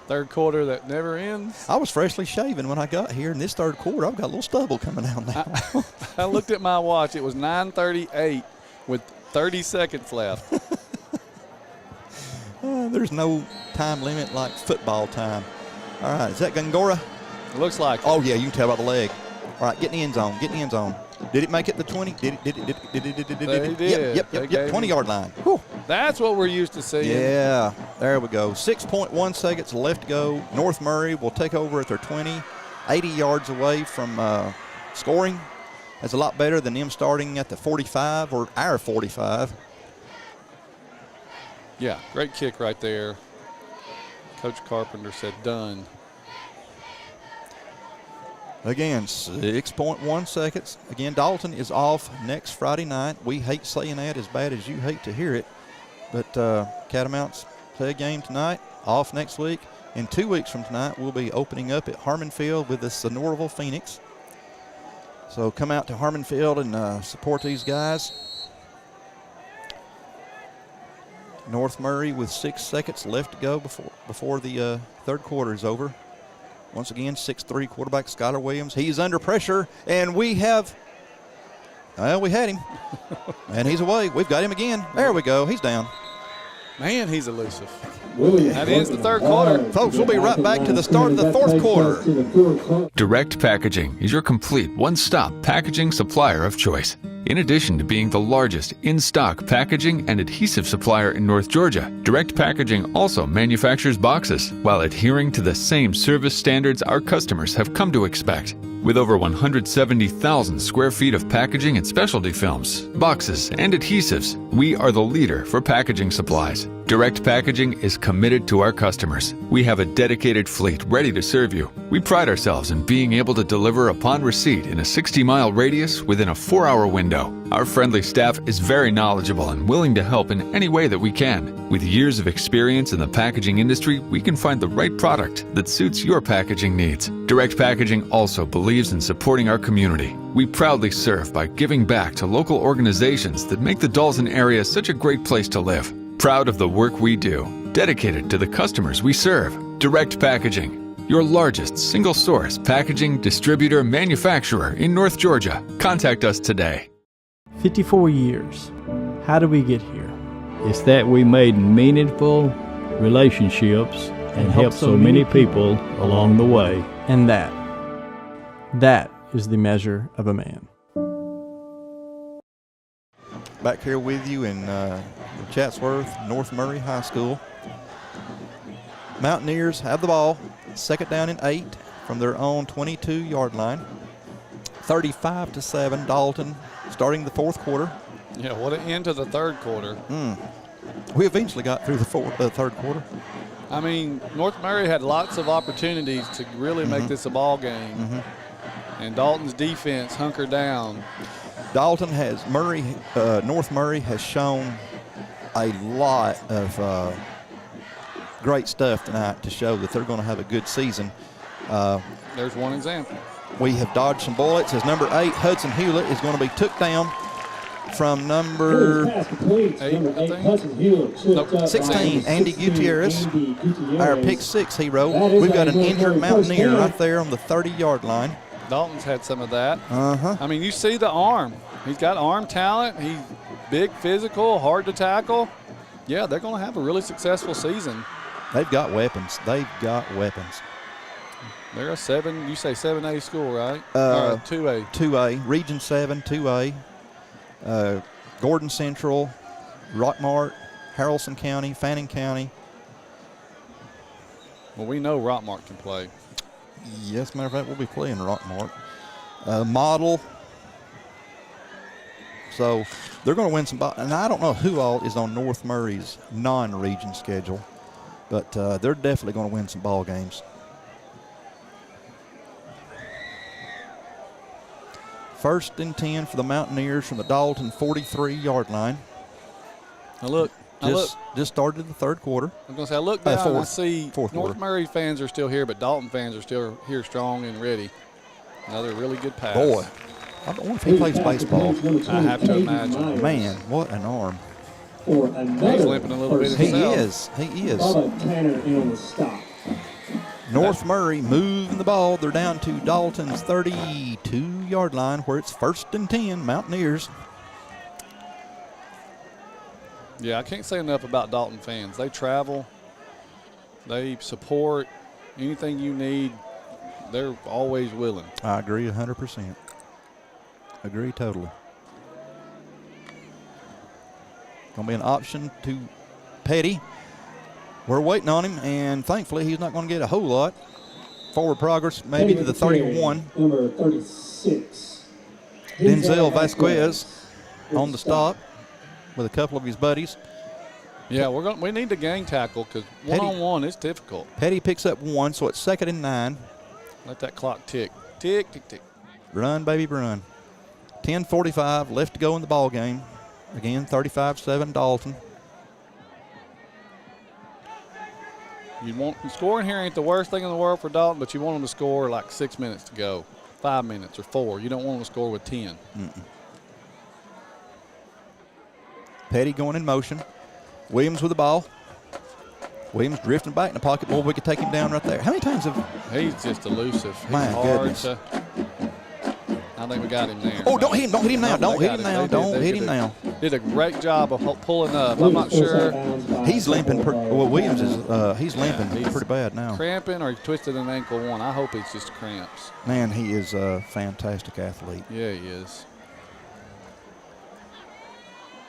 Third quarter that never ends. I was freshly shaven when I got here, in this third quarter, I've got a little stubble coming out now. I looked at my watch. It was 9:38 with 30 seconds left. There's no time limit like football time. All right, is that Gongora? It looks like it. Oh, yeah, you can tell by the leg. All right, get in the end zone. Get in the end zone. Did it make it the 20? Did it? Yep. 20-yard line. Whew. That's what we're used to seeing. Yeah, there we go. 6.1 seconds left to go. North Murray will take over at their 20, 80 yards away from scoring. That's a lot better than them starting at the 45 or our 45. Yeah, great kick right there. Coach Carpenter said done. Again, 6.1 seconds. Again, Dalton is off next Friday night. We hate saying that as bad as you hate to hear it. But Catamounts play a game tonight, off next week. And 2 weeks from tonight, we'll be opening up at Harmon Field with the Sonoraville Phoenix. So come out to Harmon Field and support these guys. North Murray with 6 seconds left to go before the third quarter is over. Once again, 6'3" quarterback Skylar Williams. He's under pressure, and we had him. And he's away. We've got him again. There we go. He's down. Man, he's elusive. That ends the third quarter. Folks, we'll be right back to the start of the fourth quarter. Direct Packaging is your complete one-stop packaging supplier of choice. In addition to being the largest in-stock packaging and adhesive supplier in North Georgia, Direct Packaging also manufactures boxes while adhering to the same service standards our customers have come to expect. With over 170,000 square feet of packaging and specialty films, boxes, and adhesives, we are the leader for packaging supplies. Direct Packaging is committed to our customers. We have a dedicated fleet ready to serve you. We pride ourselves in being able to deliver upon receipt in a 60-mile radius within a 4-hour window. Our friendly staff is very knowledgeable and willing to help in any way that we can. With years of experience in the packaging industry, we can find the right product that suits your packaging needs. Direct Packaging also believes in supporting our community. We proudly serve by giving back to local organizations that make the Dalton area such a great place to live. Proud of the work we do, dedicated to the customers we serve. Direct Packaging, your largest single-source packaging distributor manufacturer in North Georgia. Contact us today. 54 years. How did we get here? It's that we made meaningful relationships and helped so many people along the way. And that is the measure of a man. Back here with you in Chatsworth, North Murray High School. Mountaineers have the ball, second down and 8 from their own 22-yard line. 35-7, Dalton starting the fourth quarter. Yeah, what an end to the third quarter. We eventually got through the third quarter. I mean, North Murray had lots of opportunities to really make this a ball game. And Dalton's defense hunkered down. North Murray has shown a lot of great stuff tonight to show that they're going to have a good season. There's one example. We have dodged some bullets as number 8, Hudson Hewlett, is going to be took down from number 16, Andy Gutierrez, our pick 6 hero. We've got an injured Mountaineer right there on the 30-yard line. Dalton's had some of that. I mean, you see the arm. He's got arm talent. He's big, physical, hard to tackle. Yeah, they're going to have a really successful season. They've got weapons. They've got weapons. They're a 7A school, right? 2A. 2A, Region 7, 2A. Gordon Central, Rockmart, Haralson County, Fannin County. Well, we know Rockmart can play. Yes, matter of fact, we'll be playing Rockmart. Model. So they're going to win some ball. And I don't know who all is on North Murray's non-region schedule, but they're definitely going to win some ball games. First and 10 for the Mountaineers from the Dalton 43-yard line. Just started the third quarter. I'm going to say, I look down and I see North Murray fans are still here, but Dalton fans are still here strong and ready. Another really good pass. Boy, I wonder if he plays baseball. I have to imagine. Man, what an arm. He's limping a little bit himself. He is. North Murray moving the ball. They're down to Dalton's 32-yard line where it's first and 10, Mountaineers. Yeah, I can't say enough about Dalton fans. They travel. They support. Anything you need, they're always willing. I agree 100%. Agree totally. Going to be an option to Petty. We're waiting on him, and thankfully he's not going to get a whole lot. Forward progress, maybe to the 31. Number 36. Denzel Vasquez on the stop with a couple of his buddies. Yeah, we need the gang tackle because one-on-one is difficult. Petty picks up 1, so it's second and 9. Let that clock tick. Tick, tick, tick. Run, baby, run. 10:45 left to go in the ball game. Again, 35-7 Dalton. Scoring here ain't the worst thing in the world for Dalton, but you want them to score like 6 minutes to go, 5 minutes or 4. You don't want them to score with 10. Petty going in motion. Williams with the ball. Williams drifting back in the pocket. Boy, we could take him down right there. How many times have... He's just elusive. My goodness. I think we got him there. Oh, don't hit him. Don't hit him now. Don't hit him now. Don't hit him now. Did a great job of pulling up. I'm not sure. He's limping. Well, Williams is he's limping pretty bad now. Cramping or he twisted an ankle one. I hope it's just cramps. Man, he is a fantastic athlete. Yeah, he is.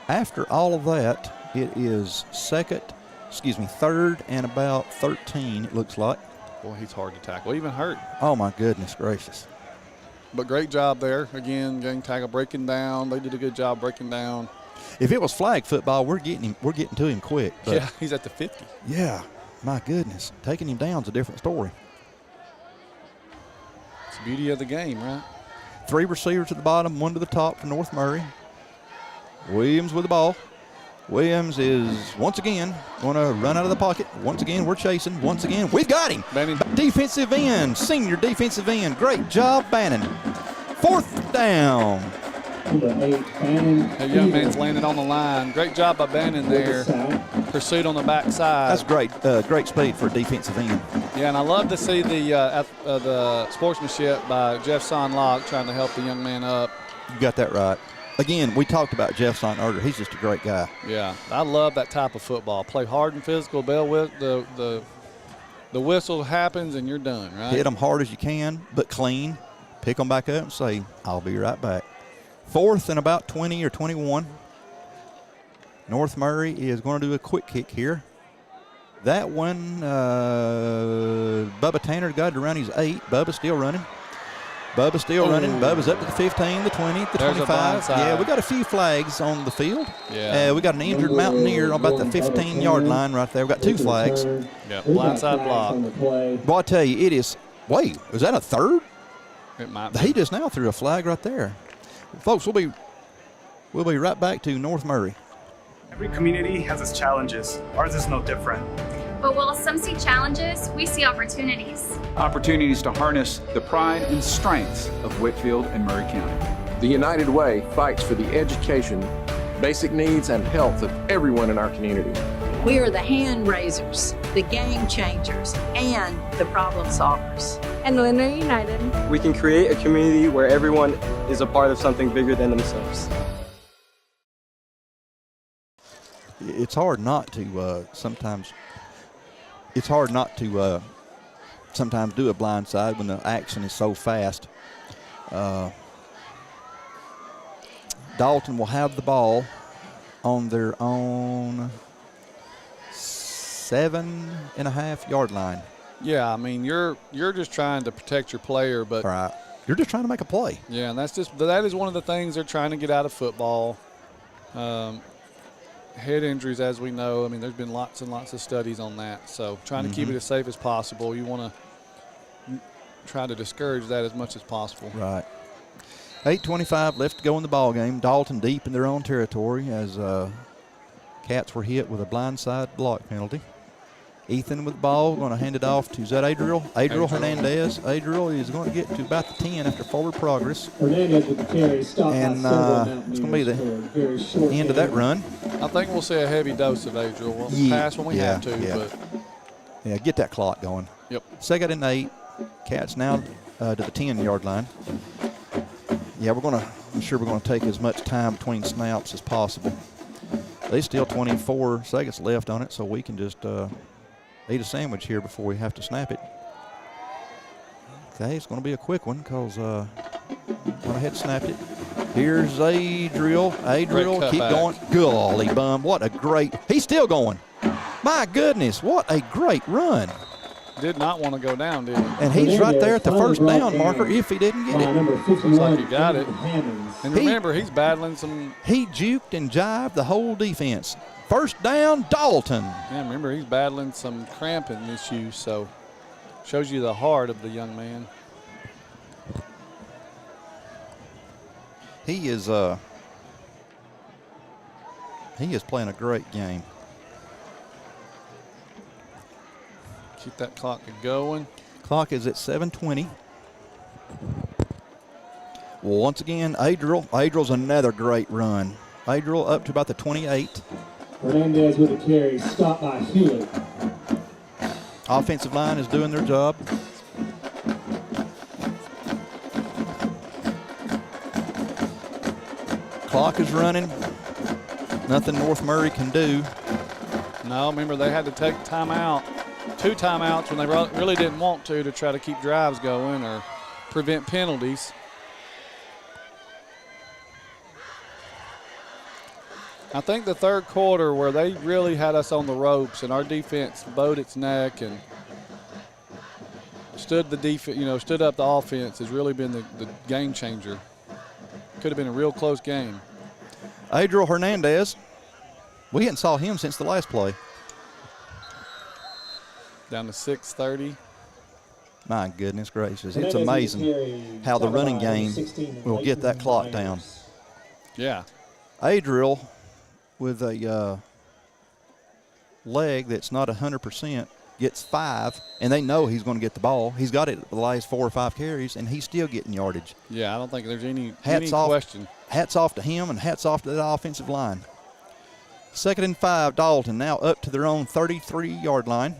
After all of that, it is third and about 13, it looks like. Boy, he's hard to tackle. Even hurt. Oh, my goodness gracious. But great job there. Again, gang tackle, breaking down. They did a good job breaking down. If it was flag football, we're getting to him quick. But yeah, he's at the 50. Yeah, my goodness. Taking him down is a different story. It's the beauty of the game, right? 3 receivers at the bottom, 1 to the top for North Murray. Williams with the ball. Williams is once again going to run out of the pocket. Once again, we're chasing. Once again, we've got him. Bannon. Defensive end, senior defensive end. Great job, Bannon. 4th down. Number 8, Bannon. That young man's landed on the line. Great job by Bannon there. Pursuit on the backside. That's great. Great speed for a defensive end. Yeah, and I love to see the sportsmanship by Jeff Sonlock trying to help the young man up. You got that right. Again, we talked about Jeff Son earlier. He's just a great guy. Yeah, I love that type of football. Play hard and physical. Bell with the whistle happens and you're done, right? Hit them hard as you can, but clean. Pick them back up and say, I'll be right back. 4th and about 20 or 21. North Murray is going to do a quick kick here. That one, Bubba Tanner got it around his 8. Bubba's still running. Bubba's up to the 15, the 20, the 25. Yeah, we got a few flags on the field. Yeah. We got an injured Mountaineer on about the 15-yard line right there. We got 2 flags. Yeah, blindside block. Boy, I tell you, it is. Wait, was that a third? It might be. He just now threw a flag right there. Folks, we'll be right back to North Murray. Every community has its challenges. Ours is no different. But while some see challenges, we see opportunities. Opportunities to harness the pride and strengths of Whitfield and Murray County. The United Way fights for the education, basic needs, and health of everyone in our community. We are the hand raisers, the game changers, and the problem solvers. And when we're united, we can create a community where everyone is a part of something bigger than themselves. It's hard not to sometimes. It's hard not to sometimes do a blind side when the action is so fast. Dalton will have the ball on their own 7.5-yard line. Yeah, I mean you're just trying to protect your player, but right. You're just trying to make a play. Yeah, and that is one of the things they're trying to get out of football. Head injuries, as we know, I mean, there's been lots and lots of studies on that. So trying to keep it as safe as possible. You want to try to discourage that as much as possible. Right. 8:25 left to go in the ball game. Dalton deep in their own territory as Cats were hit with a blindside block penalty. Ethan with the ball, going to hand it off to, is that Adriel? Adriel Hernandez. Adriel is going to get to about the 10 after forward progress. Hernandez with the carry, stop and it's going to be the end of that run. I think we'll see a heavy dose of Adriel. We'll pass when we have to. But. Yeah, get that clock going. Yep. 2nd and 8. Cats now to the 10-yard line. Yeah, I'm sure we're going to take as much time between snaps as possible. There's still 24 seconds left on it, so we can just eat a sandwich here before we have to snap it. Okay, it's going to be a quick one because went ahead and snapped it. Here's Adriel. Adriel, keep going. Golly bum, what a great, he's still going. My goodness, what a great run. Did not want to go down, did he? And he's right there at the first down marker if he didn't get it. Looks like he got it. And remember, he's battling some. He juked and jived the whole defense. First down, Dalton. Yeah, remember, he's battling some cramping issues, so shows you the heart of the young man. He is playing a great game. Keep that clock going. Clock is at 7:20. Well, once again, Adriel's another great run. Adriel up to about the 28. Hernandez with a carry, stopped by Hewitt. Offensive line is doing their job. Clock is running. Nothing North Murray can do. No, remember they had to take timeout. 2 timeouts when they really didn't want to try to keep drives going or prevent penalties. I think the 3rd quarter where they really had us on the ropes and our defense bowed its neck and stood up the offense has really been the game changer. Could have been a real close game. Adriel Hernandez, we hadn't saw him since the last play. Down to 6:30. My goodness gracious. It's amazing how the running game will get that clock down. Yeah. Adriel with a leg that's not 100% gets 5, and they know he's going to get the ball. He's got it the last 4 or 5 carries, and he's still getting yardage. Yeah, I don't think there's any question. Hats off to him, and hats off to that offensive line. 2nd and 5, Dalton now up to their own 33-yard line.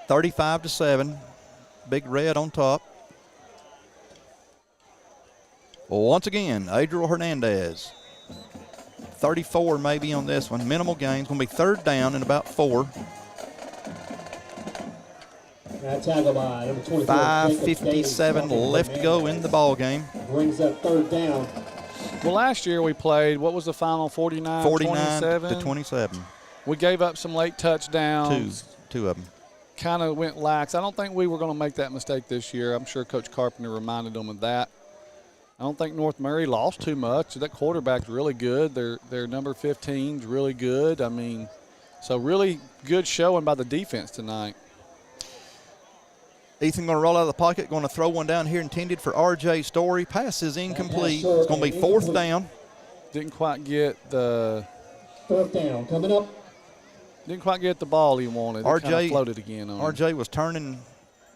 35-7, Big Red on top. Once again, Adriel Hernandez. 34 maybe on this one. Minimal gain. It's going to be 3rd down and about 4. Tackle by number 24. 5:57 left to go in the ball game. Brings up 3rd down. Well, last year we played, what was the final, 49-27? to 27. We gave up some late touchdowns. Two of them. Kind of went lax. I don't think we were going to make that mistake this year. I'm sure Coach Carpenter reminded them of that. I don't think North Murray lost too much. That quarterback's really good. Their number 15's really good. I mean, so really good showing by the defense tonight. Ethan going to roll out of the pocket, going to throw one down here intended for R.J. Story. Pass is incomplete. It's going to be 4th down. Didn't quite get the 4th down coming up. Didn't quite get the ball he wanted. It kind of floated again on R.J. was turning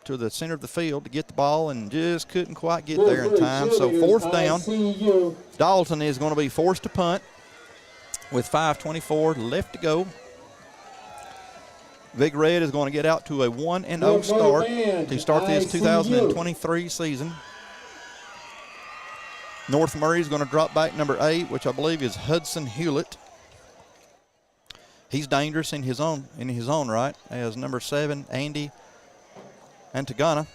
to the center of the field to get the ball and just couldn't quite get there in time. So 4th down. Dalton is going to be forced to punt with 5:24 left to go. Big Red is going to get out to a 1-0 start to start this 2023 season. North Murray is going to drop back number 8, which I believe is Hudson Hewlett. He's dangerous in his own right, as number 7, Andy Antagana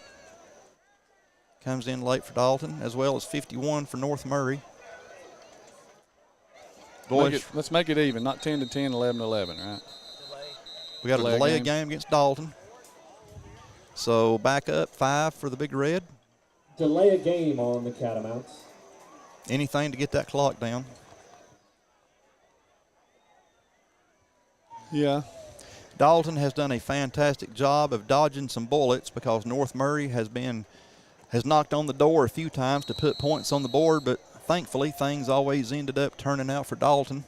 comes in late for Dalton, as well as 51 for North Murray. Boys, let's make it even, not 10-10, 11-11, right? We got a delay a game against Dalton. So back up 5 for the Big Red. Delay a game on the Catamounts. Anything to get that clock down. Yeah. Dalton has done a fantastic job of dodging some bullets because North Murray has knocked on the door a few times to put points on the board, but thankfully things always ended up turning out for Dalton.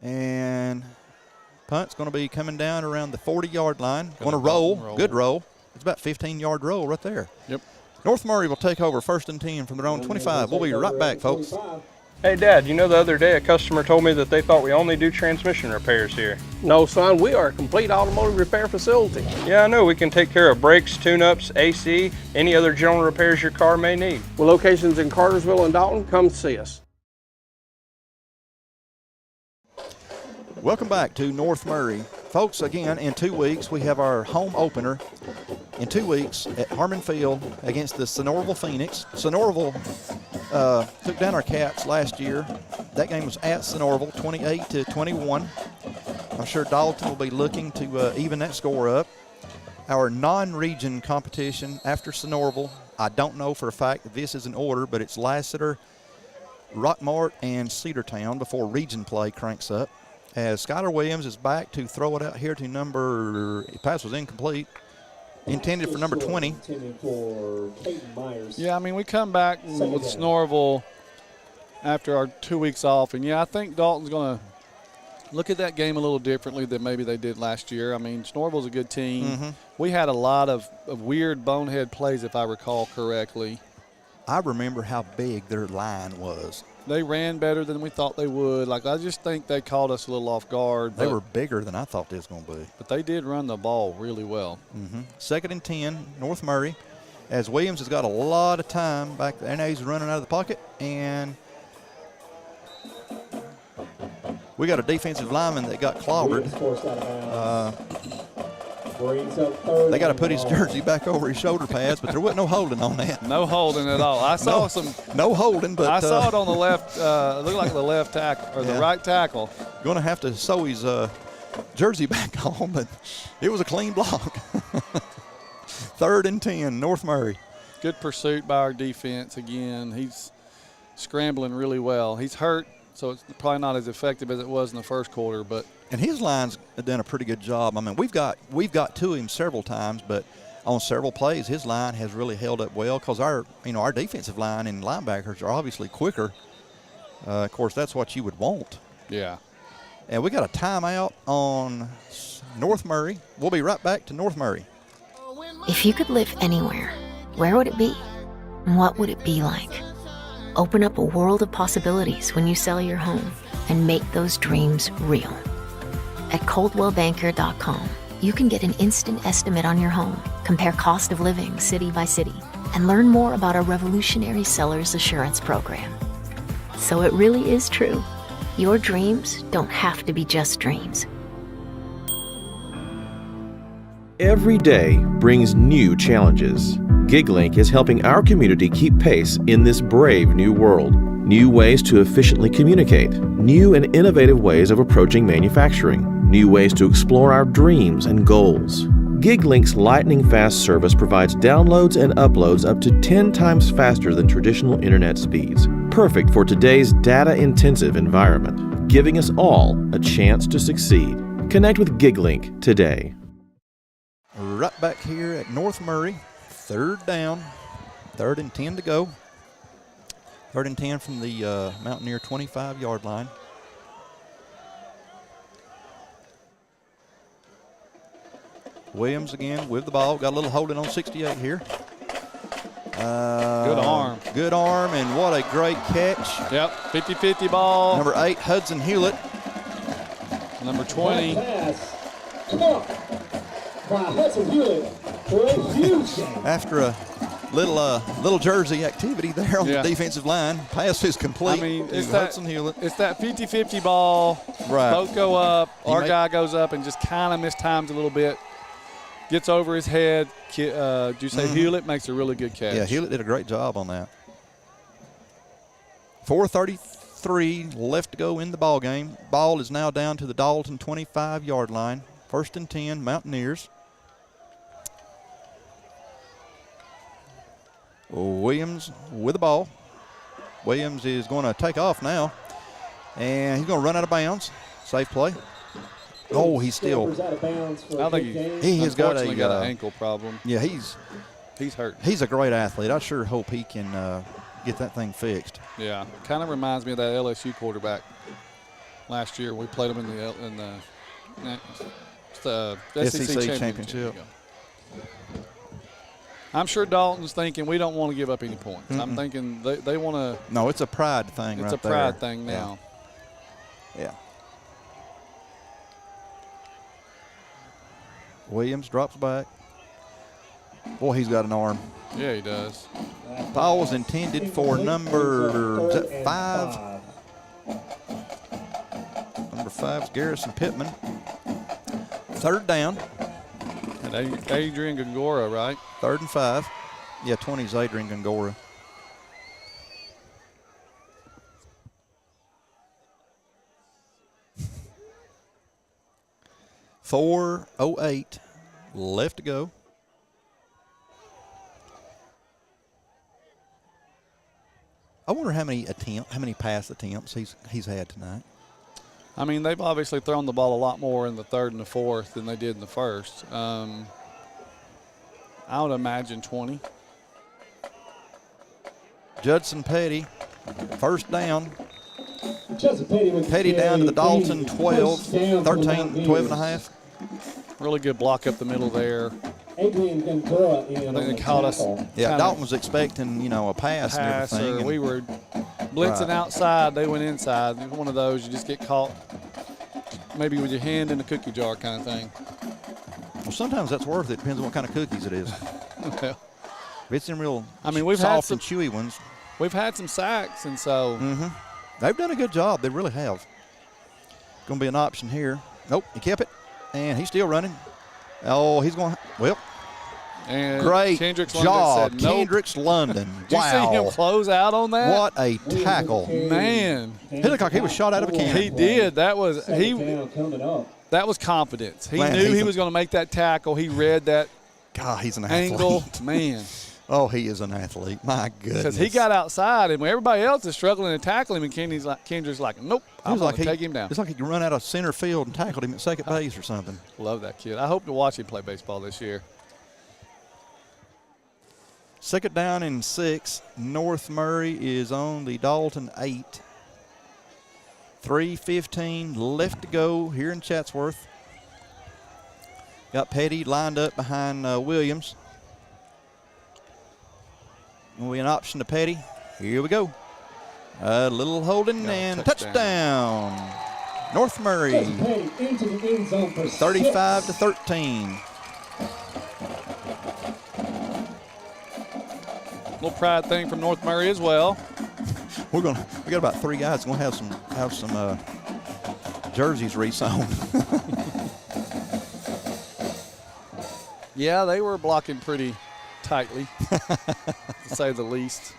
And punt's going to be coming down around the 40-yard line. Going to roll. Good roll. It's about 15-yard roll right there. Yep. North Murray will take over 1st and 10 from their own 25. We'll be right back, folks. Hey, Dad, you know the other day a customer told me that they thought we only do transmission repairs here. No, son, we are a complete automotive repair facility. Yeah, I know. We can take care of brakes, tune-ups, AC, any other general repairs your car may need. With locations in Cartersville and Dalton, come see us. Welcome back to North Murray. Folks, again, in 2 weeks, we have our home opener in 2 weeks at Harmon Field against the Sonoraville Phoenix. Sonoraville took down our Cats last year. That game was at Sonoraville, 28-21. I'm sure Dalton will be looking to even that score up. Our non-region competition after Sonoraville, I don't know for a fact that this is in order, but it's Lassiter, Rockmart, and Cedartown before region play cranks up. As Skylar Williams is back to throw it out here to number, pass was incomplete, intended for number 20. Yeah, I mean, we come back with Sonoraville after our 2 weeks off, and yeah, I think Dalton's going to look at that game a little differently than maybe they did last year. I mean, Sonoraville's a good team. Mm-hmm. We had a lot of weird bonehead plays, if I recall correctly. I remember how big their line was. They ran better than we thought they would. Like, I just think they caught us a little off guard. They were bigger than I thought they was going to be. But they did run the ball really well. Mm-hmm. 2nd and 10, North Murray. As Williams has got a lot of time back there. And he's running out of the pocket. And we got a defensive lineman that got clobbered. They got to put his jersey back over his shoulder pads, but there wasn't no holding on that. No holding at all. I saw some. No holding, but I saw it on the left. It looked like the left tackle or the right tackle. Going to have to sew his jersey back on, but it was a clean block. 3rd and 10, North Murray. Good pursuit by our defense again. He's scrambling really well. He's hurt, so it's probably not as effective as it was in the first quarter, but. And his line's done a pretty good job. I mean, we've got to him several times, but on several plays, his line has really held up well because our defensive line and linebackers are obviously quicker. Of course, that's what you would want. Yeah. And we got a timeout on North Murray. We'll be right back to North Murray. If you could live anywhere, where would it be? And what would it be like? Open up a world of possibilities when you sell your home and make those dreams real. At ColdwellBanker.com, you can get an instant estimate on your home, compare cost of living city by city, and learn more about our revolutionary seller's assurance program. So it really is true. Your dreams don't have to be just dreams. Every day brings new challenges. GigLink is helping our community keep pace in this brave new world. New ways to efficiently communicate, new and innovative ways of approaching manufacturing, new ways to explore our dreams and goals. GigLink's lightning-fast service provides downloads and uploads up to 10 times faster than traditional internet speeds, perfect for today's data-intensive environment, giving us all a chance to succeed. Connect with GigLink today. Right back here at North Murray, 3rd down, 3rd and 10 to go. 3rd and 10 from the Mountaineer 25-yard line. Williams again with the ball. Got a little holding on 68 here. Good arm. Good arm, and what a great catch. Yep, 50-50 ball. Number 8, Hudson Hewlett. Number 20. Come on. Wow, Hudson Hewlett for a huge game. After a little jersey activity there on the defensive line, pass is complete. I mean, it's Hudson Hewlett. It's that 50-50 ball. Right. Both go up. Our guy goes up and just kind of mistimes a little bit. Gets over his head. Did you say Hewlett makes a really good catch? Yeah, Hewlett did a great job on that. 4:33 left to go in the ball game. Ball is now down to the Dalton 25-yard line. 1st and 10, Mountaineers. Williams with the ball. Williams is going to take off now, and he's going to run out of bounds. Safe play. Oh, he's still. I think he has got an ankle problem. Yeah, he's hurt. He's a great athlete. I sure hope he can get that thing fixed. Yeah, kind of reminds me of that LSU quarterback last year. We played him in the SEC championship. I'm sure Dalton's thinking we don't want to give up any points. I'm thinking they want to. No, it's a pride thing. It's a pride thing now. Yeah. Williams drops back. Boy, he's got an arm. Yeah, he does. Foul was intended for number, is that 5? Number 5 is Garrison Pittman. 3rd down. And Adrian Gongora, right? 3rd and 5. Yeah, 20 is Adrian Gongora. .408 left to go. I wonder how many pass attempts he's had tonight. I mean, they've obviously thrown the ball a lot more in the 3rd and the 4th than they did in the 1st. I would imagine 20. Judson Petty, 1st down. Petty down to the Dalton 12, 13, 12 and a half. Really good block up the middle there. Adrian Gongora I think they caught us. Yeah, Dalton was expecting, a pass and everything. We were blitzing outside. They went inside. One of those you just get caught maybe with your hand in the cookie jar kind of thing. Well, sometimes that's worth it. Depends on what kind of cookies it is. Well, if it's in real we've soft had and chewy ones. We've had some sacks, and so. They've done a good job. They really have. Going to be an option here. Nope, he kept it, and he's still running. Oh, he's going. Well, and great Kendricks job, said, nope. Kendricks London. Did you see him close out on that? What a tackle, man! He looked like he was shot out of a cannon. He did. That was That was confidence. He knew he was going to make that tackle. He read that. God, he's an angle, athlete. man. Oh, he is an athlete. My goodness. Because he got outside, and everybody else is struggling to tackle him, and Kendrick's like, nope, I'm going to take him down. It's like he could run out of center field and tackled him at second base or something. Love that kid. I hope to watch him play baseball this year. Second down and 6. North Murray is on the Dalton 8. 3:15 left to go here in Chatsworth. Got Petty lined up behind Williams. Going to be an option to Petty. Here we go. A little holding and touchdown. North Murray. Into the end zone for 35-13. Little pride thing from North Murray as well. We got about 3 guys going to have some jerseys re-sewn. Yeah, they were blocking pretty tightly, to say the least.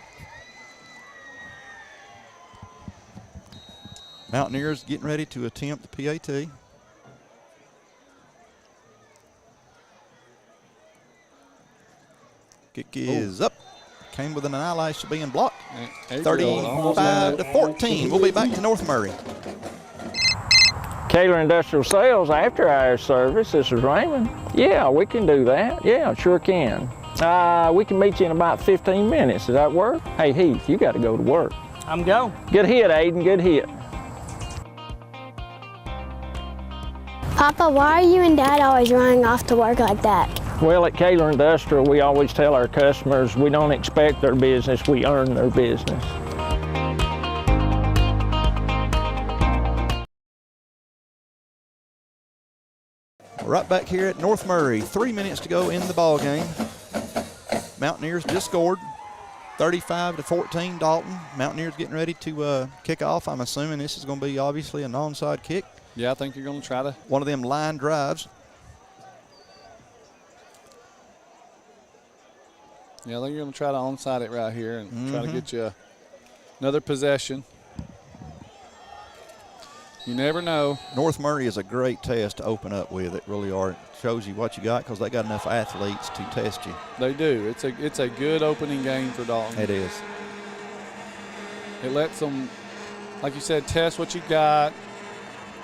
Mountaineers getting ready to attempt the PAT. Kick is up. Came with an eyelash being blocked. 35-14. We'll be back to North Murray. Kaler Industrial Sales after hours service. This is Raymond. Yeah, we can do that. Yeah, sure can. We can meet you in about 15 minutes. Does that work? Hey, Heath, you got to go to work. I'm going. Good hit, Aiden. Good hit. Papa, why are you and Dad always running off to work like that? Well, at Kaler Industrial, we always tell our customers we don't expect their business, we earn their business. Right back here at North Murray. 3 minutes to go in the ball game. Mountaineers just scored. 35-14 Dalton. Mountaineers getting ready to kick off. I'm assuming this is going to be obviously an onside kick. Yeah, I think you're going to try to. One of them line drives. Yeah, I think you're going to try to onside it right here and try to get you another possession. You never know. North Murray is a great test to open up with. It really are. It shows you what you got because they got enough athletes to test you. They do. It's a good opening game for Dalton. It is. It lets them, like you said, test what you got.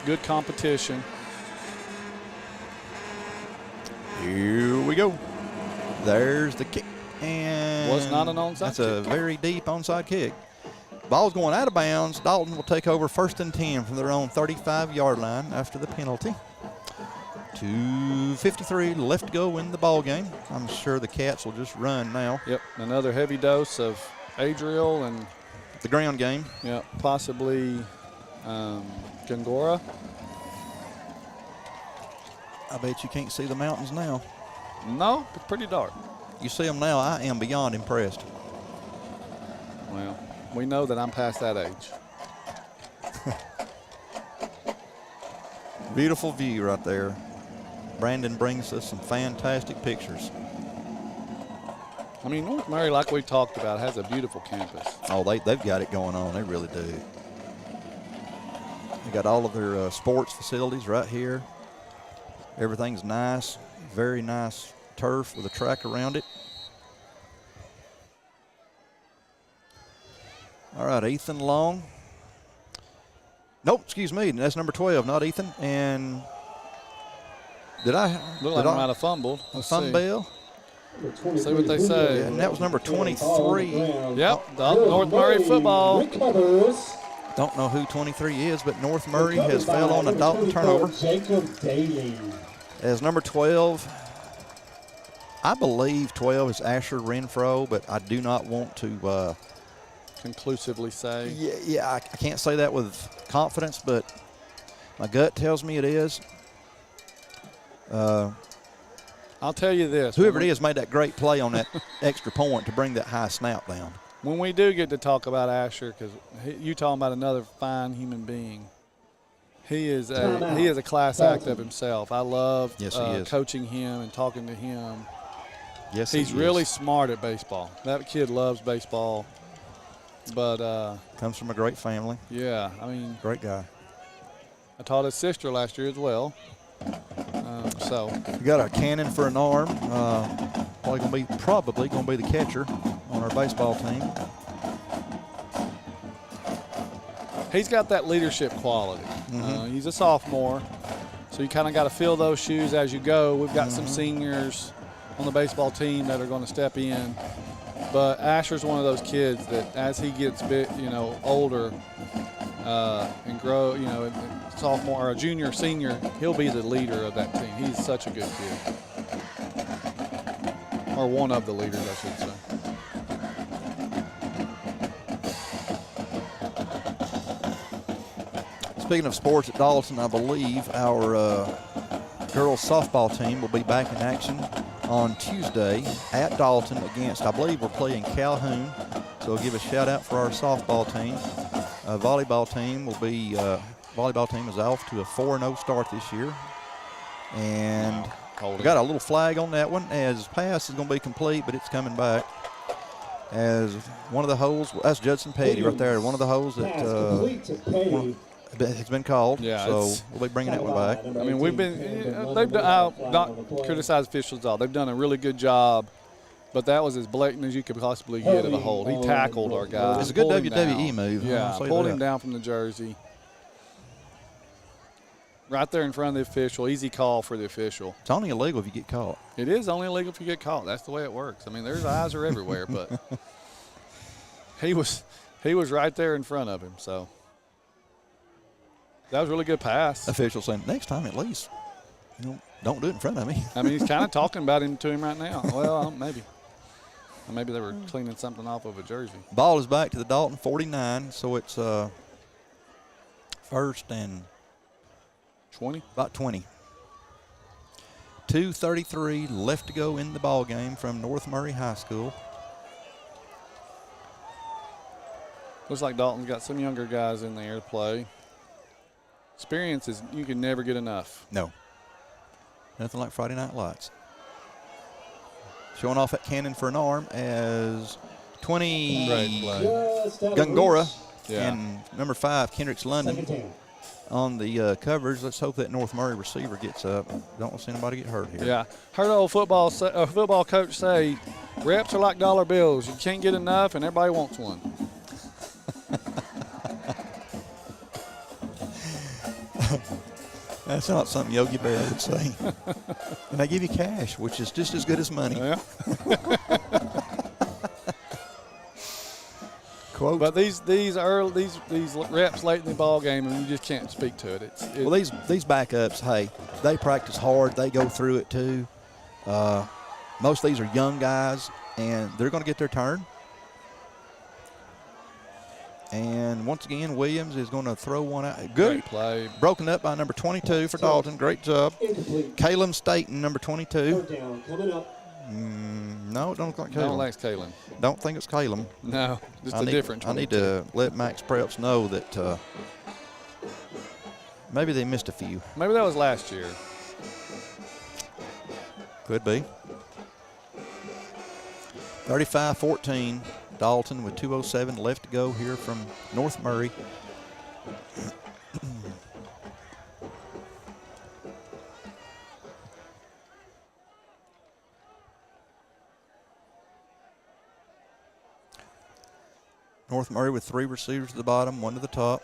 Good competition. Here we go. There's the kick. And was not an onside that's kick. A very deep onside kick. Ball's going out of bounds. Dalton will take over 1st and 10 from their own 35-yard line after the penalty. 2:53 left to go in the ball game. I'm sure the Cats will just run now. Yep, another heavy dose of Adriel and the ground game. Yeah, possibly Gongora. I bet you can't see the mountains now. No, it's pretty dark. You see them now, I am beyond impressed. Well, we know that I'm past that age. Beautiful view right there. Brandon brings us some fantastic pictures. I mean, North Murray, like we talked about, has a beautiful campus. Oh, they've got it going on. They really do. They got all of their sports facilities right here. Everything's nice, very nice turf with a track around it. All right, Ethan Long. Nope, excuse me, that's number 12, not Ethan. And did I? Look like I might have fumbled. Let's see. Fumble. See what they say. And that was number 23. Yep, North Murray football. Don't know who 23 is, but North Murray has fell on a Dalton turnover. As number 12, I believe 12 is Asher Renfro, but I do not want to conclusively say. Yeah, I can't say that with confidence, but my gut tells me it is. I'll tell you this. Whoever it is made that great play on that extra point to bring that high snap down. When we do get to talk about Asher, because you talking about another fine human being, he is a class act of himself. I love coaching him and talking to him. Yes, he's really smart at baseball. That kid loves baseball, but comes from a great family. Yeah, I mean, great guy. I taught his sister last year as well. So we got a cannon for an arm. Probably gonna be the catcher on our baseball team. He's got that leadership quality. He's a sophomore, so you kind of got to fill those shoes as you go. We've got some seniors on the baseball team that are going to step in But Asher's one of those kids that as he gets older and grow, sophomore or junior, senior, he'll be the leader of that team. He's such a good kid. Or one of the leaders, I should say. Speaking of sports at Dalton, I believe our girls softball team will be back in action on Tuesday at Dalton against, I believe we're playing Calhoun. So we'll give a shout out for our softball team. Volleyball team is off to a 4-0 start this year. And we got a little flag on that one as pass is going to be complete, but it's coming back. As one of the holes, that's Judson Petty right there. One of the holes that it's been called, so we'll be bringing that one back. I mean, they've not criticized officials at all. They've done a really good job, but that was as blatant as you could possibly get at a hold. He tackled our guy. It's a good WWE move. Yeah, pulled him down from the jersey. Right there in front of the official. Easy call for the official. It's only illegal if you get caught. It is only illegal if you get caught. That's the way it works. I mean, their eyes are everywhere, but he was right there in front of him, so. That was a really good pass. Official saying, next time at least, don't do it in front of me. I mean, he's kind of talking about him to him right now. Well, maybe. Maybe they were cleaning something off of a jersey. Ball is back to the Dalton 49, so it's first and 20? About 20. 2:33 left to go in the ball game from North Murray High School. Looks like Dalton's got some younger guys in there to play. Experience is, you can never get enough. No. Nothing like Friday Night Lights. Showing off at Cannon for an arm as 20 Gungora and number 5 Kendricks London on the covers. Let's hope that North Murray receiver gets up. Don't want to see anybody get hurt here. Yeah. Heard an old football coach say, reps are like dollar bills. You can't get enough and everybody wants one. That's not something Yogi Bear would say. And they give you cash, which is just as good as money. Yeah. Quote. But these reps late in the ball game, and you just can't speak to it. Well, these backups, hey, they practice hard. They go through it too. Most of these are young guys, and they're going to get their turn. And once again, Williams is going to throw one out. Good Great play. Broken up by number 22 for Dalton. Great job. Caleb Staten, number 22. No, it don't look like Caleb. Don't like Caleb. Don't think it's Caleb. No, just a different 22. I need to let Max Preps know that maybe they missed a few. Maybe that was last year. Could be. 35-14. Dalton with 2:07 left to go here from North Murray. North Murray with 3 receivers at the bottom, 1 to the top.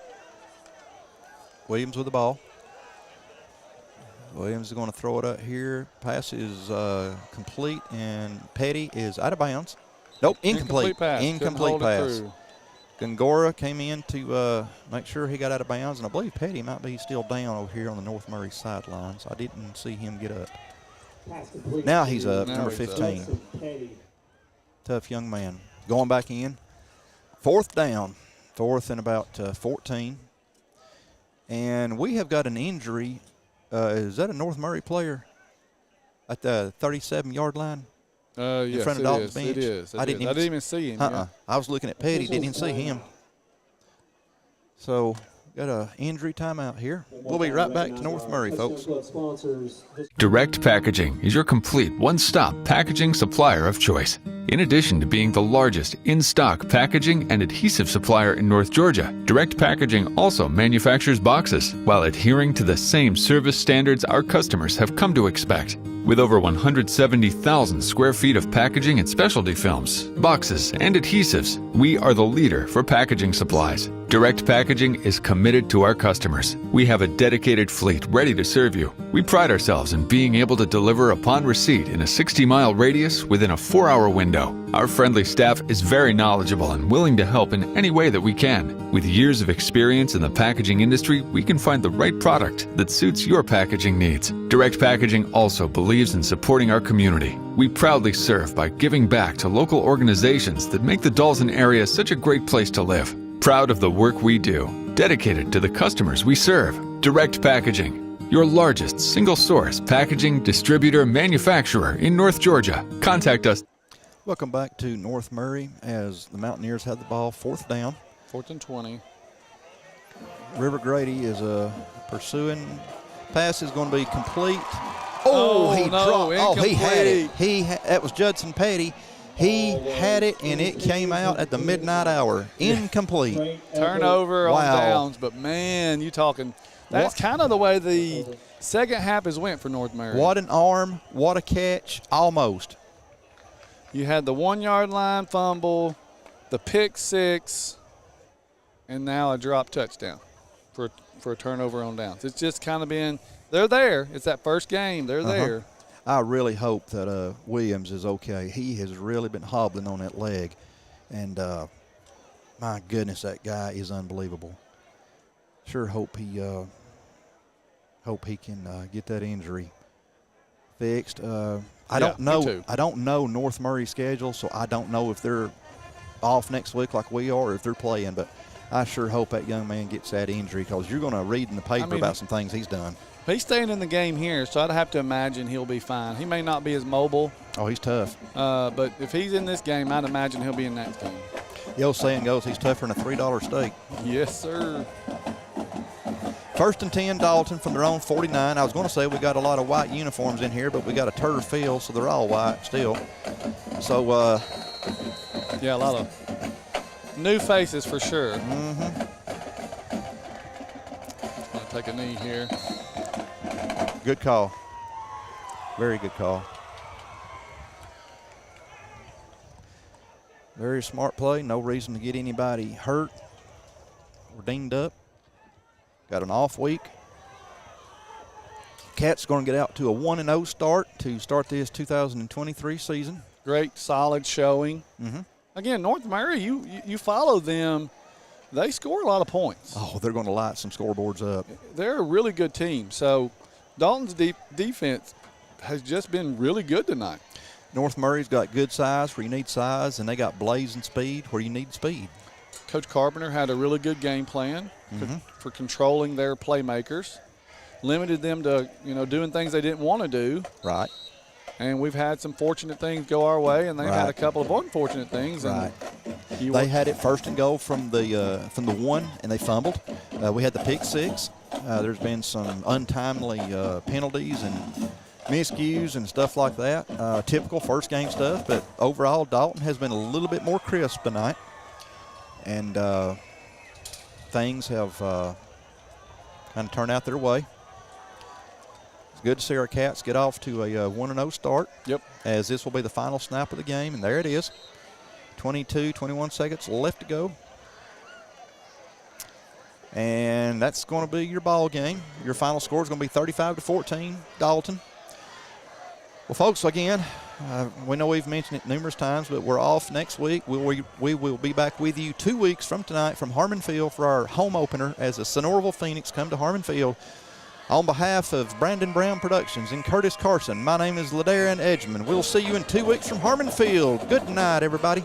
Williams with the ball. Williams is going to throw it up here. Pass is complete, and Petty is out of bounds. Nope, incomplete. Incomplete pass. Gongora came in to make sure he got out of bounds, and I believe Petty might be still down over here on the North Murray sidelines. I didn't see him get up. Now he's up, number 15. Tough young man. Going back in. 4th down. 4th and about 14. And we have got an injury. Is that a North Murray player at the 37-yard line? Yes, in front of Dalton's bench? It is. I didn't even see him. Yeah. I was looking at Petty, didn't even see him. So, got an injury timeout here. We'll be right back to North Murray, folks. Direct Packaging is your complete one-stop packaging supplier of choice. In addition to being the largest in-stock packaging and adhesive supplier in North Georgia, Direct Packaging also manufactures boxes while adhering to the same service standards our customers have come to expect. With over 170,000 square feet of packaging and specialty films, boxes, and adhesives, we are the leader for packaging supplies. Direct Packaging is committed to our customers. We have a dedicated fleet ready to serve you. We pride ourselves in being able to deliver upon receipt in a 60-mile radius within a 4-hour window. window. Our friendly staff is very knowledgeable and willing to help in any way that we can. With years of experience in the packaging industry, we can find the right product that suits your packaging needs. Direct Packaging also believes in supporting our community. We proudly serve by giving back to local organizations that make the Dalton area such a great place to live. Proud of the work we do, dedicated to the customers we serve. Direct Packaging, your largest single-source packaging distributor manufacturer in North Georgia. Contact us. Welcome back to North Murray as the Mountaineers have the ball, 4th down. 4th and 20. River Grady is pursuing. Pass is going to be complete. He dropped. Incomplete. He had it. That was Judson Petty. He had it, and it came out at the midnight hour. Incomplete. Turnover on downs, but man, you talking. That's kind of the way the second half has went for North Murray. What an arm. What a catch. Almost. You had the 1-yard line fumble, the pick 6, and now a drop touchdown for a turnover on downs. It's just kind of been, they're there. It's that first game. They're there. I really hope that Williams is okay. He has really been hobbling on that leg. And, my goodness, that guy is unbelievable. Sure hope he can get that injury fixed. I don't know North Murray's schedule, so I don't know if they're off next week like we are or if they're playing. But I sure hope that young man gets that injury because you're going to read in the paper about some things he's done. He's staying in the game here, so I'd have to imagine he'll be fine. He may not be as mobile. Oh, he's tough. But if he's in this game, I'd imagine he'll be in that game. The old saying goes, he's tougher than a $3 steak. Yes, sir. 1st and 10, Dalton from their own 49. I was going to say we got a lot of white uniforms in here, but we got a turf field, so they're all white still. So, yeah, a lot of new faces for sure. Mm-hmm. Gonna take a knee here. Good call. Very good call. Very smart play. No reason to get anybody hurt or dinged up. Got an off week. Cats going to get out to a 1-0 start to start this 2023 season. Great, solid showing. Mm-hmm. Again, North Murray, you follow them. They score a lot of points. Oh, they're going to light some scoreboards up. They're a really good team. So Dalton's defense has just been really good tonight. North Murray's got good size where you need size, and they got blazing speed where you need speed. Coach Carpenter had a really good game plan for controlling their playmakers, limited them to doing things they didn't want to do. Right. And we've had some fortunate things go our way, and they've had a couple of unfortunate things. Right. And they had it 1st and goal from the 1, and they fumbled. We had the pick 6. There's been some untimely penalties and miscues and stuff like that. Typical first game stuff, but overall Dalton has been a little bit more crisp tonight. And things have kind of turned out their way. It's good to see our Cats get off to a 1-0 start. Yep. As this will be the final snap of the game, and there it is. 21 seconds left to go. And that's going to be your ball game. Your final score is going to be 35-14, Dalton. Well, folks, again, we know we've mentioned it numerous times, but we're off next week. We will be back with you 2 weeks from tonight from Harmon Field for our home opener as the Sonoraville Phoenix come to Harmon Field. On behalf of Brandon Brown Productions and Curtis Carson, my name is LaDarren Edgeman. We'll see you in 2 weeks from Harmon Field. Good night, everybody.